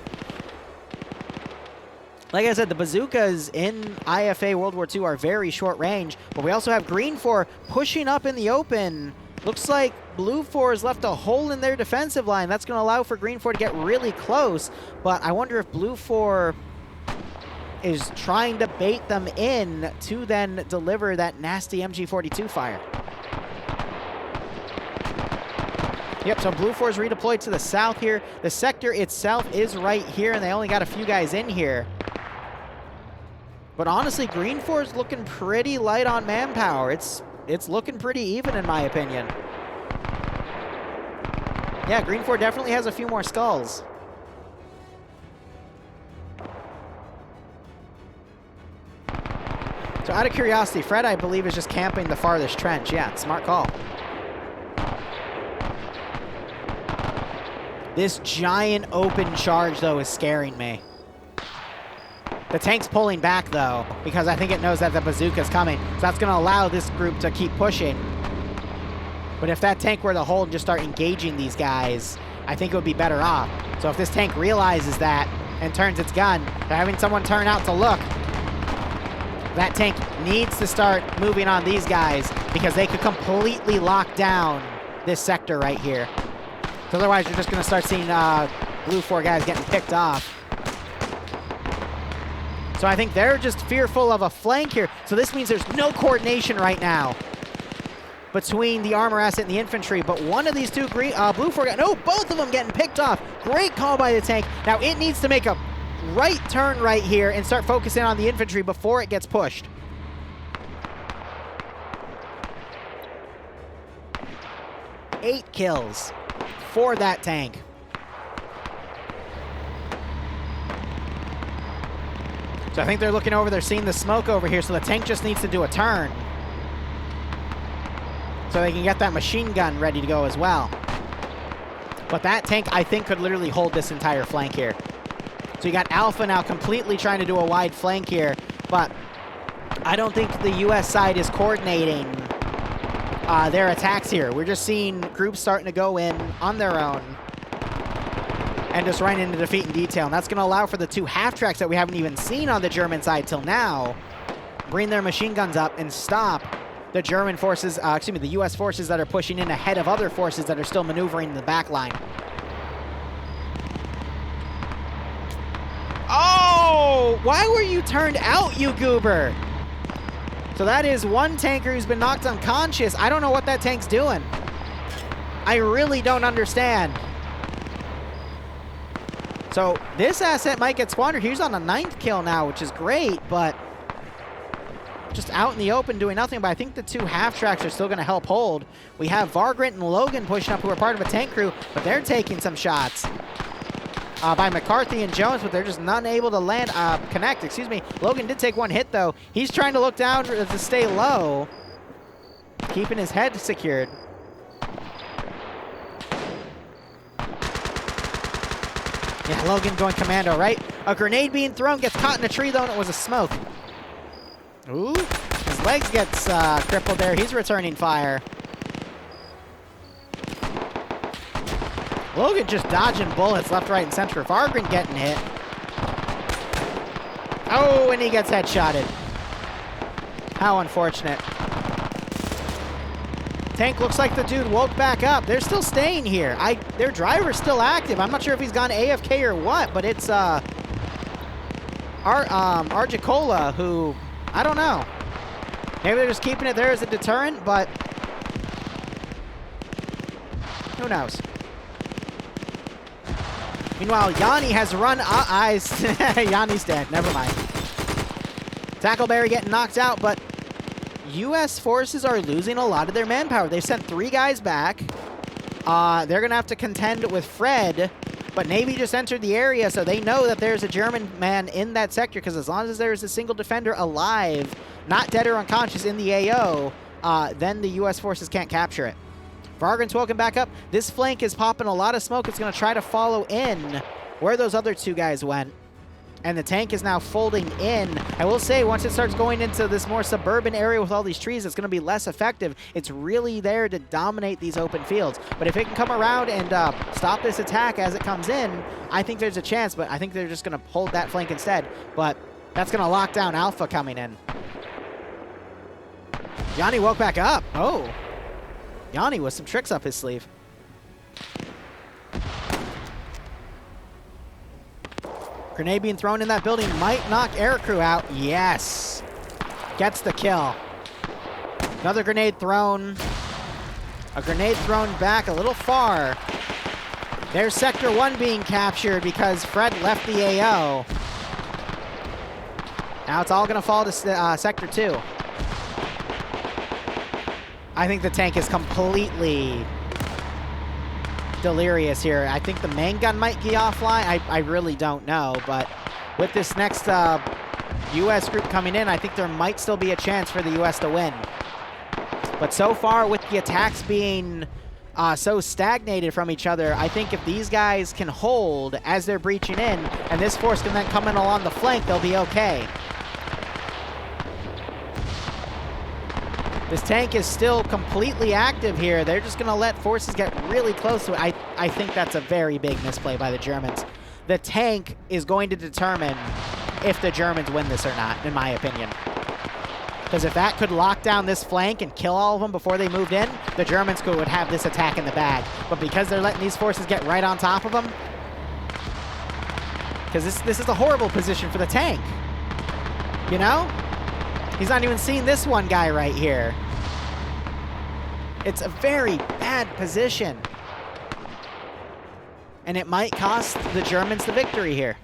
Like I said, the bazookas in IFA World War II are very short range, but we also have Green 4 pushing up in the open. Looks like Blue 4 has left a hole in their defensive line. That's going to allow for Green 4 to get really close, but I wonder if Blue 4 is trying to bait them in to then deliver that nasty MG42 fire. Yep, so Blue 4 is redeployed to the south here. The sector itself is right here, and they only got a few guys in here. But honestly, Green 4 is looking pretty light on manpower. It's looking pretty even, in my opinion. Yeah, Green 4 definitely has a few more skulls. So out of curiosity, Fred, I believe, is just camping the farthest trench. Yeah, smart call. This giant open charge, though, is scaring me. The tank's pulling back, though, because I think it knows that the bazooka's coming. So that's going to allow this group to keep pushing. But if that tank were to hold and just start engaging these guys, I think it would be better off. So if this tank realizes that and turns its gun, they're having someone turn out to look. That tank needs to start moving on these guys because they could completely lock down this sector right here. So otherwise, you're just going to start seeing Blue 4 guys getting picked off. So I think they're just fearful of a flank here. So this means there's no coordination right now between the armor asset and the infantry. But one of these two Blue 4 guys, no, both of them getting picked off. Great call by the tank. Now it needs to make a right turn right here and start focusing on the infantry before it gets pushed. Eight kills for that tank. So I think they're looking over, they're seeing the smoke over here, so the tank just needs to do a turn. So they can get that machine gun ready to go as well. But that tank, I think, could literally hold this entire flank here. So you got Alpha now completely trying to do a wide flank here, but I don't think the US side is coordinating their attacks here. We're just seeing groups starting to go in on their own and just run into defeat in detail. And that's going to allow for the two half-tracks that we haven't even seen on the German side till now, bring their machine guns up and stop the German forces, the US forces that are pushing in ahead of other forces that are still maneuvering in the back line. Oh, why were you turned out, you goober? So that is one tanker who's been knocked unconscious. I don't know what that tank's doing. I really don't understand. So this asset might get squandered. He's on a 9th kill now, which is great, but just out in the open doing nothing. But I think the two half-tracks are still going to help hold. We have Vargrant and Logan pushing up, who are part of a tank crew, but they're taking some shots by McCarthy and Jones, but they're just not able to land, connect, excuse me. Logan did take one hit, though. He's trying to look down to stay low, keeping his head secured. Yeah, Logan going commando, right? A grenade being thrown, gets caught in a tree, though, and it was a smoke. Ooh, his legs gets crippled there. He's returning fire. Logan just dodging bullets left, right, and center. Vargren getting hit. Oh, and he gets headshotted. How unfortunate. Tank looks like the dude woke back up. They're still staying here. Their driver's still active. I'm not sure if he's gone AFK or what, but it's Argicola, who, I don't know. Maybe they're just keeping it there as a deterrent, but who knows? Meanwhile, Yanni has run eyes. Yanni's dead. Never mind. Tackleberry getting knocked out, but U.S. forces are losing a lot of their manpower. They've sent 3 guys back. They're going to have to contend with Fred, but Navy just entered the area, so they know that there's a German man in that sector, because as long as there's a single defender alive, not dead or unconscious in the AO, then the U.S. forces can't capture it. Vargren's woken back up. This flank is popping a lot of smoke. It's going to try to follow in where those other 2 guys went. And the tank is now folding in. I will say, once it starts going into this more suburban area with all these trees, it's going to be less effective. It's really there to dominate these open fields. But if it can come around and stop this attack as it comes in, I think there's a chance. But I think they're just going to hold that flank instead. But that's going to lock down Alpha coming in. Yanni woke back up. Oh. Yanni with some tricks up his sleeve. Grenade being thrown in that building might knock aircrew out. Yes. Gets the kill. Another grenade thrown. A grenade thrown back a little far. There's Sector 1 being captured because Fred left the AO. Now it's all going to fall to Sector 2. I think the tank is completely delirious here. I think the main gun might be offline. I really don't know, but with this next U.S. group coming in, I think there might still be a chance for the U.S. to win. But so far, with the attacks being so stagnated from each other, I think if these guys can hold as they're breaching in, and this force can then come in along the flank, they'll be okay. This tank is still completely active here. They're just going to let forces get really close to it. I think that's a very big misplay by the Germans. The tank is going to determine if the Germans win this or not, in my opinion. Because if that could lock down this flank and kill all of them before they moved in, the Germans would have this attack in the bag. But because they're letting these forces get right on top of them, because this is a horrible position for the tank. You know? He's not even seeing this one guy right here. It's a very bad position. And it might cost the Germans the victory here.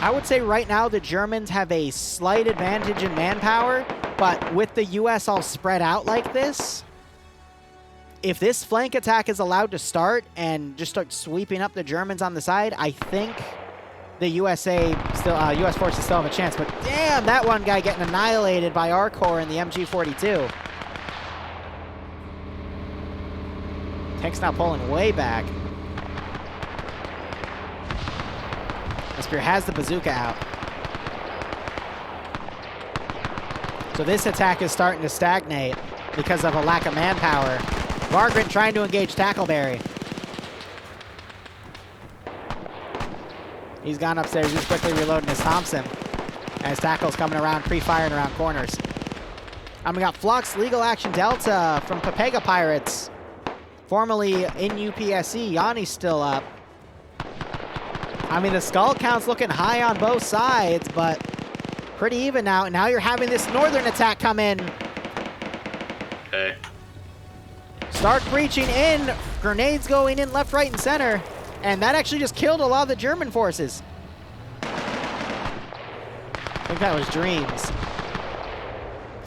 I would say right now the Germans have a slight advantage in manpower, but with the US all spread out like this, if this flank attack is allowed to start and just start sweeping up the Germans on the side, I think the US forces still have a chance. But damn, that one guy getting annihilated by our corps in the MG42. Tank's now pulling way back. Spear has the bazooka out. So this attack is starting to stagnate because of a lack of manpower. Vagrant trying to engage Tackleberry. He's gone upstairs. He's quickly reloading his Thompson as Tackle's coming around, pre-firing around corners. We got Flux, Legal Action Delta from Pepega Pirates, formerly in UPSC. Yanni's still up. I mean, the skull count's looking high on both sides, but pretty even now. And now you're having this northern attack come in. Okay. Stark breaching in, grenades going in left, right, and center. And that actually just killed a lot of the German forces. I think that was Dreams.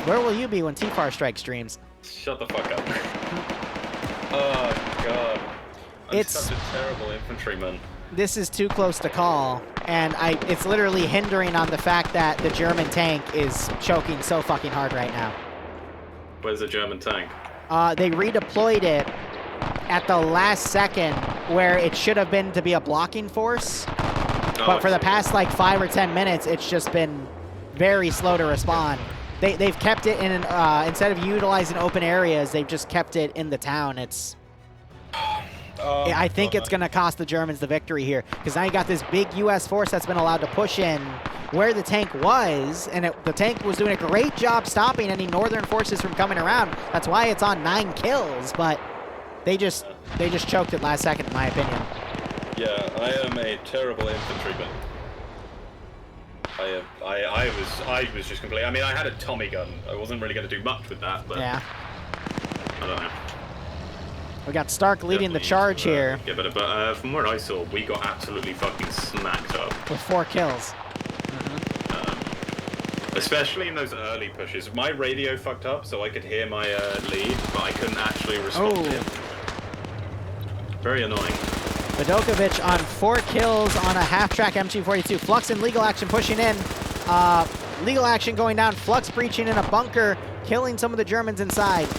Where will you be when T-Far strikes Dreams? Shut the fuck up. Oh, God. I'm such a terrible infantryman. This is too close to call, and it's literally hindering on the fact that the German tank is choking so fucking hard right now. Where's the German tank? They redeployed it at the last second where it should have been to be a blocking force, but for the past like 5 or 10 minutes, it's just been very slow to respond. They've kept it in, instead of utilizing open areas, they've just kept it in the town. I think it's going to cost the Germans the victory here, because now you got this big U.S. force that's been allowed to push in where the tank was, and the tank was doing a great job stopping any northern forces from coming around. That's why it's on 9 kills, but they just choked it last second, in my opinion. Yeah, I am a terrible infantryman. I was just completely. I mean, I had a Tommy gun. I wasn't really going to do much with that, but yeah, I don't know. We got Stark leading the charge here. Yeah, but from what I saw, we got absolutely fucking smacked up. With 4 kills. Especially in those early pushes. My radio fucked up, so I could hear my lead, but I couldn't actually respond to him. Very annoying. Vidokovic on 4 kills on a half-track MG42. Flux and Legal Action pushing in. Legal Action going down. Flux breaching in a bunker, killing some of the Germans inside.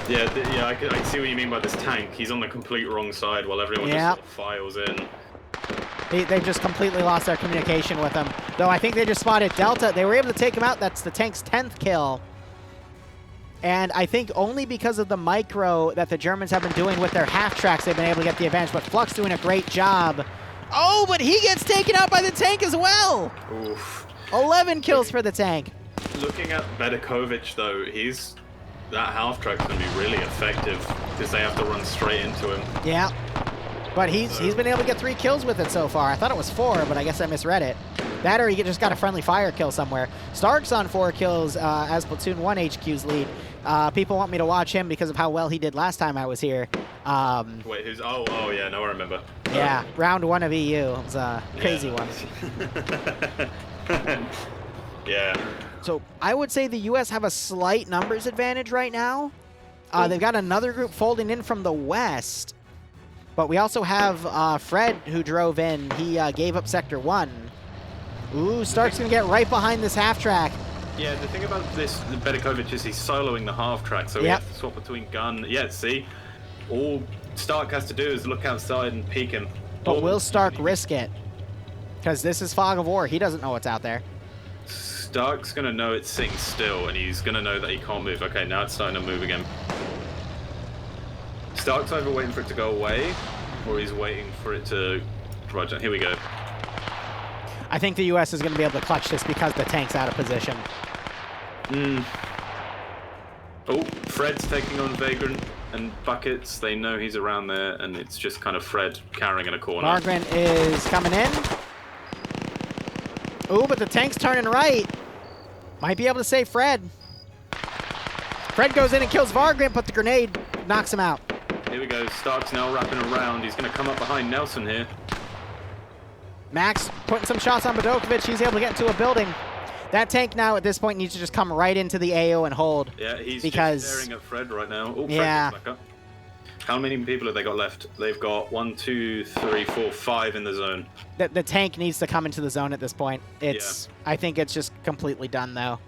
Yeah, I can see what you mean by this tank. He's on the complete wrong side while everyone just sort of files in. They just completely lost their communication with him. Though I think they just spotted Delta. They were able to take him out. That's the tank's 10th kill. And I think only because of the micro that the Germans have been doing with their half-tracks, they've been able to get the advantage. But Flux doing a great job. Oh, but he gets taken out by the tank as well. Oof. 11 kills for the tank. Looking at Vidokovic, though, that half-track's going to be really effective because they have to run straight into him. Yeah. But he's been able to get 3 kills with it so far. I thought it was 4, but I guess I misread it. That or he just got a friendly fire kill somewhere. Stark's on 4 kills as Platoon 1 HQ's lead. People want me to watch him because of how well he did last time I was here. Wait, who's... Oh, yeah, no, I remember. Yeah, round 1 of EU. It was a crazy one. Yeah. So I would say the U.S. have a slight numbers advantage right now. They've got another group folding in from the west. But we also have Fred, who drove in. He gave up Sector 1. Ooh, Stark's going to get right behind this half-track. Yeah, the thing about this Bedekovich is he's soloing the half-track, so we have to swap between gun. Yeah, see? All Stark has to do is look outside and peek him. But will Stark risk it? Because this is Fog of War. He doesn't know what's out there. Stark's going to know it's sitting still, and he's going to know that he can't move. Okay, now it's starting to move again. Stark's either waiting for it to go away, or he's waiting for it to... Roger, here we go. I think the U.S. is going to be able to clutch this because the tank's out of position. Oh, Fred's taking on Vagrant and Buckets. They know he's around there, and it's just kind of Fred carrying in a corner. Vagrant is coming in. Ooh, but the tank's turning right. Might be able to save Fred. Fred goes in and kills Vagrant, but the grenade knocks him out. Here we go. Stark's now wrapping around. He's going to come up behind Nelson here. Max putting some shots on Bedekovich. He's able to get into a building. That tank now at this point needs to just come right into the AO and hold. Yeah, he's because just staring at Fred right now. Oh, Fred yeah. back up. How many people have they got left? They've got 1, 2, 3, 4, 5 in the zone. The tank needs to come into the zone at this point. It's I think it's just completely done though.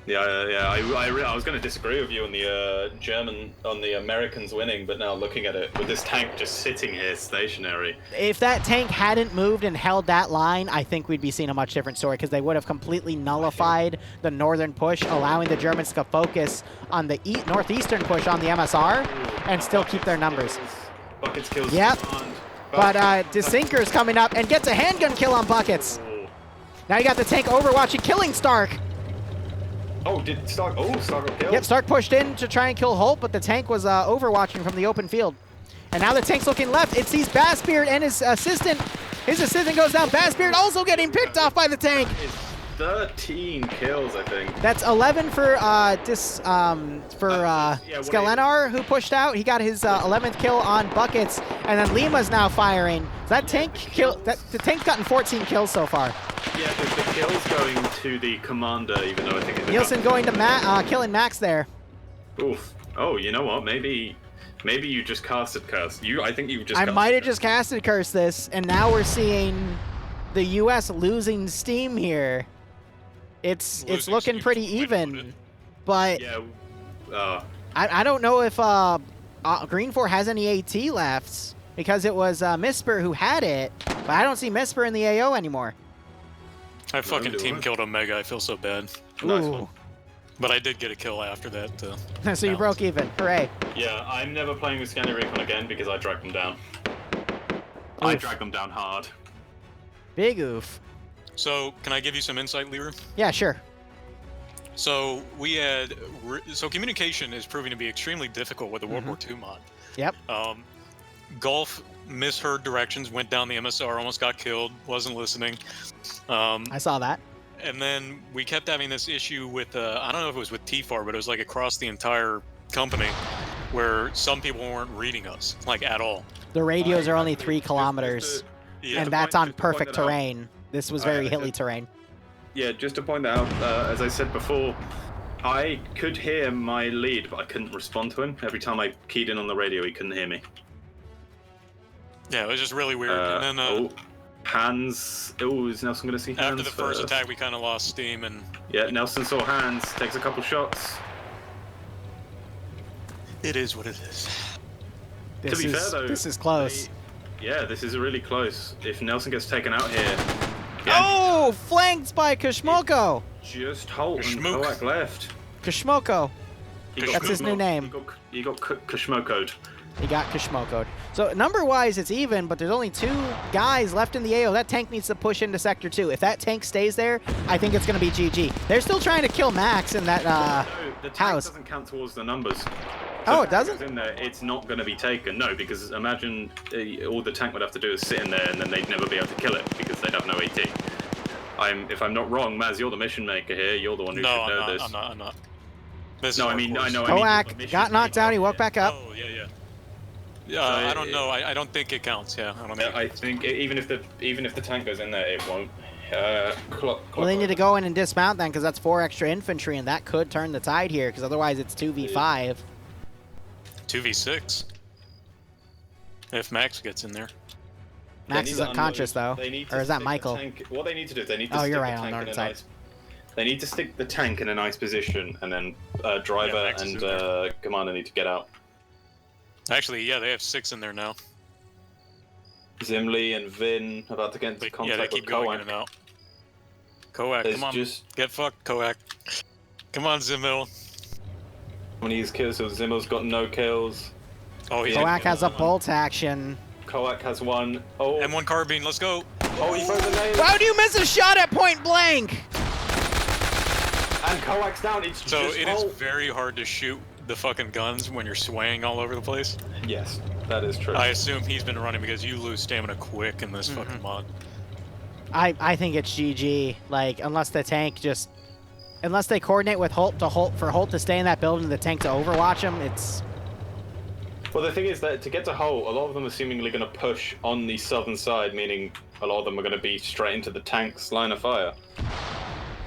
Yeah. I was going to disagree with you on the Americans winning, but now looking at it with this tank just sitting here stationary. If that tank hadn't moved and held that line, I think we'd be seeing a much different story because they would have completely nullified the northern push, allowing the Germans to focus on the northeastern push on the MSR and still keep their numbers. Buckets kills. Yep. But DeSinker's coming up and gets a handgun kill on Buckets. Now you got the tank overwatching, killing Stark. Oh, did Stark? Oh, Stark got killed. Yep, Stark pushed in to try and kill Holt, but the tank was overwatching from the open field. And now the tank's looking left. It sees Bassbeard and his assistant. His assistant goes down. Bassbeard also getting picked off by the tank. It's 13 kills, I think. That's 11 for Skelenar, who pushed out. He got his 11th kill on Buckets, and then Lima's now firing. That tank the tank's gotten 14 kills so far. Yeah, the kill's going to the commander, even though I think it's Nielsen going to killing Max there. Oof. Oh, you know what? Maybe you just casted Curse. I think you just. I might have just casted Curse this, and now we're seeing the U.S. losing steam here. It's looking pretty even, but yeah. I don't know if Green 4 has any AT left because it was Misper who had it, but I don't see Misper in the AO anymore. I fucking team killed Omega. I feel so bad. Nice one. But I did get a kill after that. So you broke even. Hooray. Yeah, I'm never playing with Scanny Recon again because I dragged them down. I dragged them down hard. Big oof. So, can I give you some insight, Liru? Yeah, sure. So, communication is proving to be extremely difficult with the World War II mod. Yep. Golf misheard directions, went down the MSR, almost got killed, wasn't listening. I saw that. And then we kept having this issue with, I don't know if it was with TFAR, but it was like across the entire company where some people weren't reading us, like at all. The radios are only 3 kilometers, and that's on perfect terrain. This was very hilly terrain. Yeah, just to point that out, as I said before, I could hear my lead, but I couldn't respond to him. Every time I keyed in on the radio, he couldn't hear me. Yeah, it was just really weird. And then, Hands. Oh, is Nelson going to see Hands after the first attack, we kind of lost steam. And yeah, Nelson saw Hands, takes a couple shots. It is what it is. To be fair, though, this is close. This is really close. If Nelson gets taken out here... Oh, flanked by Kashmoko. Just Holt and Koak left. Kashmoko. That's his new name. He got Kashmoko'd. He got Kashmoko'd. So number-wise, it's even, but there's only 2 guys left in the AO. That tank needs to push into Sector 2. If that tank stays there, I think it's going to be GG. They're still trying to kill Max in that no, the tank house. Doesn't count towards the numbers. Oh, it doesn't? In there, it's not going to be taken. No, because imagine all the tank would have to do is sit in there, and then they'd never be able to kill it because they'd have no AT. If I'm not wrong, Maz, you're the mission maker here. You're the one who should No, know this. I'm not. This No, is I mean, hardcore. I know. Koak got knocked out. He woke back up. Oh, yeah. I don't know. I don't think it counts. Yeah, I don't know. I think even if the tank goes in there, it won't. Well, they need to go in and dismount then, because that's 4 extra infantry, and that could turn the tide here, because otherwise it's 2v5. 2v6. If Max gets in there. Max is unconscious though, or is that Michael? What they need to do is they need to Oh, stick you're the right, on tank the in north a side. nice. They need to stick the tank in a nice position, and then driver Max is and in there. commander need to get out. Actually, yeah, they have 6 in there now. Zimli and Vin about to get into Yeah, contact they keep with going Koak. in and out. Koak, There's come on. just- Get fucked, Koak. Come on, Zimil. When he's kills, so Zimmel's got no kills. Oh, he's Koak has a bolt action. Koak has one. Oh, M1 carbine, let's go. oh, he throws a nade. How do you miss a shot at point blank? And Koak's down. It's So just it is Holt. very hard to shoot the fucking guns when you're swaying all over the place. Yes, that is true. I assume he's been running because you lose stamina quick in this fucking mod. I think it's GG. Like, unless the tank just... Unless they coordinate with Holt for Holt to stay in that building and the tank to overwatch him, it's... Well, the thing is that to get to Holt, a lot of them are seemingly going to push on the southern side, meaning a lot of them are going to be straight into the tank's line of fire.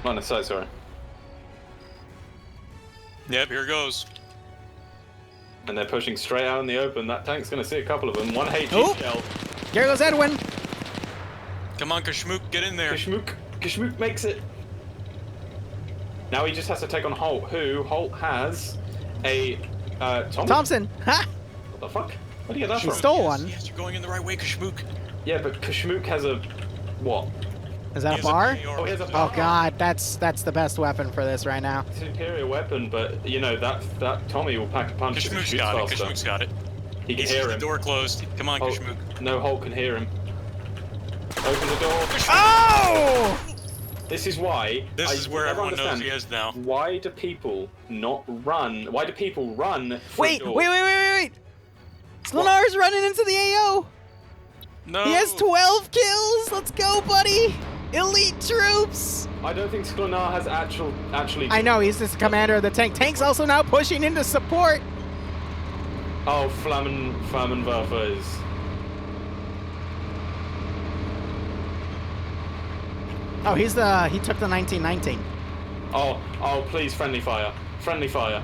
Line of sight, sorry. Yep, here goes. And they're pushing straight out in the open. That tank's going to see a couple of them. One HE Oh. shell. Here goes Edwin. Come on, Kashmook, get in there. Kashmook makes it. Now he just has to take on Holt, who Holt has a Thompson. Ha! What the fuck? Where do you get that She from? stole one. Yes, you're going in the right way, Kashmook. Yeah, but Kashmook has a what? Is that He a has bar? Oh, he has a bar. Oh god, that's the best weapon for this right now. It's an superior weapon, but you know that Tommy will pack a punch if he Kashmook's shoots got it. faster. Kashmook's got it. He can He hear sees the him. door closed. Come on, Oh, Kashmook. no, Holt can hear him. Open the door. Oh! This is why. This is where never everyone knows understand. he is now. Why do people not run? Why do people run? For Wait, a door? wait! Slenar's running into the AO! No. He has 12 kills! Let's go, buddy! Elite troops! I don't think Sklenar has actually. I know, he's just the commander of the tank. Tank's also now pushing into support! Oh, Flammenwerfer is. Oh, he took the 1919. Oh, please, friendly fire. Friendly fire.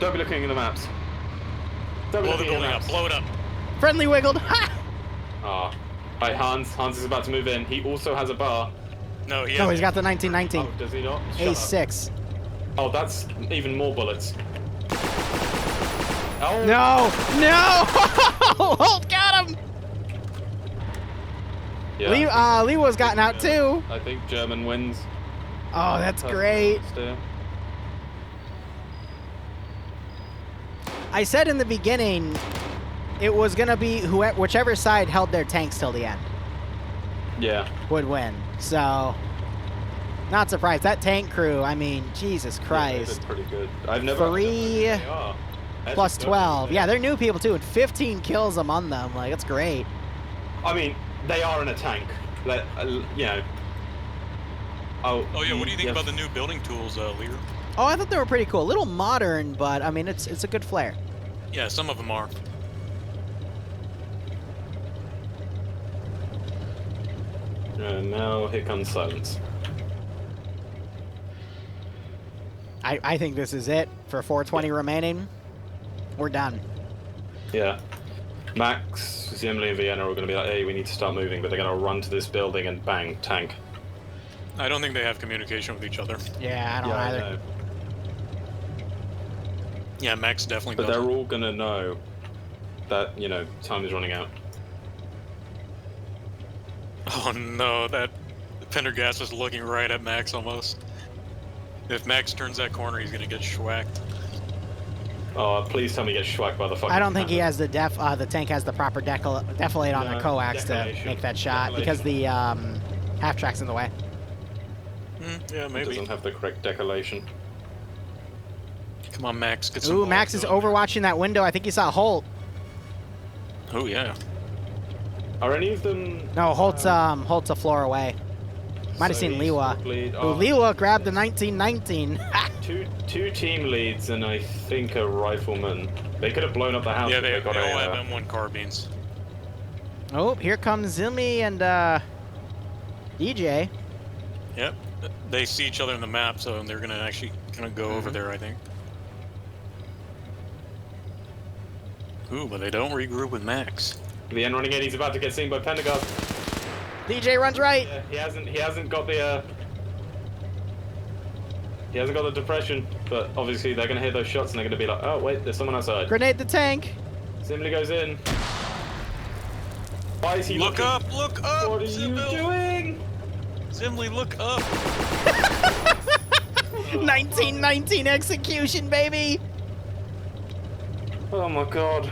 Don't be looking at the maps. Don't be Blow the looking at the building up. maps. Blow it up. Friendly wiggled. Ha! Ah. Right, Hans. Hans is about to move in. He also has a bar. No, he No, has he's got the 1919. Oh, does he not? Shut up. A6. Oh, that's even more bullets. Oh. No! Holt got him! Yeah. Lee was gotten out too. I think German wins. Oh, that's Personal great. steer. I said in the beginning, it was gonna be whichever side held their tanks till the end Yeah. would win. So, not surprised. That tank crew, I mean, Jesus Christ. Yeah, they did pretty good. I've never. 3 plus 12. Yeah, they're new people too, and 15 kills among them. Like, that's great. I mean, they are in a tank. Like, you know. Oh yeah, what do you think about the new building tools, Liru? Oh, I thought they were pretty cool. A little modern, but I mean, it's a good flair. Yeah, some of them are. Now here comes silence. I think this is it for 420 remaining. We're done. Yeah. Max, Zimli, and Vienna are going to be like, hey, we need to start moving, but they're going to run to this building and bang, tank. I don't think they have communication with each other. Yeah, I don't either. know. Yeah, Max definitely But doesn't. they're all going to know that, you know, time is running out. Oh no, that Pendergast was looking right at Max almost. If Max turns that corner, he's gonna get schwacked. Oh, please tell me he gets schwacked by the fucking I don't think he cannon. has the tank has the proper defilate on the coax to decalation. make that shot because the half track's in the way. Yeah, It maybe. doesn't have the correct decolation. Come on, Max, get some. Ooh, balls Max is going. overwatching that window. I think he saw Holt. Oh yeah. Are any of them... No, Holt's a floor away. Might have So seen he's Liwa. lead. Oh, Liwa grabbed the 1919. Two team leads and I think a rifleman. They could have blown up the house. Yeah, if they got all a, have M1 carbines. Oh, here comes Zilmi and DJ. Yep. They see each other in the map, so they're gonna actually kind of go over there, I think. Ooh, but they don't regroup with Max. The end running in. He's about to get seen by Pendergast. DJ runs right. Yeah, he hasn't got the depression, but obviously they're gonna hear those shots and they're gonna be like, oh wait, there's someone outside. Grenade the tank. Zimli goes in. Why is he Look looking? up! Look up! What are Zimli. you doing? Zimli, look up! 1919 execution, baby. Oh my god.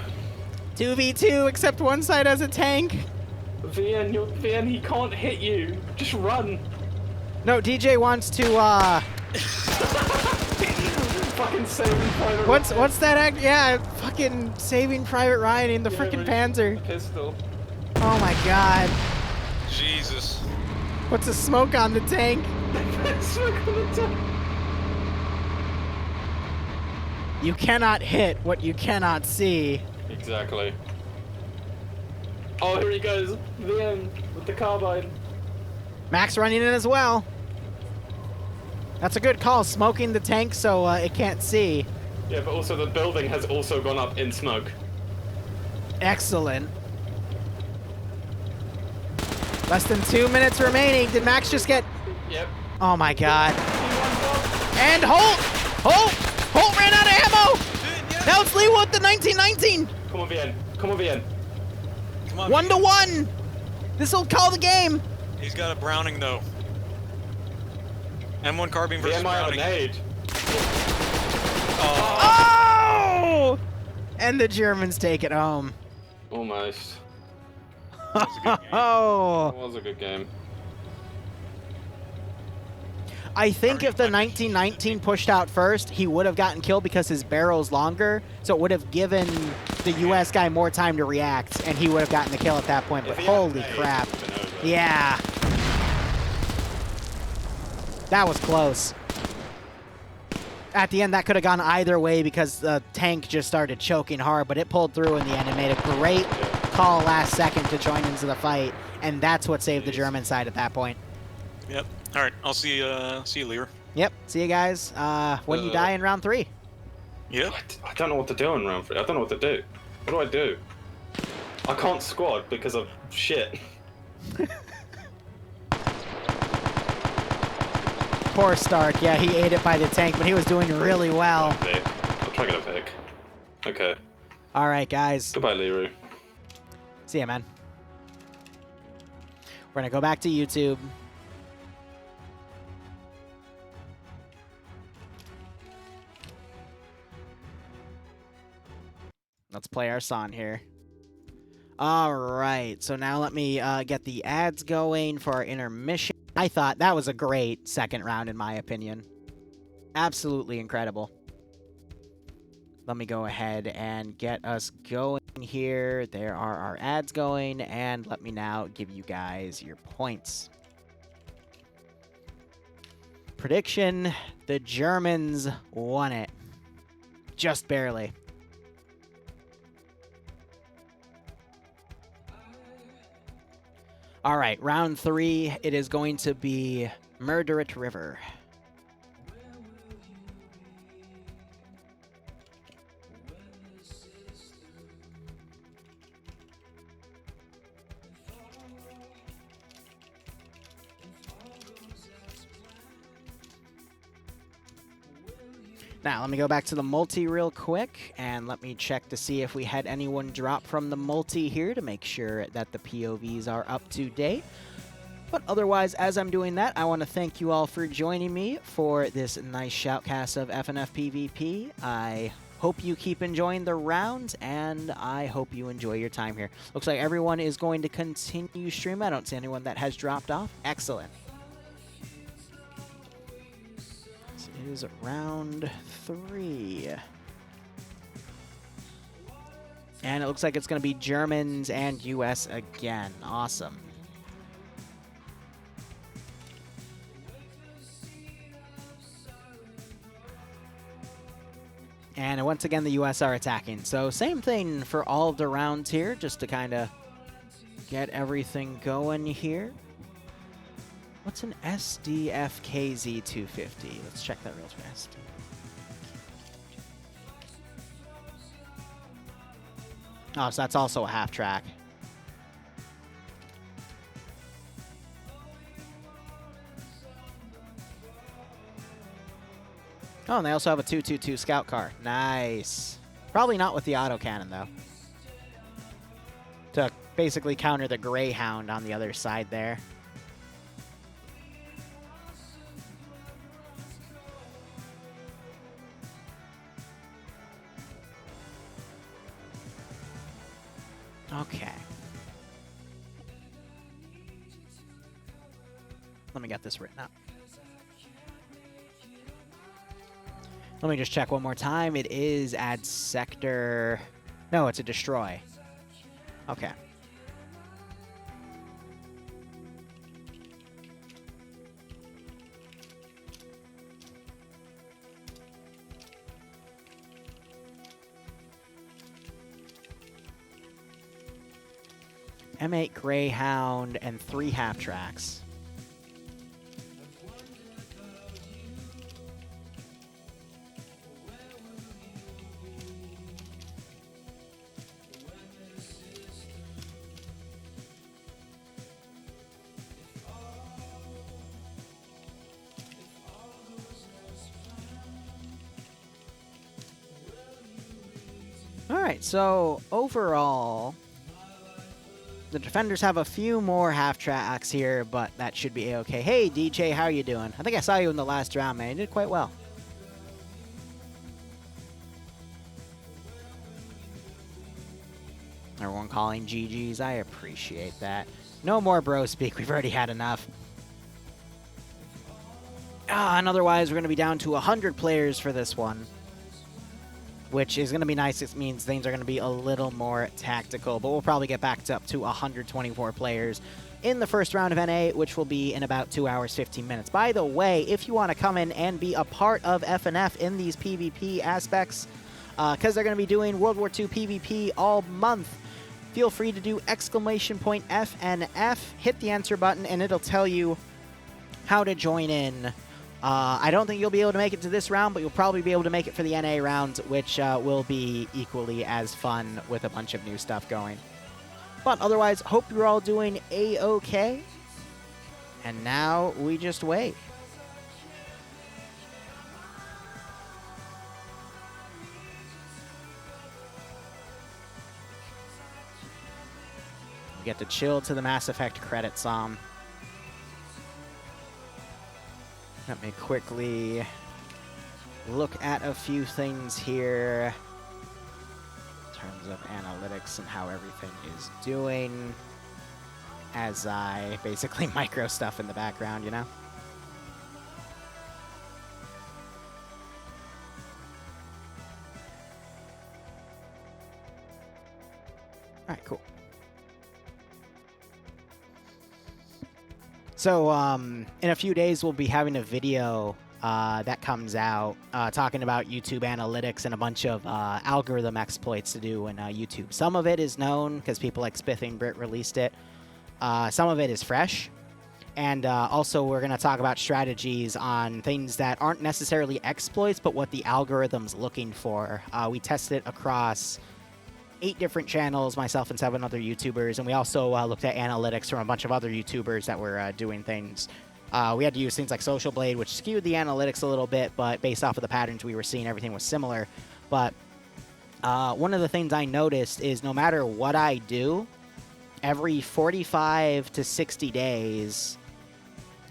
2v2, except one side has a tank. VN, he can't hit you. Just run. No, DJ wants to, Fucking Saving Private Ryan. what's that act? Yeah, fucking Saving Private Ryan in the frickin' Panzer. Pistol. Oh my god. Jesus. What's the smoke on the tank? You cannot hit what you cannot see. Exactly. Oh, here he goes. VN with the carbine. Max running in as well. That's a good call, smoking the tank so it can't see. Yeah, but also the building has also gone up in smoke. Excellent. Less than 2 minutes remaining. Did Max just get... Yep. Oh my god. And Holt! Holt ran out of ammo! Now it's Lee with the 1919! Come on, VN. Come on, VN. Come on, 1-1! This'll call the game! He's got a Browning, though. M1 carbine versus Browning. Oh! And the Germans take it home. Almost. Oh! That was a good game. I think if the 1919 pushed out first, he would have gotten killed because his barrel's longer, so it would have given the US guy more time to react, and he would have gotten the kill at that point, but holy crap. Yeah. That was close. At the end, that could have gone either way because the tank just started choking hard, but it pulled through in the end and made a great call last second to join into the fight, and that's what saved the German side at that point. Yep. All right. I'll see you later. Yep. See you guys when you die in round 3. Yep. I don't know what to do in round 3. I don't know what to do. What do? I can't squad because of shit. Poor Stark. Yeah, he ate it by the tank, but he was doing really well. I'll try to get a pick. Okay. All right, guys. Goodbye, Liru. See ya, man. We're going to go back to YouTube. Let's play our song here. All right, so now let me get the ads going for our intermission. I thought that was a great second round, in my opinion. Absolutely incredible. Let me go ahead and get us going here. There are our ads going, and let me now give you guys your points. Prediction, the Germans won it. Just barely. All right, round 3, it is going to be Murderous River. Now, let me go back to the multi real quick, and let me check to see if we had anyone drop from the multi here to make sure that the POVs are up to date. But otherwise, as I'm doing that, I want to thank you all for joining me for this nice shoutcast of FNF PvP. I hope you keep enjoying the rounds, and I hope you enjoy your time here. Looks like everyone is going to continue streaming. I don't see anyone that has dropped off. Excellent. Is round 3. And it looks like it's going to be Germans and US again. Awesome. And once again, the US are attacking. So same thing for all of the rounds here, just to kind of get everything going here. What's an SDFKZ250? Let's check that real fast. Oh, so that's also a half track. Oh, and they also have a 222 scout car. Nice. Probably not with the autocannon, though. To basically counter the Greyhound on the other side there. Okay. Let me get this written up. Let me just check one more time. It is at sector... No, it's a destroy. Okay. M8 Greyhound and 3 half tracks. Alright, so overall, the defenders have a few more half tracks here, but that should be a-okay. Hey, DJ, how are you doing? I think I saw you in the last round, man. You did quite well. Everyone calling GGs. I appreciate that. No more bro speak. We've already had enough. And otherwise, we're going to be down to 100 players for this one, which is going to be nice. It means things are going to be a little more tactical, but we'll probably get back to up to 124 players in the first round of NA, which will be in about 2 hours, 15 minutes. By the way, if you want to come in and be a part of FNF in these PvP aspects, because they're going to be doing World War II PvP all month, feel free to do !FNF, hit the enter button, and it'll tell you how to join in. I don't think you'll be able to make it to this round, but you'll probably be able to make it for the NA round, which will be equally as fun with a bunch of new stuff going. But otherwise, hope you're all doing a-okay. And now we just wait. We get to chill to the Mass Effect credit song. Let me quickly look at a few things here in terms of analytics and how everything is doing as I basically micro stuff in the background, you know? All right, cool. So, in a few days, we'll be having a video that comes out talking about YouTube analytics and a bunch of algorithm exploits to do in YouTube. Some of it is known because people like Spiffing Brit released it. Some of it is fresh. And also, we're going to talk about strategies on things that aren't necessarily exploits, but what the algorithm's looking for. We tested it across 8 different channels, myself and 7 other YouTubers, and we also looked at analytics from a bunch of other YouTubers that were doing things. We had to use things like Social Blade, which skewed the analytics a little bit, but based off of the patterns we were seeing, everything was similar. But one of the things I noticed is no matter what I do, every 45 to 60 days,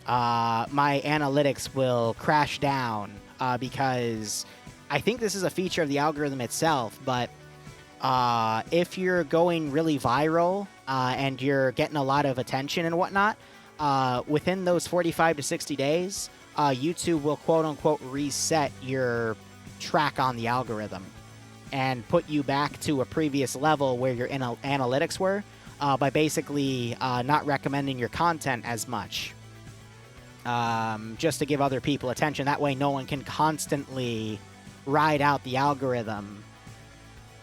my analytics will crash down because I think this is a feature of the algorithm itself, but if you're going really viral and you're getting a lot of attention and whatnot, within those 45 to 60 days, YouTube will quote-unquote reset your track on the algorithm and put you back to a previous level where your analytics were by basically not recommending your content as much. Just to give other people attention. That way no one can constantly ride out the algorithm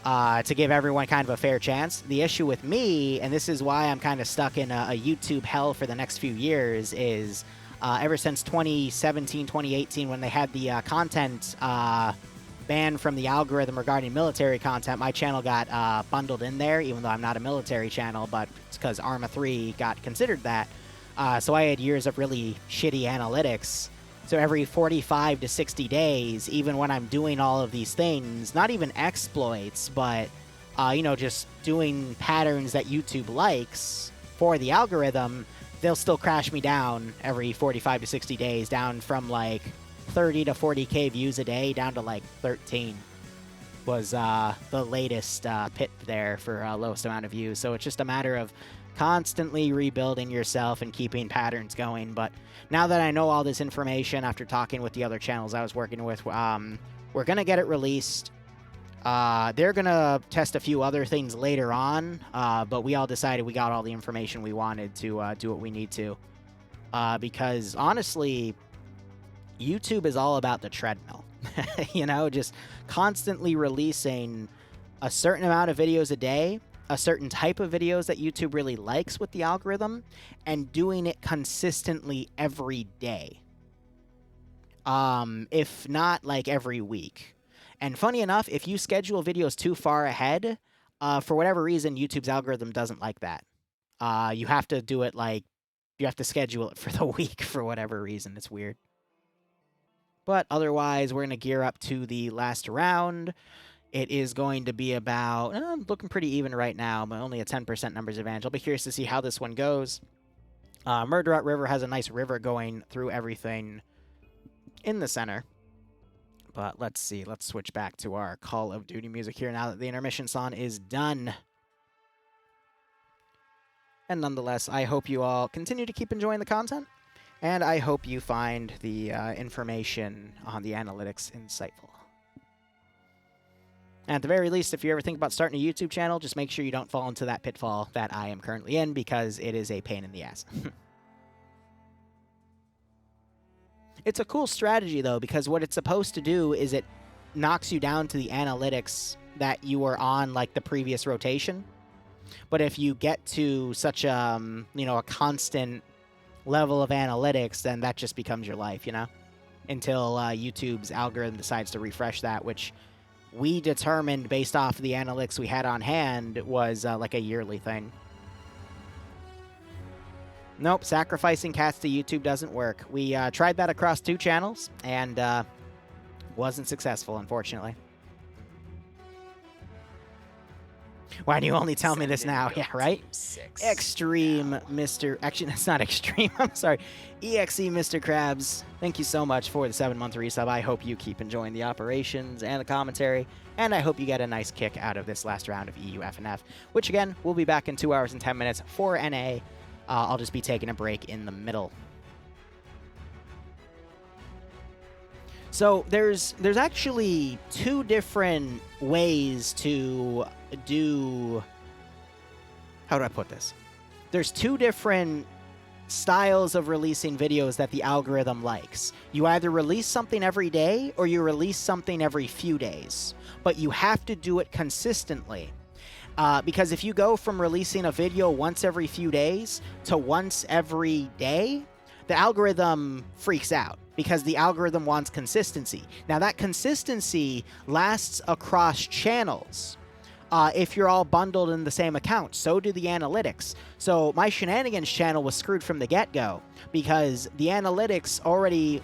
to give everyone kind of a fair chance. The issue with me, and this is why I'm kind of stuck in a YouTube hell for the next few years, is ever since 2017, 2018, when they had the content ban from the algorithm regarding military content, my channel got bundled in there, even though I'm not a military channel, but it's because Arma 3 got considered that. So I had years of really shitty analytics. So every 45 to 60 days, even when I'm doing all of these things, not even exploits, but, you know, just doing patterns that YouTube likes for the algorithm, they'll still crash me down every 45 to 60 days, down from like 30 to 40K views a day down to like 13 was the latest pit there for lowest amount of views. So it's just a matter of constantly rebuilding yourself and keeping patterns going. But now that I know all this information after talking with the other channels I was working with, we're going to get it released. They're going to test a few other things later on, but we all decided we got all the information we wanted to do what we need to. Because honestly, YouTube is all about the treadmill. You know, just constantly releasing a certain amount of videos a day, a certain type of videos that YouTube really likes with the algorithm, and doing it consistently every day. If not like every week. And funny enough, if you schedule videos too far ahead, for whatever reason, YouTube's algorithm doesn't like that. You have to do it like, you have to schedule it for the week for whatever reason. It's weird. But otherwise, we're going to gear up to the last round. It is going to be about, looking pretty even right now, but only a 10% numbers advantage. I'll be curious to see how this one goes. Murderot River has a nice river going through everything in the center. But let's see. Let's switch back to our Call of Duty music here now that the intermission song is done. And nonetheless, I hope you all continue to keep enjoying the content. And I hope you find the information on the analytics insightful. And at the very least, if you ever think about starting a YouTube channel, just make sure you don't fall into that pitfall that I am currently in, because it is a pain in the ass. It's a cool strategy, though, because what it's supposed to do is it knocks you down to the analytics that you were on, like, the previous rotation. But if you get to such a, you know, a constant level of analytics, then that just becomes your life, you know? Until YouTube's algorithm decides to refresh that, which we determined based off of the analytics we had on hand was like a yearly thing. Nope, sacrificing cats to YouTube doesn't work. We tried that across 2 channels, and wasn't successful, unfortunately. Why do you only tell me this now? Yeah, right? Extreme Mr. Actually, that's not Extreme. I'm sorry. EXE Mr. Krabs. Thank you so much for the 7-month resub. I hope you keep enjoying the operations and the commentary. And I hope you get a nice kick out of this last round of EU FNF. Which, again, we'll be back in 2 hours and 10 minutes for NA. I'll just be taking a break in the middle. So there's actually 2 different ways to do... How do I put this? There's 2 different styles of releasing videos that the algorithm likes. You either release something every day or you release something every few days. But you have to do it consistently. Because if you go from releasing a video once every few days to once every day, the algorithm freaks out because the algorithm wants consistency. Now, that consistency lasts across channels if you're all bundled in the same account. So do the analytics. So my Shenanigans channel was screwed from the get-go because the analytics already,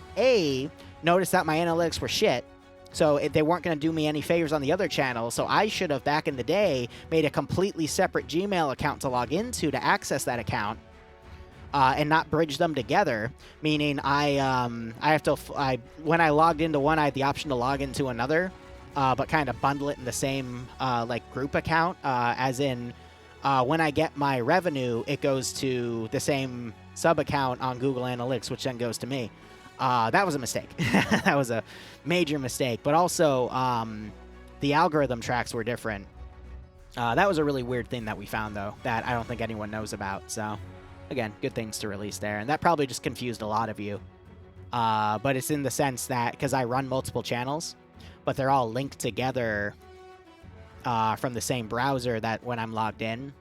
noticed that my analytics were shit. So they weren't going to do me any favors on the other channel. So I should have, back in the day, made a completely separate Gmail account to log into to access that account. And not bridge them together, meaning when I logged into one, I had the option to log into another, but kind of bundle it in the same like group account, as in when I get my revenue, it goes to the same sub account on Google Analytics, which then goes to me. That was a mistake. That was a major mistake. But also, the algorithm tracks were different. That was a really weird thing that we found, though, that I don't think anyone knows about. So, again, good things to release there. And that probably just confused a lot of you. But it's in the sense that, because I run multiple channels, but they're all linked together from the same browser that when I'm logged in,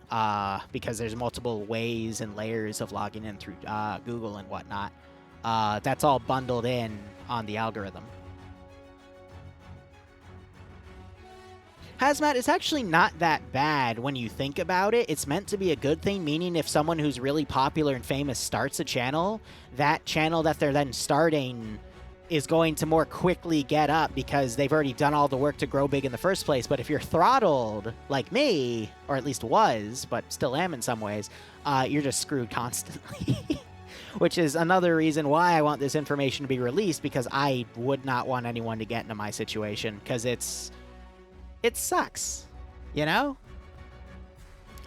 because there's multiple ways and layers of logging in through Google and whatnot. That's all bundled in on the algorithm. Hazmat, it's actually not that bad when you think about it. It's meant to be a good thing, meaning if someone who's really popular and famous starts a channel, that channel that they're then starting is going to more quickly get up because they've already done all the work to grow big in the first place. But if you're throttled, like me, or at least was, but still am in some ways, you're just screwed constantly. Which is another reason why I want this information to be released, because I would not want anyone to get into my situation, because it sucks, you know?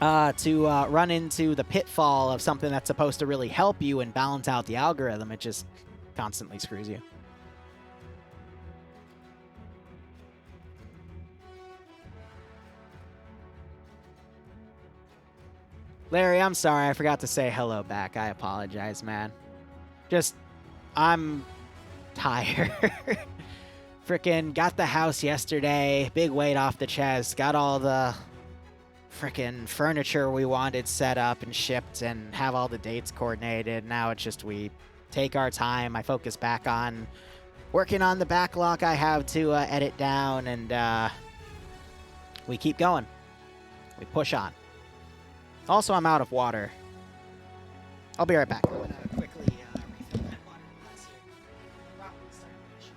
To run into the pitfall of something that's supposed to really help you and balance out the algorithm, it just constantly screws you. Larry, I'm sorry, I forgot to say hello back. I apologize, man. I'm tired. Frickin' got the house yesterday, big weight off the chest, got all the frickin' furniture we wanted set up and shipped and have all the dates coordinated. Now it's just we take our time. I focus back on working on the backlog I have to edit down, and we keep going. We push on. Also, I'm out of water. I'll be right back. I'm gonna quickly refill that water glass here. Probably start the mission.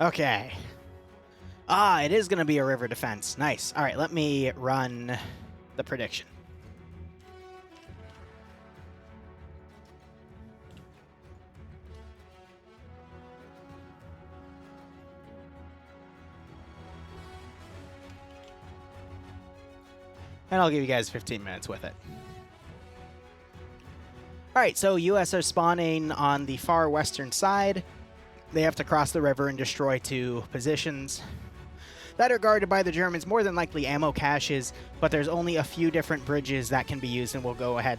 Okay. It is going to be a river defense. Nice. All right, let me run the prediction. And I'll give you guys 15 minutes with it. All right, so US are spawning on the far western side. They have to cross the river and destroy 2 positions that are guarded by the Germans, more than likely ammo caches, but there's only a few different bridges that can be used, and we'll go ahead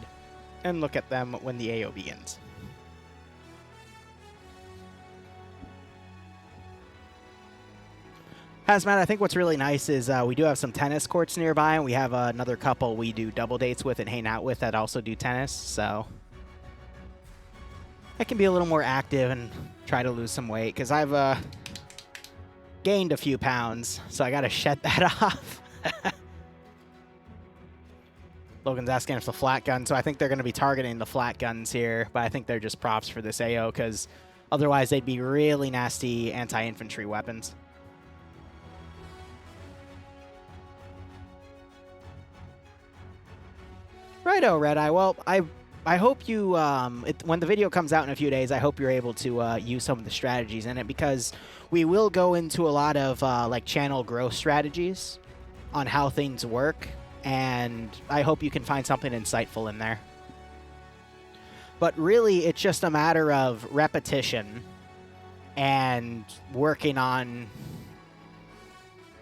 and look at them when the AO begins. Hazmat, I think what's really nice is we do have some tennis courts nearby, and we have another couple we do double dates with and hang out with that also do tennis, so I can be a little more active and try to lose some weight, because I've gained a few pounds, so I got to shed that off. Logan's asking if the flat gun, so I think they're going to be targeting the flat guns here, but I think they're just props for this AO, because otherwise they'd be really nasty anti-infantry weapons. Righto, Red Eye. Well, I hope you, when the video comes out in a few days, I hope you're able to use some of the strategies in it, because we will go into a lot of like channel growth strategies on how things work, and I hope you can find something insightful in there. But really, it's just a matter of repetition and working on,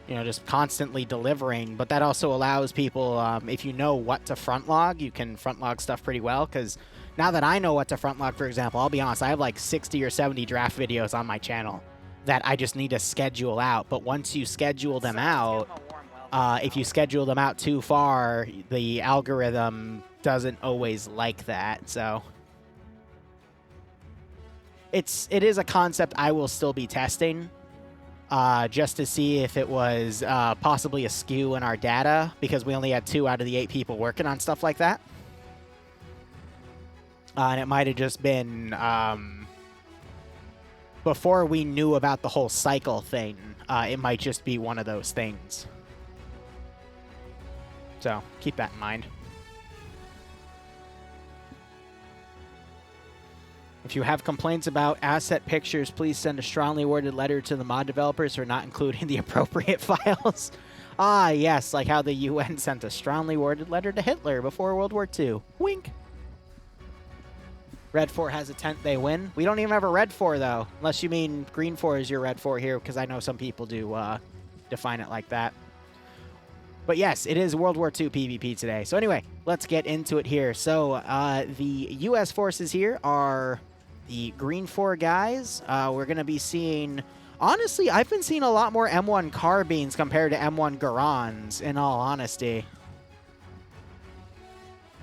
you know, just constantly delivering. But that also allows people, if you know what to front log, you can front log stuff pretty well. Because now that I know what to front log, for example, I'll be honest, I have like 60 or 70 draft videos on my channel that I just need to schedule out. But once you schedule them out, if you schedule them out too far, the algorithm doesn't always like that. So it is a concept I will still be testing, just to see if it was possibly a skew in our data, because we only had 2 out of the 8 people working on stuff like that. And it might have just been before we knew about the whole cycle thing. It might just be one of those things. So keep that in mind. If you have complaints about asset pictures, please send a strongly worded letter to the mod developers for not including the appropriate files. Ah, yes, like how the UN sent a strongly worded letter to Hitler before World War II. Wink. Red 4 has a tent, they win. We don't even have a red 4, though, unless you mean green 4 is your red 4 here, because I know some people do define it like that. But yes, it is World War II PvP today. So anyway, let's get into it here. So the U.S. forces here are the green 4 guys. We're going to be seeing... Honestly, I've been seeing a lot more M1 carbines compared to M1 Garans, in all honesty.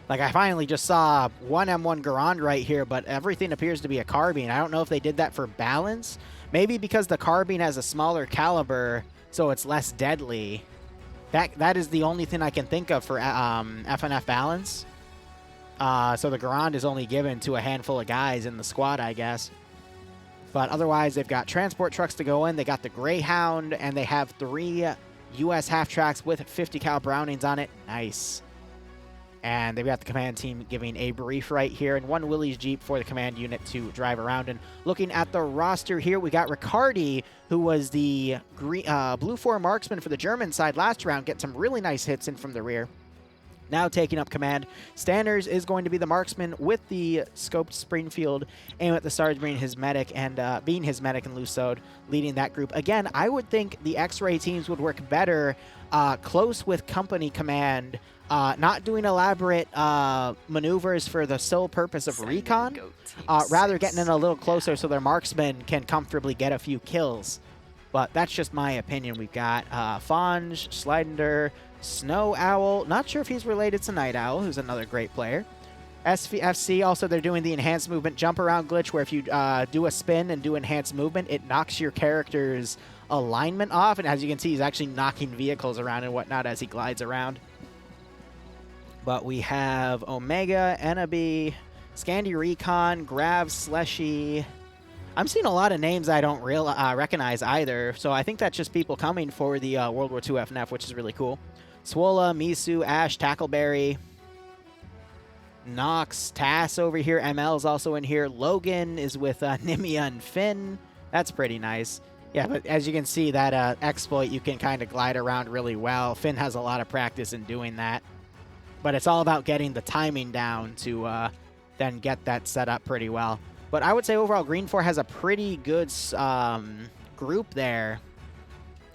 Like, I finally just saw one M1 Garand right here, but everything appears to be a carbine. I don't know if they did that for balance. Maybe because the carbine has a smaller caliber, so it's less deadly. That is the only thing I can think of for FNF balance. So the Garand is only given to a handful of guys in the squad, I guess. But otherwise, they've got transport trucks to go in. They got the Greyhound, and they have 3 U.S. half-tracks with 50 cal Brownings on it. Nice. And they've got the command team giving a brief right here, and 1 Willys Jeep for the command unit to drive around. And looking at the roster here, we got Riccardi, who was the blue 4 marksman for the German side last round, get some really nice hits in from the rear. Now taking up command, Stanners is going to be the marksman with the scoped Springfield, aim at the Sarge being his medic and Lusode leading that group. Again, I would think the X-ray teams would work better close with company command, not doing elaborate maneuvers for the sole purpose of recon, rather getting in a little closer so their marksmen can comfortably get a few kills. But that's just my opinion. We've got Fonge, Slidender, Snow Owl. Not sure if he's related to Night Owl, who's another great player. SVFC, also they're doing the enhanced movement jump around glitch, where if you do a spin and do enhanced movement, it knocks your character's alignment off. And as you can see, he's actually knocking vehicles around and whatnot as he glides around. But we have Omega, Enaby, Scandi Recon, Grav, Slushy. I'm seeing a lot of names I don't recognize either, so I think that's just people coming for the World War II FNF, which is really cool. Swola, Misu, Ash, Tackleberry, Nox, Tass over here. ML's also in here. Logan is with Nimia and Finn. That's pretty nice. Yeah, but as you can see, that exploit, you can kind of glide around really well. Finn has a lot of practice in doing that. But it's all about getting the timing down to then get that set up pretty well. But I would say overall, Green 4 has a pretty good group there.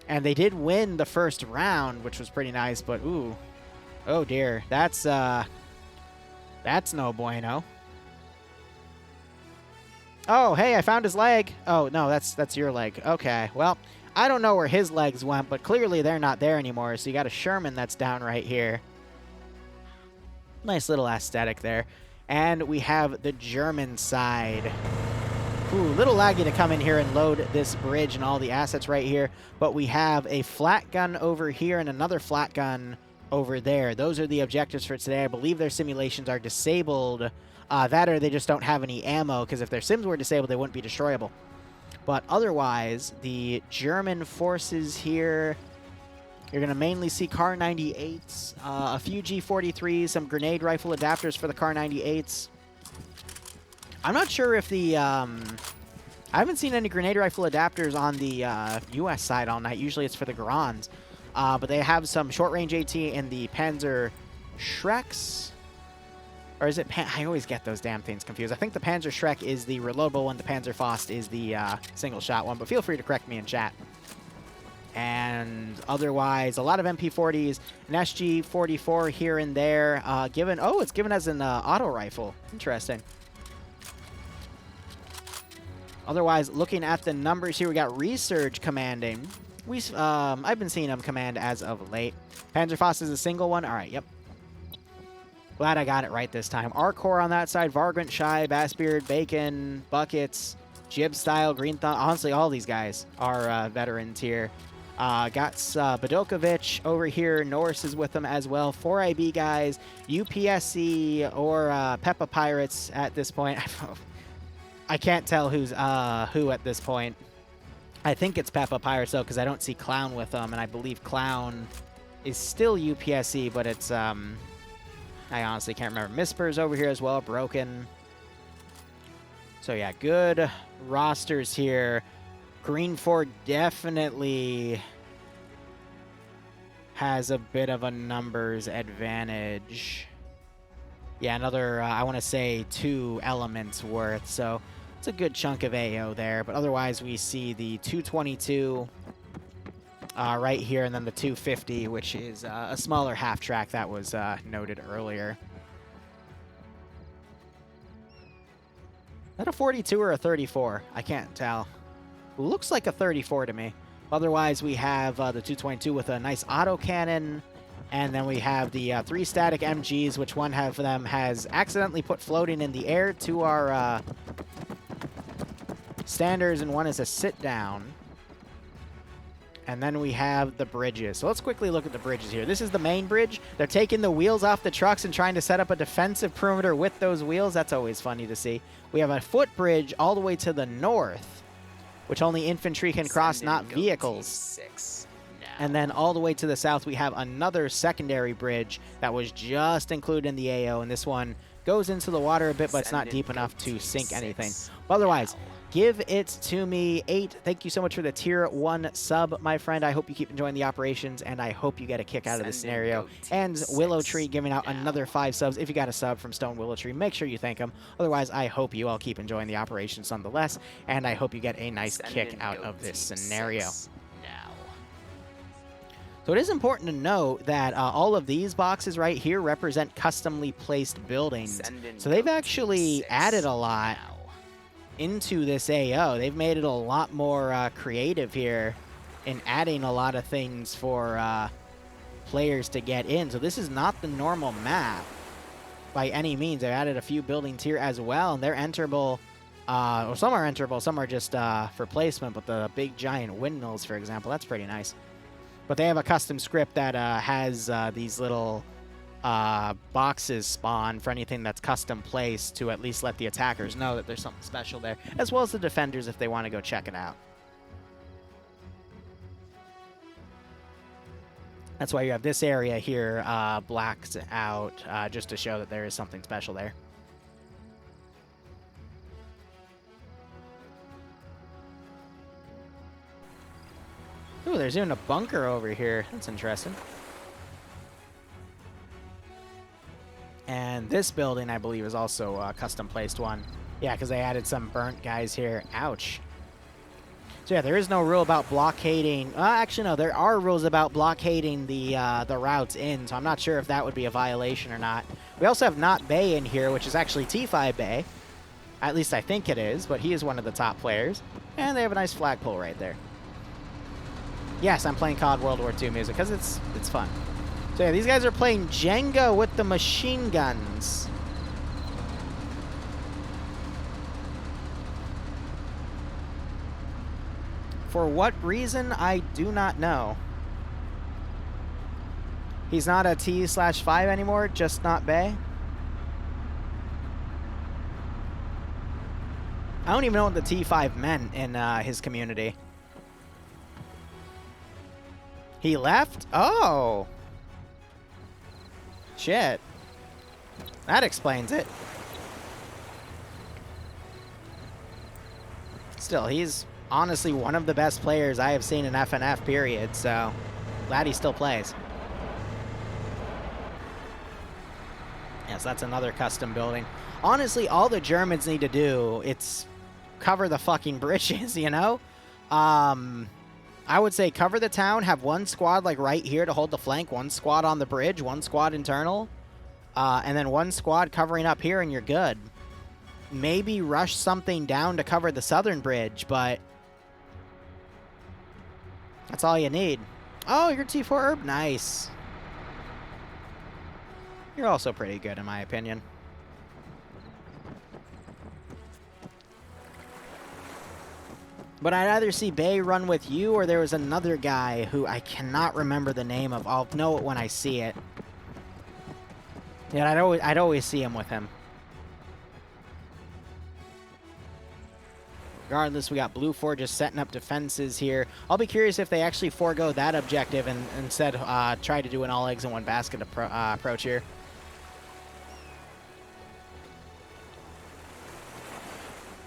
And they did win the first round, which was pretty nice. But, ooh. Oh, dear. That's no bueno. Oh, hey, I found his leg. Oh, no, that's your leg. Okay, well, I don't know where his legs went, but clearly they're not there anymore. So you got a Sherman that's down right here. Nice little aesthetic there. And we have the German side. Ooh, little laggy to come in here and load this bridge and all the assets right here. But we have a flat gun over here and another flat gun over there. Those are the objectives for today. I believe their simulations are disabled. That or they just don't have any ammo, because if their sims were disabled, they wouldn't be destroyable. But otherwise, the German forces here... You're going to mainly see Kar 98s, a few G43s, some grenade rifle adapters for the Kar 98s. I'm not sure if the... I haven't seen any grenade rifle adapters on the US side all night. Usually it's for the Garans. But they have some short-range AT in the Panzer Shreks. Or is it... I always get those damn things confused. I think the Panzer Shrek is the reloadable one. The Panzer Faust is the single-shot one. But feel free to correct me in chat. And otherwise, a lot of MP40s, an SG44 here and there. It's given as an auto rifle. Interesting. Otherwise, looking at the numbers here, we got Resurge commanding. I've been seeing him command as of late. Panzerfaust is a single one. All right, yep. Glad I got it right this time. Arcor on that side, Vargrant, Shy, Bassbeard, Bacon, Buckets, Jib Style, Green Thumb. Honestly, all these guys are veterans here. Got Badokovic over here. Norris is with them as well. 4IB guys, UPSC or Peppa Pirates at this point. I can't tell who's who at this point. I think it's Peppa Pirates, though, because I don't see Clown with them, and I believe Clown is still UPSC, but it's, I honestly can't remember. Misper's over here as well, Broken. So, yeah, good rosters here. Greenford definitely has a bit of a numbers advantage. Yeah, another, I want to say 2 elements worth, so it's a good chunk of AO there. But otherwise, we see the 222 right here, and then the 250, which is a smaller half track that was noted earlier. Is that a 42 or a 34? I can't tell. Looks like a 34 to me. Otherwise, we have the 222 with a nice autocannon. And then we have the 3 static MGs, which one of them has accidentally put floating in the air to our standards, and one is a sit-down. And then we have the bridges. So let's quickly look at the bridges here. This is the main bridge. They're taking the wheels off the trucks and trying to set up a defensive perimeter with those wheels. That's always funny to see. We have a footbridge all the way to the north, which only infantry can cross, not vehicles. And then all the way to the south, we have another secondary bridge that was just included in the AO. And this one goes into the water a bit, but it's not deep enough to sink anything. But otherwise, give it to me. 8, thank you so much for the tier 1 sub, my friend. I hope you keep enjoying the operations, and I hope you get a kick out of this scenario. And Willow Tree giving out another 5 subs. If you got a sub from Stone Willow Tree, make sure you thank him. Otherwise, I hope you all keep enjoying the operations nonetheless, and I hope you get a nice kick out of this scenario. So it is important to note that all of these boxes right here represent customly placed buildings. So they've actually added a lot into this AO. They've made it a lot more creative here in adding a lot of things for players to get in. So this is not the normal map by any means. They've added a few buildings here as well, and they're enterable. Or some are enterable, some are just for placement, but the big giant windmills, for example, that's pretty nice. But they have a custom script that has these little boxes spawn for anything that's custom placed to at least let the attackers know that there's something special there, as well as the defenders if they want to go check it out. That's why you have this area here blacked out, just to show that there is something special there. Ooh, there's even a bunker over here. That's interesting. And this building, I believe, is also a custom-placed one. Yeah, because they added some burnt guys here. Ouch. So yeah, there is no rule about blockading. Actually, no, there are rules about blockading the routes in, so I'm not sure if that would be a violation or not. We also have Not Bay in here, which is actually T5 Bay. At least I think it is, but he is one of the top players. And they have a nice flagpole right there. Yes, I'm playing COD World War II music because it's fun. So yeah, these guys are playing Jenga with the machine guns. For what reason, I do not know. He's not a T/5 anymore, just Not Bay. I don't even know what the T5 meant in his community. He left? Oh. Shit. That explains it. Still, he's honestly one of the best players I have seen in FNF, period, so glad he still plays. Yes, that's another custom building. Honestly, all the Germans need to do, it's cover the fucking bridges, you know? I would say cover the town, have one squad like right here to hold the flank, one squad on the bridge, one squad internal, and then one squad covering up here and you're good. Maybe rush something down to cover the southern bridge, but That's all you need. Oh, you're T4 Herb. Nice. You're also pretty good, in my opinion. But I'd either see Bay run with you, or there was another guy who I cannot remember the name of. I'll know it when I see it. Yeah, I'd always see him with him. Regardless, we got Blue 4 just setting up defenses here. I'll be curious if they actually forego that objective and instead try to do an all eggs in one basket approach here.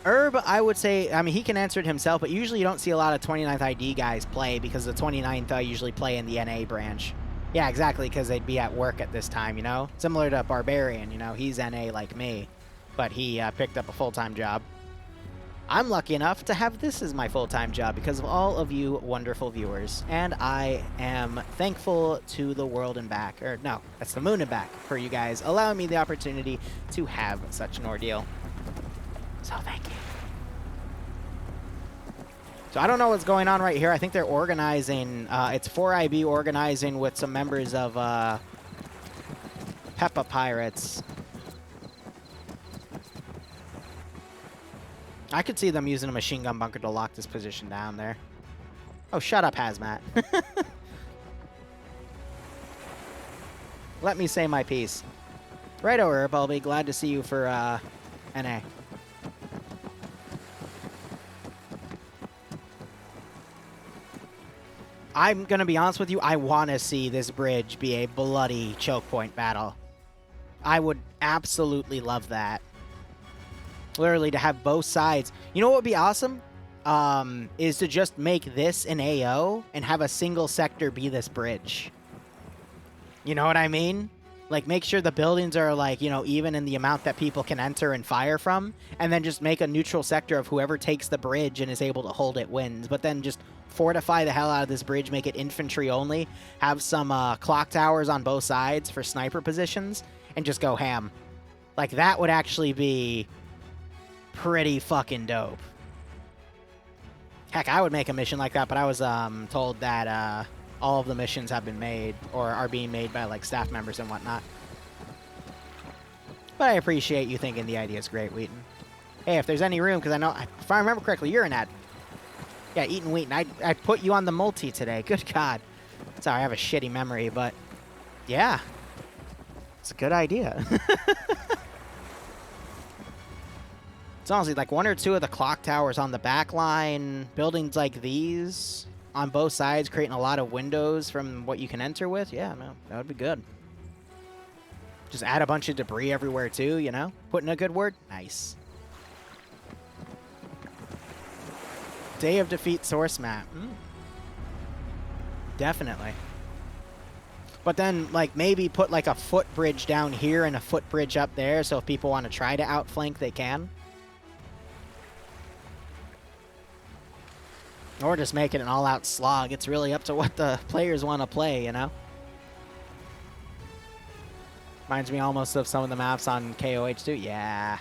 Herb, I would say, I mean, he can answer it himself, but usually you don't see a lot of 29th ID guys play because the 29th usually play in the NA branch. Yeah, exactly, because they'd be at work at this time, you know? Similar to Barbarian, you know? He's NA like me, but he picked up a full-time job. I'm lucky enough to have this as my full-time job because of all of you wonderful viewers, and I am thankful to the world and back, or no, that's the moon and back, for you guys allowing me the opportunity to have such an ordeal. So thank you. So I don't know what's going on right here. I think they're organizing, it's 4IB organizing with some members of Peppa Pirates. I could see them using a machine gun bunker to lock this position down there. Oh, shut up, Hazmat. Let me say my piece. Righto, Herb, I'll be glad to see you for NA. I'm going to be honest with you, I want to see this bridge be a bloody choke point battle. I would absolutely love that. Literally, to have both sides. You know what would be awesome? Is to just make this an AO and have a single sector be this bridge. You know what I mean? Like, make sure the buildings are, like, you know, even in the amount that people can enter and fire from, and then just make a neutral sector of whoever takes the bridge and is able to hold it wins. But then just fortify the hell out of this bridge, make it infantry only, have some clock towers on both sides for sniper positions, and just go ham. Like, that would actually be pretty fucking dope. Heck, I would make a mission like that, but I was told that all of the missions have been made or are being made by like staff members and whatnot. But I appreciate you thinking the idea is great, Wheaton. Hey, if there's any room, because I know, if I remember correctly, you're an ad. Yeah, Eaton Wheaton. I put you on the multi today. Good God. Sorry, I have a shitty memory, but yeah. It's a good idea. It's honestly like one or two of the clock towers on the back line, buildings like these on both sides, creating a lot of windows from what you can enter with. Yeah, no, that would be good. Just add a bunch of debris everywhere too, you know? Put in a good word? Nice. Day of Defeat source map. Definitely. But then, like, maybe put like a footbridge down here and a footbridge up there, so if people want to try to outflank, they can. Or just make it an all-out slog. It's really up to what the players want to play, you know? Reminds me almost of some of the maps on KOH 2. Yeah.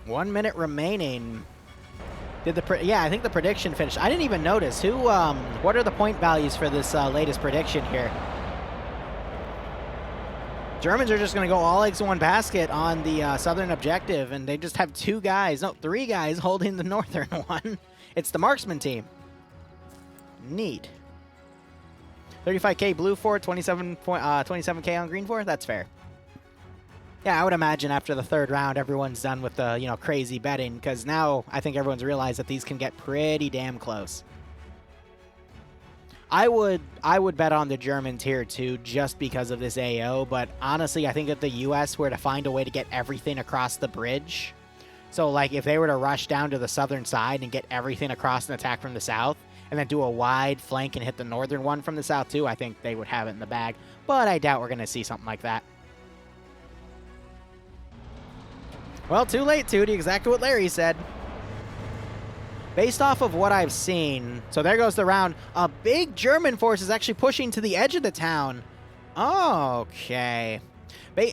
One minute remaining. Did the yeah, I think the prediction finished. I didn't even notice. Who, what are the point values for this latest prediction here? Germans are just going to go all eggs in one basket on the southern objective, and they just have two guys, no, three guys holding the northern one. It's the marksman team. Neat. 35K blue 4, 27K on green 4. That's fair. Yeah, I would imagine after the third round, everyone's done with the, you know, crazy betting, because now I think everyone's realized that these can get pretty damn close. I would bet on the Germans here too, just because of this AO, but honestly, I think if the US were to find a way to get everything across the bridge, so like if they were to rush down to the southern side and get everything across and attack from the south, and then do a wide flank and hit the northern one from the south too, I think they would have it in the bag, but I doubt we're going to see something like that. Well, too late, Tootie. Exactly what Larry said. based off of what I've seen, so there goes the round. A big German force is actually pushing to the edge of the town. Okay. But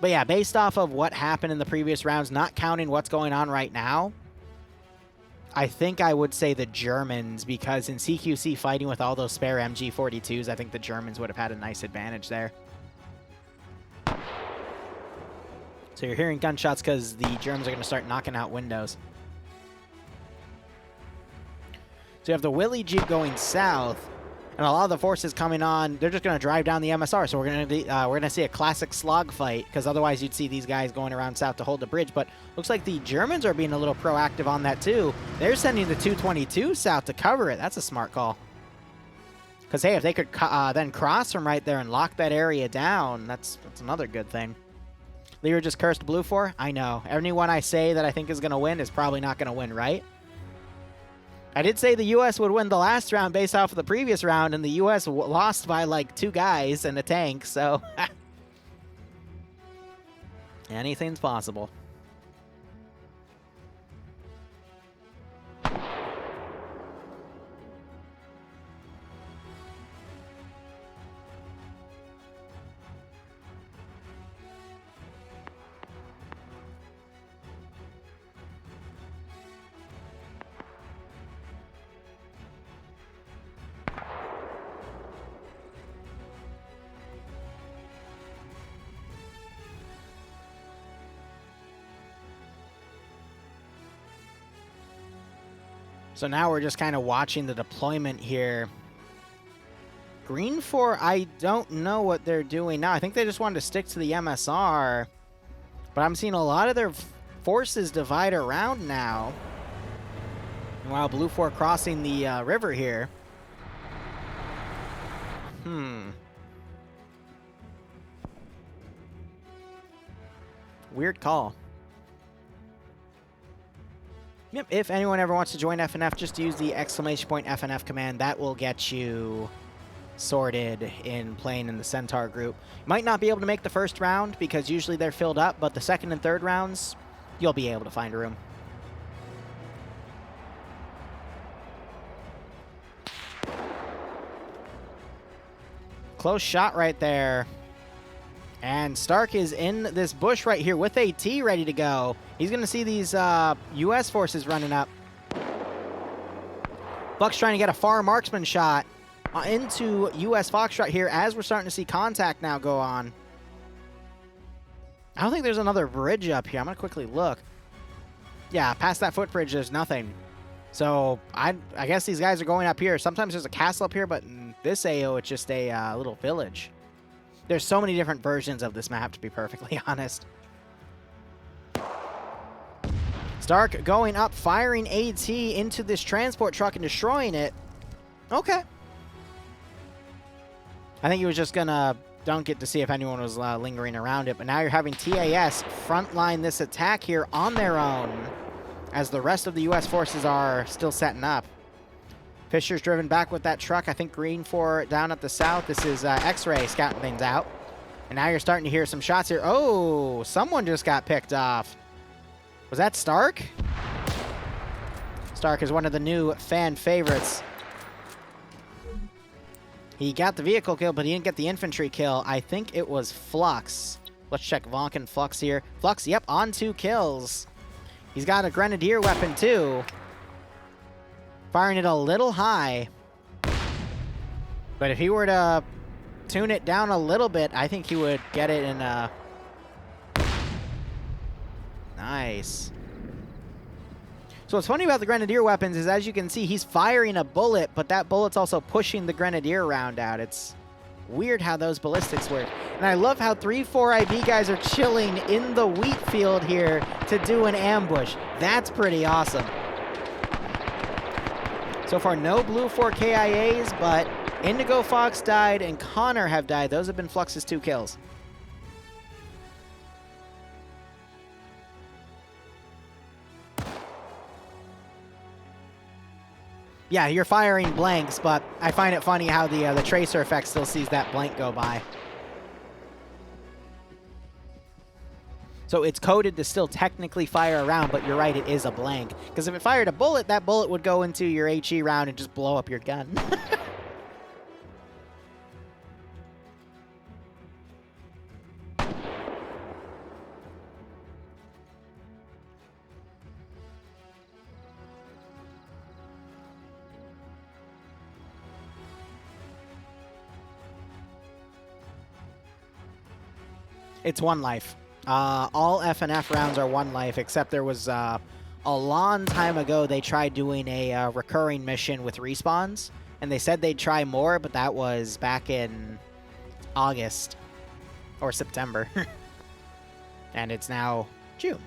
yeah, based off of what happened in the previous rounds, not counting what's going on right now, I think I would say the Germans, because in CQC fighting with all those spare MG42s, I think the Germans would have had a nice advantage there. So you're hearing gunshots because the Germans are going to start knocking out windows. So you have the Willy Jeep going south, and a lot of the forces coming on. They're just going to drive down the MSR. So we're going to see a classic slog fight, because otherwise you'd see these guys going around south to hold the bridge. But looks like the Germans are being a little proactive on that too. They're sending the 222 south to cover it. That's a smart call. Because hey, if they could then cross from right there and lock that area down, that's another good thing. Liru just cursed blue for? I know. Anyone I say that I think is going to win is probably not going to win, right? I did say the U.S. would win the last round based off of the previous round, and the U.S. lost by like 2 guys and a tank, so anything's possible. So now we're just kind of watching the deployment here. Green 4, I don't know what they're doing now. I think they just wanted to stick to the MSR. But I'm seeing a lot of their forces divide around now. While Blue 4 crossing the river here. Weird call. Yep, if anyone ever wants to join FNF, just use the !FNF command. That will get you sorted in playing in the Centaur group. You might not be able to make the first round because usually they're filled up, but the second and third rounds, you'll be able to find a room. Close shot right there. And Stark is in this bush right here with AT ready to go. He's going to see these U.S. forces running up. Buck's trying to get a far marksman shot into U.S. Foxtrot here as we're starting to see contact now go on. I don't think there's another bridge up here. I'm going to quickly look. Yeah, past that footbridge, there's nothing. So I guess these guys are going up here. Sometimes there's a castle up here, but in this AO, it's just a little village. There's so many different versions of this map, to be perfectly honest. Stark going up, firing AT into this transport truck and destroying it. Okay. I think he was just gonna don't get to see if anyone was lingering around it, but now you're having TAS frontline this attack here on their own as the rest of the U.S. forces are still setting up. Fisher's driven back with that truck. I think Green 4 down at the south. This is X-Ray scouting things out. And now you're starting to hear some shots here. Oh, someone just got picked off. Was that Stark? Stark is one of the new fan favorites. He got the vehicle kill, but he didn't get the infantry kill. I think it was Flux. Let's check Vonk and Flux here. Flux, yep, on 2 kills. He's got a grenadier weapon too. Firing it a little high. But if he were to tune it down a little bit, I think he would get it in a... Nice. So what's funny about the grenadier weapons is, as you can see, he's firing a bullet, but that bullet's also pushing the grenadier round out. It's weird how those ballistics work. And I love how 3-4 IB guys are chilling in the wheat field here to do an ambush. That's pretty awesome. So far, no blue 4 KIAs, but Indigo Fox died and Connor have died. Those have been Flux's 2 kills. Yeah, you're firing blanks, but I find it funny how the tracer effect still sees that blank go by. So it's coded to still technically fire a round, but you're right, it is a blank. Because if it fired a bullet, that bullet would go into your HE round and just blow up your gun. It's 1 life. All FNF rounds are 1 life, except there was a long time ago they tried doing a recurring mission with respawns, and they said they'd try more, but that was back in August or September. And it's now June.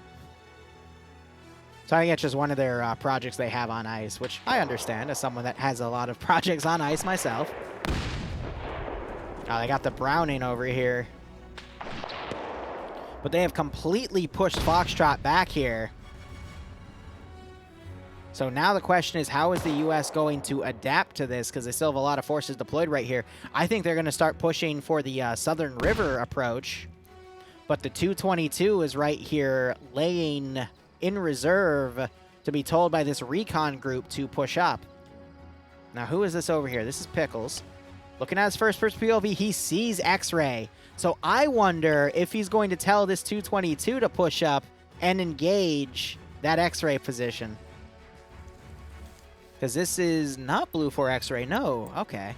So I think it's just one of their projects they have on ice, which I understand as someone that has a lot of projects on ice myself. Oh, they got the Browning over here. But they have completely pushed Foxtrot back here. So now the question is, how is the U.S. going to adapt to this? Because they still have a lot of forces deployed right here. I think they're going to start pushing for the Southern River approach. But the 222 is right here laying in reserve to be told by this recon group to push up. Now, who is this over here? This is Pickles. Looking at his first-person POV, he sees X-Ray. So I wonder if he's going to tell this 222 to push up and engage that X-Ray position. Because this is not Blue 4 X-Ray. No. Okay.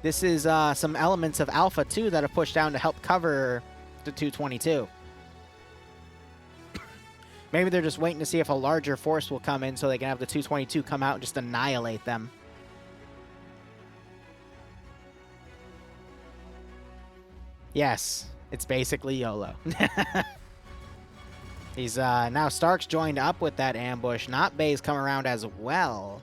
This is some elements of Alpha 2 that have pushed down to help cover the 222. Maybe they're just waiting to see if a larger force will come in so they can have the 222 come out and just annihilate them. Yes, it's basically YOLO. He's now Stark's joined up with that ambush. Not Bay's come around as well.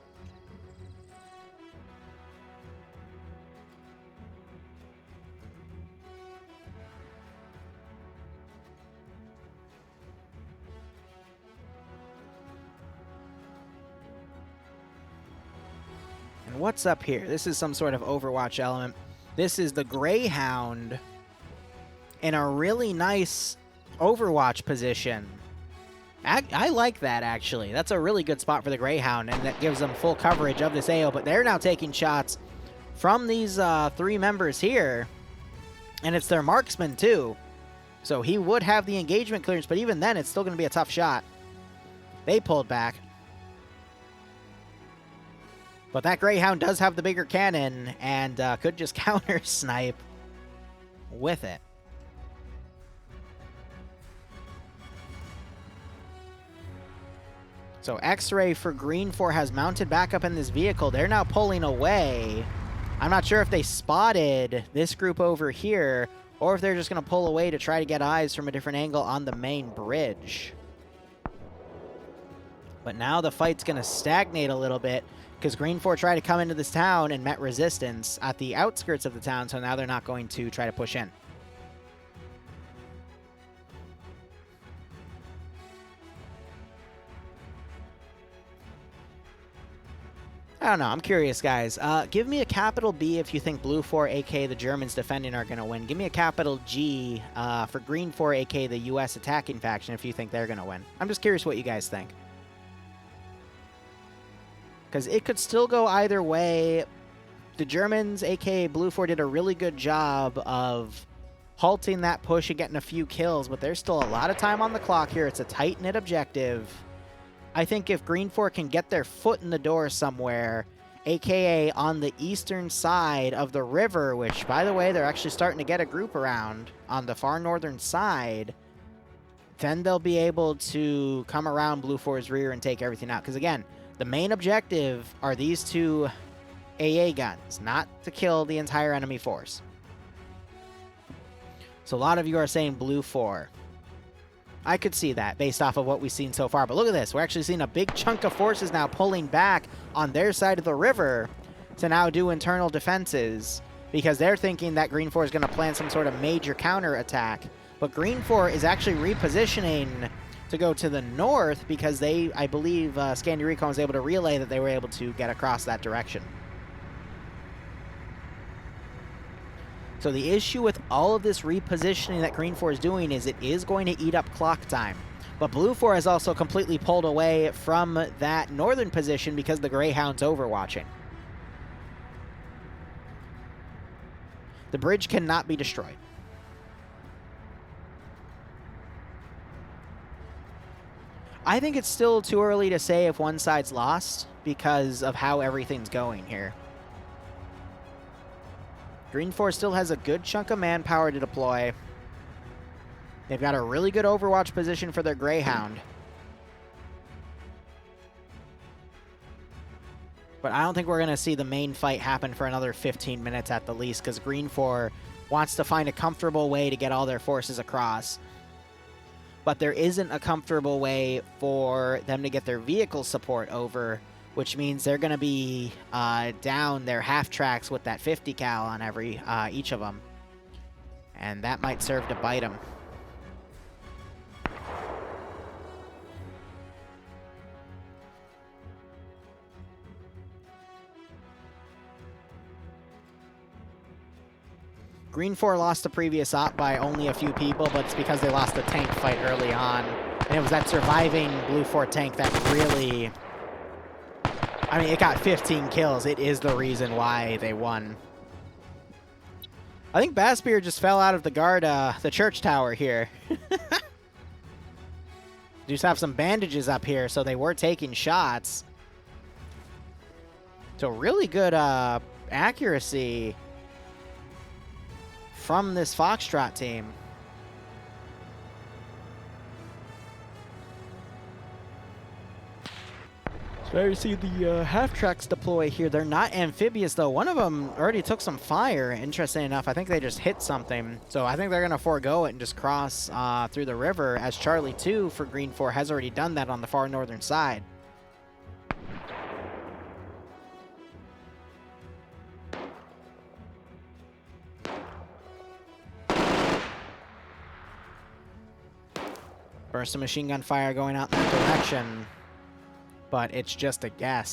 And what's up here? This is some sort of Overwatch element. This is the Greyhound in a really nice Overwatch position. I like that, actually. That's a really good spot for the Greyhound, and that gives them full coverage of this AO, but they're now taking shots from these 3 members here, and it's their marksman, too. So he would have the engagement clearance, but even then, it's still going to be a tough shot. They pulled back. But that Greyhound does have the bigger cannon, and could just counter-snipe with it. So X-Ray for Green 4 has mounted back up in this vehicle. They're now pulling away. I'm not sure if they spotted this group over here, or if they're just going to pull away to try to get eyes from a different angle on the main bridge. But now the fight's going to stagnate a little bit, because Green 4 tried to come into this town and met resistance at the outskirts of the town, so now they're not going to try to push in. I don't know. I'm curious, guys. Give me a capital B if you think Blue 4, a.k.a. the Germans defending, are going to win. Give me a capital G for Green 4, a.k.a. the U.S. attacking faction, if you think they're going to win. I'm just curious what you guys think. Because it could still go either way. The Germans, a.k.a. Blue 4, did a really good job of halting that push and getting a few kills, but there's still a lot of time on the clock here. It's a tight-knit objective. I think if Green 4 can get their foot in the door somewhere, a.k.a. on the eastern side of the river, which, by the way, they're actually starting to get a group around on the far northern side, then they'll be able to come around Blue 4's rear and take everything out. Because, again, the main objective are these 2 AA guns, not to kill the entire enemy force. So a lot of you are saying Blue 4. I could see that based off of what we've seen so far. But look at this. We're actually seeing a big chunk of forces now pulling back on their side of the river to now do internal defenses, because they're thinking that Green 4 is going to plan some sort of major counter attack. But Green 4 is actually repositioning to go to the north because they, I believe, Scandi Recon was able to relay that they were able to get across that direction. So the issue with all of this repositioning that Green 4 is doing is it is going to eat up clock time. But Blue 4 has also completely pulled away from that northern position because the Greyhound's overwatching. The bridge cannot be destroyed. I think it's still too early to say if one side's lost because of how everything's going here. Green 4 still has a good chunk of manpower to deploy. They've got a really good overwatch position for their Greyhound. But I don't think we're going to see the main fight happen for another 15 minutes at the least, because Green 4 wants to find a comfortable way to get all their forces across. But there isn't a comfortable way for them to get their vehicle support over, which means they're going to be down their half tracks with that 50 cal on every each of them. And that might serve to bite them. Green 4 lost the previous op by only a few people, but it's because they lost the tank fight early on. And it was that surviving Blue 4 tank that really... I mean, it got 15 kills. It is the reason why they won. I think Bassbeard just fell out of the guard, the church tower here. Just have some bandages up here, so they were taking shots. So really good accuracy from this Foxtrot team. So there you see the half tracks deploy here. They're not amphibious though. One of them already took some fire. Interesting enough, I think they just hit something. So I think they're gonna forego it and just cross through the river, as Charlie 2 for Green 4 has already done that on the far northern side. Burst of machine gun fire going out in that direction, but it's just a guess.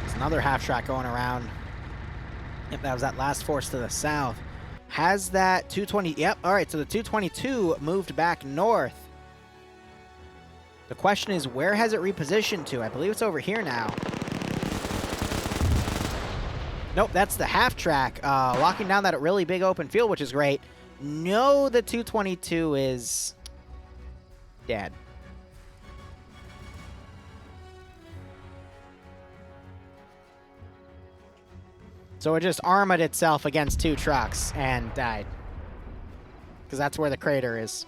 There's another half track going around. Yep, that was that last force to the south. Has that 220, yep, all right, so the 222 moved back north. The question is, where has it repositioned to? I believe it's over here now. Nope, that's the half track, locking down that really big open field, which is great. No, the 222 is dead. So it just armored itself against 2 trucks and died. Because that's where the crater is.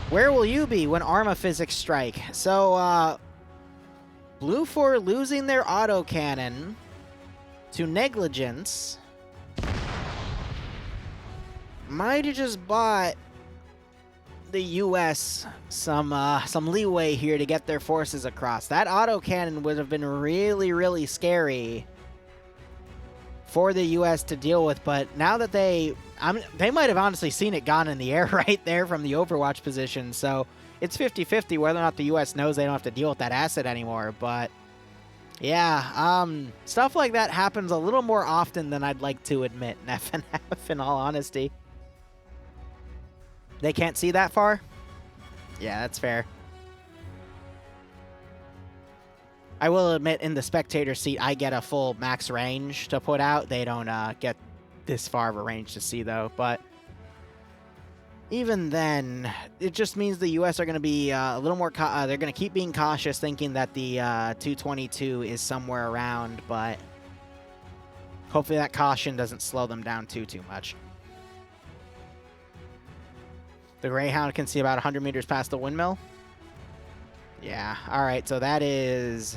Where will you be when Arma physics strike? So, Blue 4 losing their autocannon to negligence might have just bought the U.S. some leeway here to get their forces across. That autocannon would have been really, really scary for the U.S. to deal with, but now that they might have honestly seen it gone in the air right there from the Overwatch position, so it's 50-50 whether or not the U.S. knows they don't have to deal with that asset anymore. But yeah, stuff like that happens a little more often than I'd like to admit in FNF, in all honesty. They can't see that far? Yeah, that's fair. I will admit, in the spectator seat, I get a full max range to put out. They don't get this far of a range to see, though. But even then, it just means the U.S. are going to be a little more... they're going to keep being cautious, thinking that the 222 is somewhere around. But hopefully that caution doesn't slow them down too much. The Greyhound can see about 100 meters past the windmill. Yeah, all right, so that is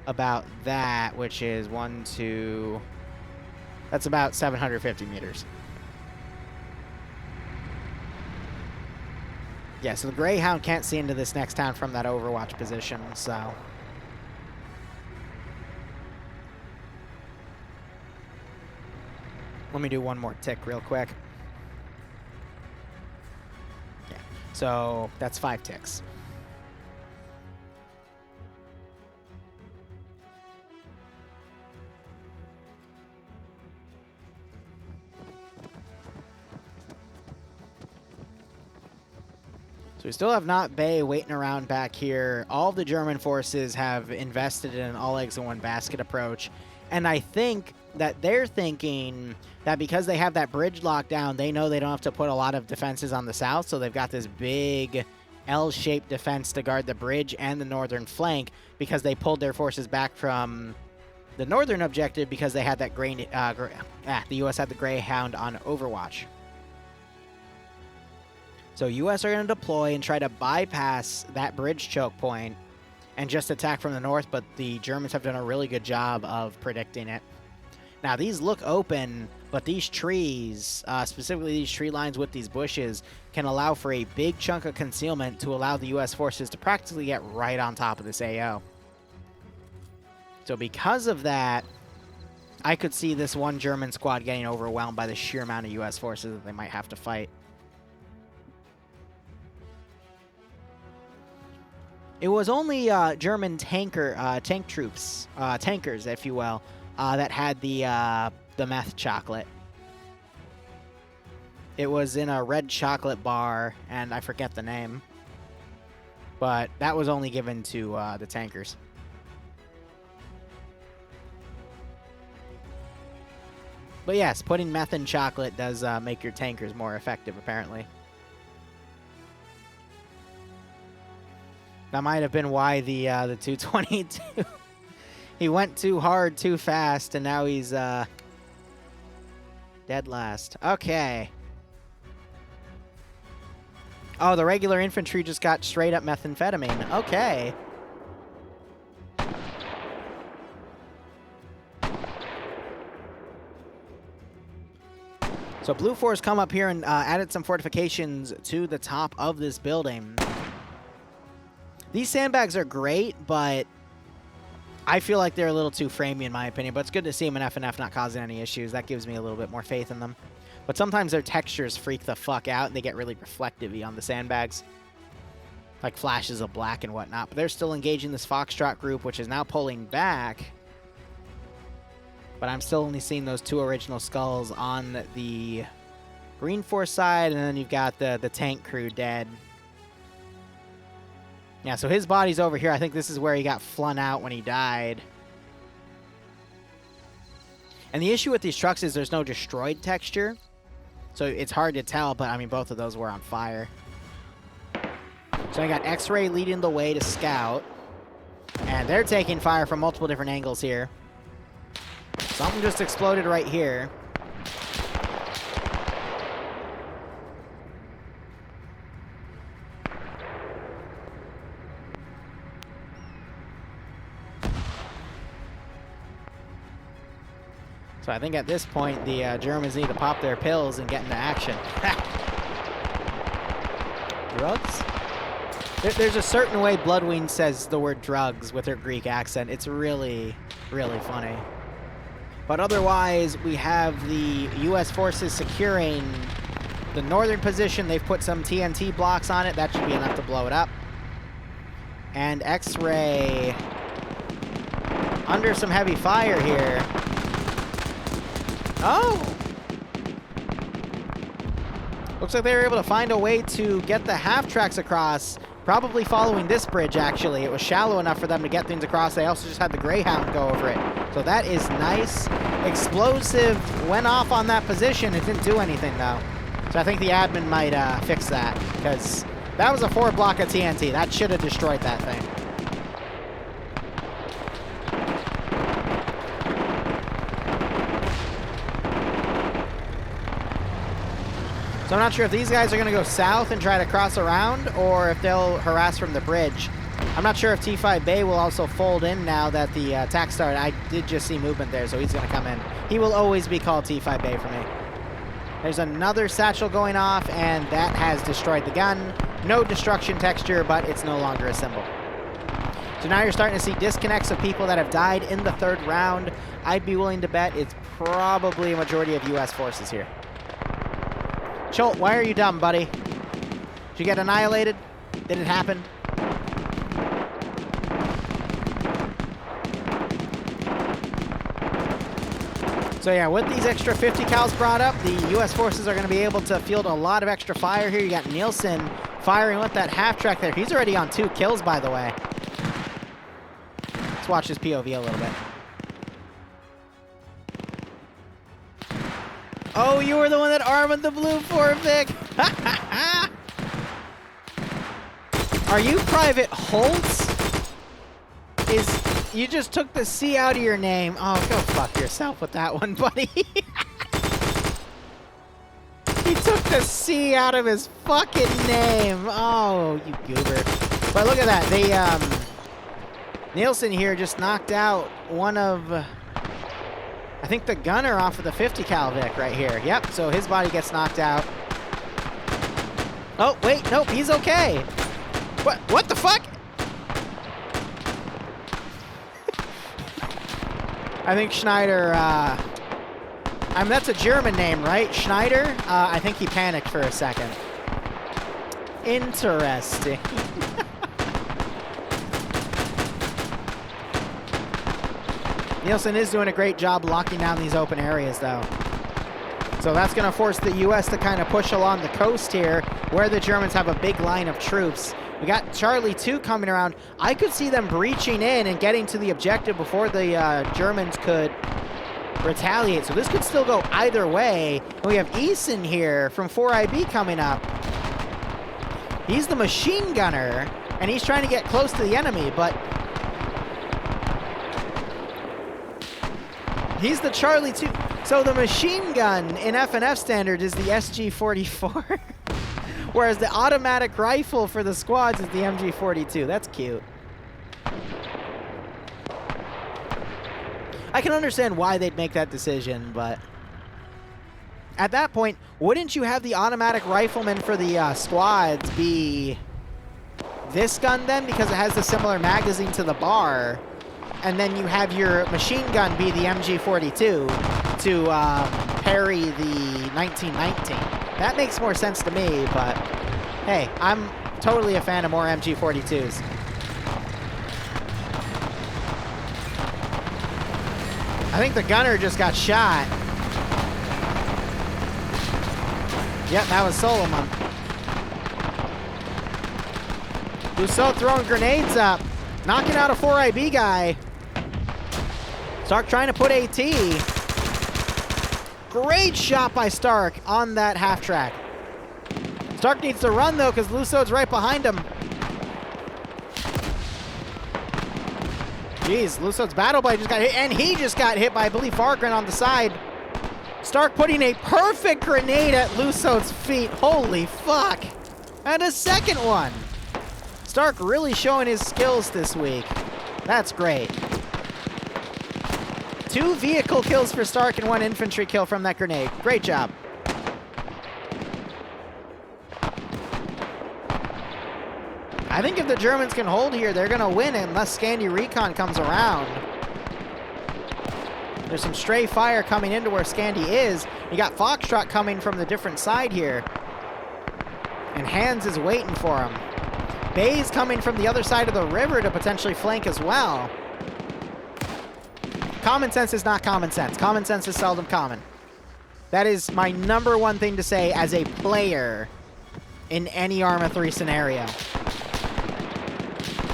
about that, which is 1, 2... That's about 750 meters. Yeah, so the Greyhound can't see into this next town from that Overwatch position, so... Let me do one more tick real quick. Yeah. So that's 5 ticks. So we still have not Bay waiting around back here. All of the German forces have invested in an all eggs in one basket approach. And I think that they're thinking that because they have that bridge locked down, they know they don't have to put a lot of defenses on the south. So they've got this big L-shaped defense to guard the bridge and the northern flank because they pulled their forces back from the northern objective because they had that the U.S. had the Greyhound on Overwatch. So U.S. are going to deploy and try to bypass that bridge choke point and just attack from the north, but the Germans have done a really good job of predicting it. Now, these look open, but these trees, specifically these tree lines with these bushes, can allow for a big chunk of concealment to allow the U.S. forces to practically get right on top of this AO. So because of that, I could see this one German squad getting overwhelmed by the sheer amount of U.S. forces that they might have to fight. It was only German tank troops, tankers, if you will, that had the meth chocolate. It was in a red chocolate bar, and I forget the name. But that was only given to the tankers. But yes, putting meth in chocolate does make your tankers more effective, apparently. That might have been why the 222... he went too hard, too fast, and now he's dead last. Okay. Oh, the regular infantry just got straight up methamphetamine. Okay. So Blue Force come up here and added some fortifications to the top of this building. These sandbags are great, but I feel like they're a little too framey in my opinion, but it's good to see them in FNF not causing any issues. That gives me a little bit more faith in them. But sometimes their textures freak the fuck out, and they get really reflective-y on the sandbags. Like flashes of black and whatnot. But they're still engaging this Foxtrot group, which is now pulling back. But I'm still only seeing those 2 original skulls on the Green Force side, and then you've got the tank crew dead. Yeah, so his body's over here. I think this is where he got flung out when he died. And the issue with these trucks is there's no destroyed texture. So it's hard to tell, but I mean, both of those were on fire. So I got X-Ray leading the way to scout. And they're taking fire from multiple different angles here. Something just exploded right here. So I think at this point, the Germans need to pop their pills and get into action. Drugs? There's a certain way Bloodwing says the word drugs with her Greek accent. It's really, really funny. But otherwise, we have the U.S. forces securing the northern position. They've put some TNT blocks on it. That should be enough to blow it up. And X-Ray under some heavy fire here. Oh! Looks like they were able to find a way to get the half-tracks across, probably following this bridge, actually. It was shallow enough for them to get things across. They also just had the Greyhound go over it. So that is nice. Explosive went off on that position. It didn't do anything, though. So I think the admin might fix that, because that was a 4-block of TNT. That should have destroyed that thing. So I'm not sure if these guys are going to go south and try to cross around, or if they'll harass from the bridge. I'm not sure if T5 Bay will also fold in now that the attack started. I did just see movement there, so he's going to come in. He will always be called T5 Bay for me. There's another satchel going off, and that has destroyed the gun. No destruction texture, but it's no longer a symbol. So now you're starting to see disconnects of people that have died in the 3rd round. I'd be willing to bet it's probably a majority of U.S. forces here. Cholt, why are you dumb, buddy? Did you get annihilated? Did it happen? So yeah, with these extra 50 cals brought up, the U.S. forces are going to be able to field a lot of extra fire here. You got Nielsen firing with that half-track there. He's already on 2 kills, by the way. Let's watch his POV a little bit. Oh, you were the one that armored the blue for, Vic. Are you Private Holtz? You just took the C out of your name. Oh, go fuck yourself with that one, buddy. He took the C out of his fucking name. Oh, you goober. But look at that. They, Nielsen here just knocked out one of, I think the gunner off of the 50 cal Vic right here. Yep, so his body gets knocked out. Oh, wait, nope, he's okay. What the fuck? I think Schneider, I mean, that's a German name, right? Schneider? I think he panicked for a second. Interesting. Nielsen is doing a great job locking down these open areas, though. So that's going to force the U.S. to kind of push along the coast here, where the Germans have a big line of troops. We got Charlie 2 coming around. I could see them breaching in and getting to the objective before the Germans could retaliate. So this could still go either way. And we have Eason here from 4IB coming up. He's the machine gunner, and he's trying to get close to the enemy, but he's the Charlie 2. So the machine gun in FNF standard is the SG-44. Whereas the automatic rifle for the squads is the MG-42. That's cute. I can understand why they'd make that decision, but at that point, wouldn't you have the automatic rifleman for the squads be this gun then? Because it has the similar magazine to the bar. And then you have your machine gun be the MG-42 to parry the 1919. That makes more sense to me, but hey, I'm totally a fan of more MG-42s. I think the gunner just got shot. Yep, that was Solomon. Lusso throwing grenades up, knocking out a 4IB guy. Stark trying to put AT. Great shot by Stark on that half-track. Stark needs to run, though, because Lusso's right behind him. Jeez, Lusso's battle blade just got hit, and he just got hit by, I believe, Fargren on the side. Stark putting a perfect grenade at Lusso's feet. Holy fuck. And a second one. Stark really showing his skills this week. That's great. 2 vehicle kills for Stark and 1 infantry kill from that grenade. Great job. I think if the Germans can hold here, they're going to win unless Scandi Recon comes around. There's some stray fire coming into where Scandi is. You got Foxtrot coming from the different side here. And Hans is waiting for him. Bay's coming from the other side of the river to potentially flank as well. Common sense is not common sense. Common sense is seldom common. That is my #1 thing to say as a player in any Arma 3 scenario.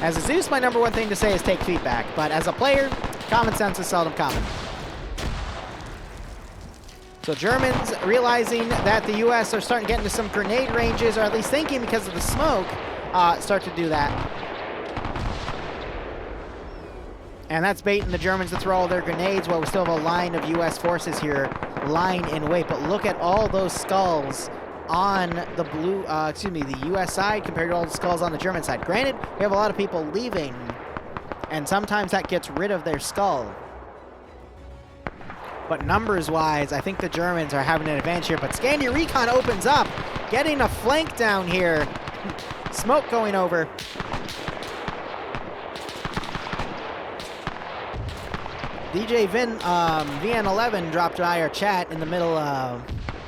As a Zeus, my #1 thing to say is take feedback. But as a player, common sense is seldom common. So Germans realizing that the U.S. are starting to get into some grenade ranges, or at least thinking because of the smoke, start to do that. And that's baiting the Germans to throw all their grenades while we still have a line of U.S. forces here lying in wait. But look at all those skulls on the the U.S. side compared to all the skulls on the German side. Granted, we have a lot of people leaving, and sometimes that gets rid of their skull. But numbers-wise, I think the Germans are having an advantage here. But Scandi Recon opens up, getting a flank down here. Smoke going over. DJ VN11 dropped by our chat in the middle,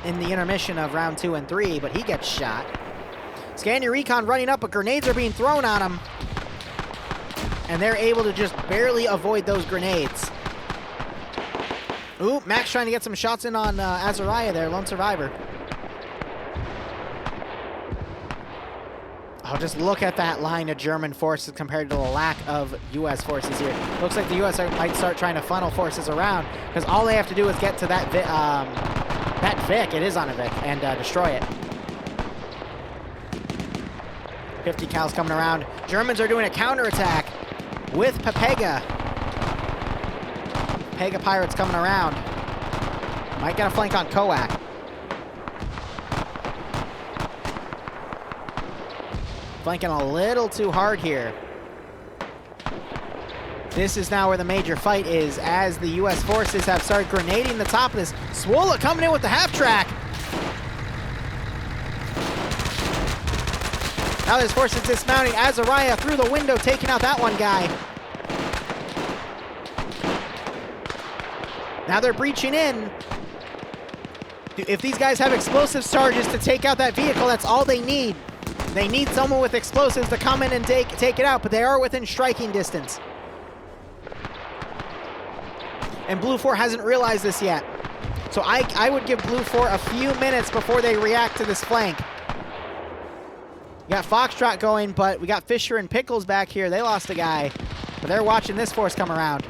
in the intermission of round 2 and 3, but he gets shot. Scandia Recon running up, but grenades are being thrown on him. And they're able to just barely avoid those grenades. Ooh, Max trying to get some shots in on Azariah there, lone survivor. Oh, just look at that line of German forces compared to the lack of U.S. forces here. Looks like the U.S. might start trying to funnel forces around, because all they have to do is get to that Vic, it is on a Vic, and destroy it. 50 cals coming around. Germans are doing a counterattack with Pepega. Pepega Pirates coming around. Might get a flank on Coac. Flanking a little too hard here. This is now where the major fight is, as the U.S. forces have started grenading the top of this. Swola coming in with the half-track. Now this force is dismounting. Azariah through the window, taking out that one guy. Now they're breaching in. If these guys have explosive charges to take out that vehicle, that's all they need. They need someone with explosives to come in and take it out, but they are within striking distance. And Blue 4 hasn't realized this yet. So I would give Blue 4 a few minutes before they react to this flank. We got Foxtrot going, but we got Fisher and Pickles back here. They lost a guy, but they're watching this force come around.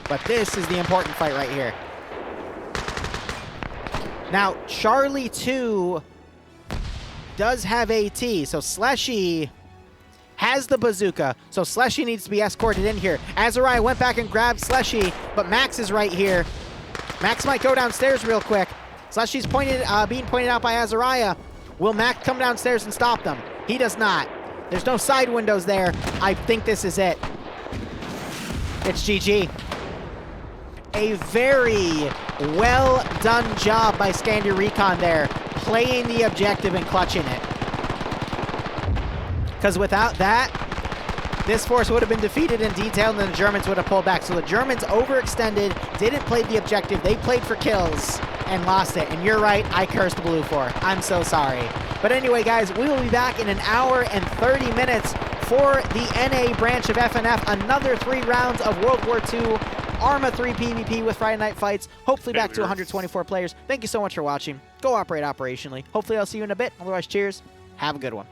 But this is the important fight right here. Now, Charlie 2 does have AT, so Sleshy has the bazooka, so Sleshy needs to be escorted in here. Azariah went back and grabbed Sleshy, but Max is right here. Max might go downstairs real quick. Sleshy's being pointed out by Azariah. Will Max come downstairs and stop them? He does not. There's no side windows there. I think this is it. It's GG. A very well done job by Scandia Recon there, playing the objective and clutching it. Because without that, this force would have been defeated in detail and then the Germans would have pulled back. So the Germans overextended, didn't play the objective, they played for kills and lost it. And you're right, I cursed Blue 4. I'm so sorry. But anyway, guys, we will be back in an hour and 30 minutes for the NA branch of FNF. Another 3 rounds of World War II Arma 3 PvP with Friday Night Fights. Hopefully back to 124 players. Thank you so much for watching. Go operate operationally. Hopefully I'll see you in a bit. Otherwise, cheers. Have a good one.